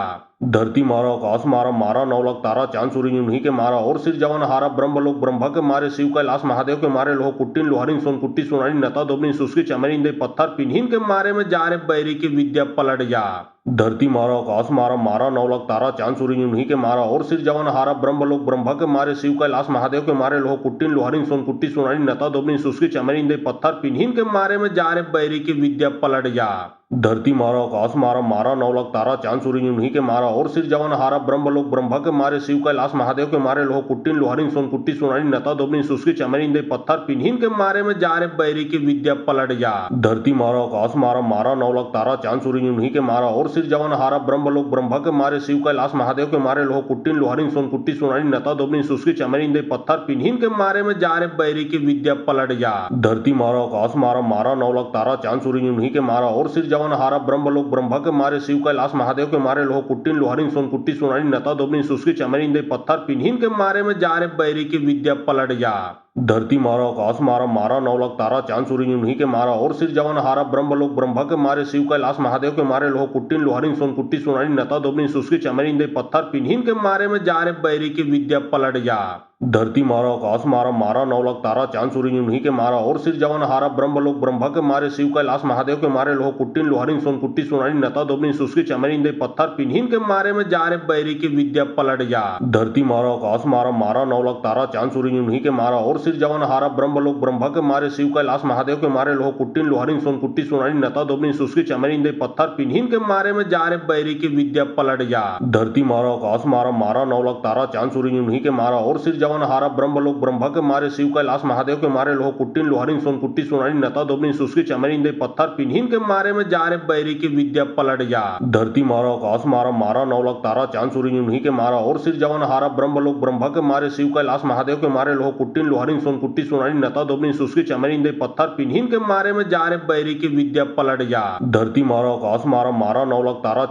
धरती मारा आकाश मारा मारा नौलख तारा चांद सूर्य उन्हीं के मारा और सिर जवन हारा ब्रह्मलोक ब्रह्मा के मारे शिव कैलाश महादेव के मारे लोह कुट्टिन लोहरिन सोनकुट्टी सोनारी नता दोबनी सुस्की चमरिन दे पत्थर पिन्हिन के मारे में जा रे बैरी की विद्या पलट जा। धरती मारा आकाश मारा मारा नौलख तारा चांद सूर्य उन्हीं के मारा और सिर जवन हारा ब्रह्मलोक ब्रह्मा के मारे शिव कैलाश महादेव के मारे लोह कुट्टिन लोहरिन सोनकुट्टी सोनारी नता दोबनी सुस्की चमरिन दे पत्थर पिन्हिन के मारे में जा रे बैरी की विद्या पलट जा। धरती मारा आकाश मारा मारा नौलख तारा चांद सूर्य उन्हीं के मारा और सिर जवन हारा ब्रह्मलोक ब्रह्मा के मारे शिव कैलाश महादेव के मारे लोह कुट्टिन लोहरिन सोनकुट्टी सोनारी नता दोबनी सुस्की चमरिन दे पत्थर पिन्हिन के मारे में जा रे बैरी की विद्या पलट जा। धरती मारा आकाश मारा मारा नौलख तारा चांद सूर्य उन्हीं के मारा और सिर जवन हारा ब्रह्मलोक ब्रह्म के मारे शिव कैलाश महादेव के मारे लोह कुट्टिन लोहरिन सोनकुट्टी सोनारी नता दोबनी सुस्की चमरिन दे पत्थर पिन्हिन के मारे में जा रे बैरी की विद्या पलट जा। धरती मारा आकाश मारा मारा नौलख तारा चांद सूर्य उन्हीं के मारा और सिर जवन हारा ब्रह्मलोक ब्रह्म के मारे शिव कैलाश महादेव के मारे लोह कुट्टिन लोहरिन सोनकुट्टी सोनारी नता दोबनी सुस्की चमरिन दे पत्थर पिन्हिन के मारे में जा रे बैरी की विद्या पलट जा। धरती मारा आकाश मारा मारा नौलख तारा चांद सूर्य उन्हीं के मारा और सिर जवन हारा ब्रह्मलोक ब्रह्म के मारे शिव कैलाश महादेव के मारे लोह कुट्टिन लोहरिन सोनकुट्टी सोनारी नता दोबनी सुस्की चमरिन दे पत्थर पिन्हिन के मारे में जा रे बैरी की विद्या पलट जा। धरती मारा आकाश मारा मारा नौलख तारा चांद सूर्य उन्हीं के मारा और सिर जवन हारा ब्रह्मलोक ब्रह्म के मारे शिव कैलाश महादेव के मारे लोह कुट्टिन लोहरिन सोनकुट्टी सोनारी नता दोबनी सुस्की चमरिन दे पत्थर पिन्हिन के मारे में जा रे बैरी की विद्या पलट जा। धरती मारा आकाश मारा मारा नौलख तारा चांद सूर्य उन्हीं के मारा और सिर जवन हारा ब्रह्मलोक ब्रह्म के मारे शिव कैलाश महादेव के मारे लोह कुट्टिन लोहरिन सोनकुट्टी सोनारी नता दोबनी सुस्की चमरिन दे पत्थर पिन्हिन के मारे में जा रे बैरी की विद्या पलट जा। धरती मारा आकाश मारा मारा नौलख तारा चांद सूर्य उन्हीं के मारा और सिर जवन हारा ब्रह्मलोक ब्रह्म के मारे शिव कैलाश महादेव के मारे लोह कुट्टिन लोहरिन सोनकुट्टी सोनारी नता दोबनी सुस्की चमरिन दे पत्थर पिन्हिन के मारे में जा रे बैरी की विद्या पलट जा। धरती मारा आकाश मारा मारा नौलख तारा चांद सूर्य उन्हीं के मारा और सिर जवन हारा ब्रह्मलोक ब्रह्म के मारे शिव कैलाश महादेव के मारे लोह कुट्टिन लोहरिन सोनकुट्टी सोनारी नता दोबनी सुस्की चमरिन दे पत्थर पिन्हिन के मारे में जा रे बैरी की विद्या पलट जा। धरती मारा आकाश मारा मारा नौलख तारा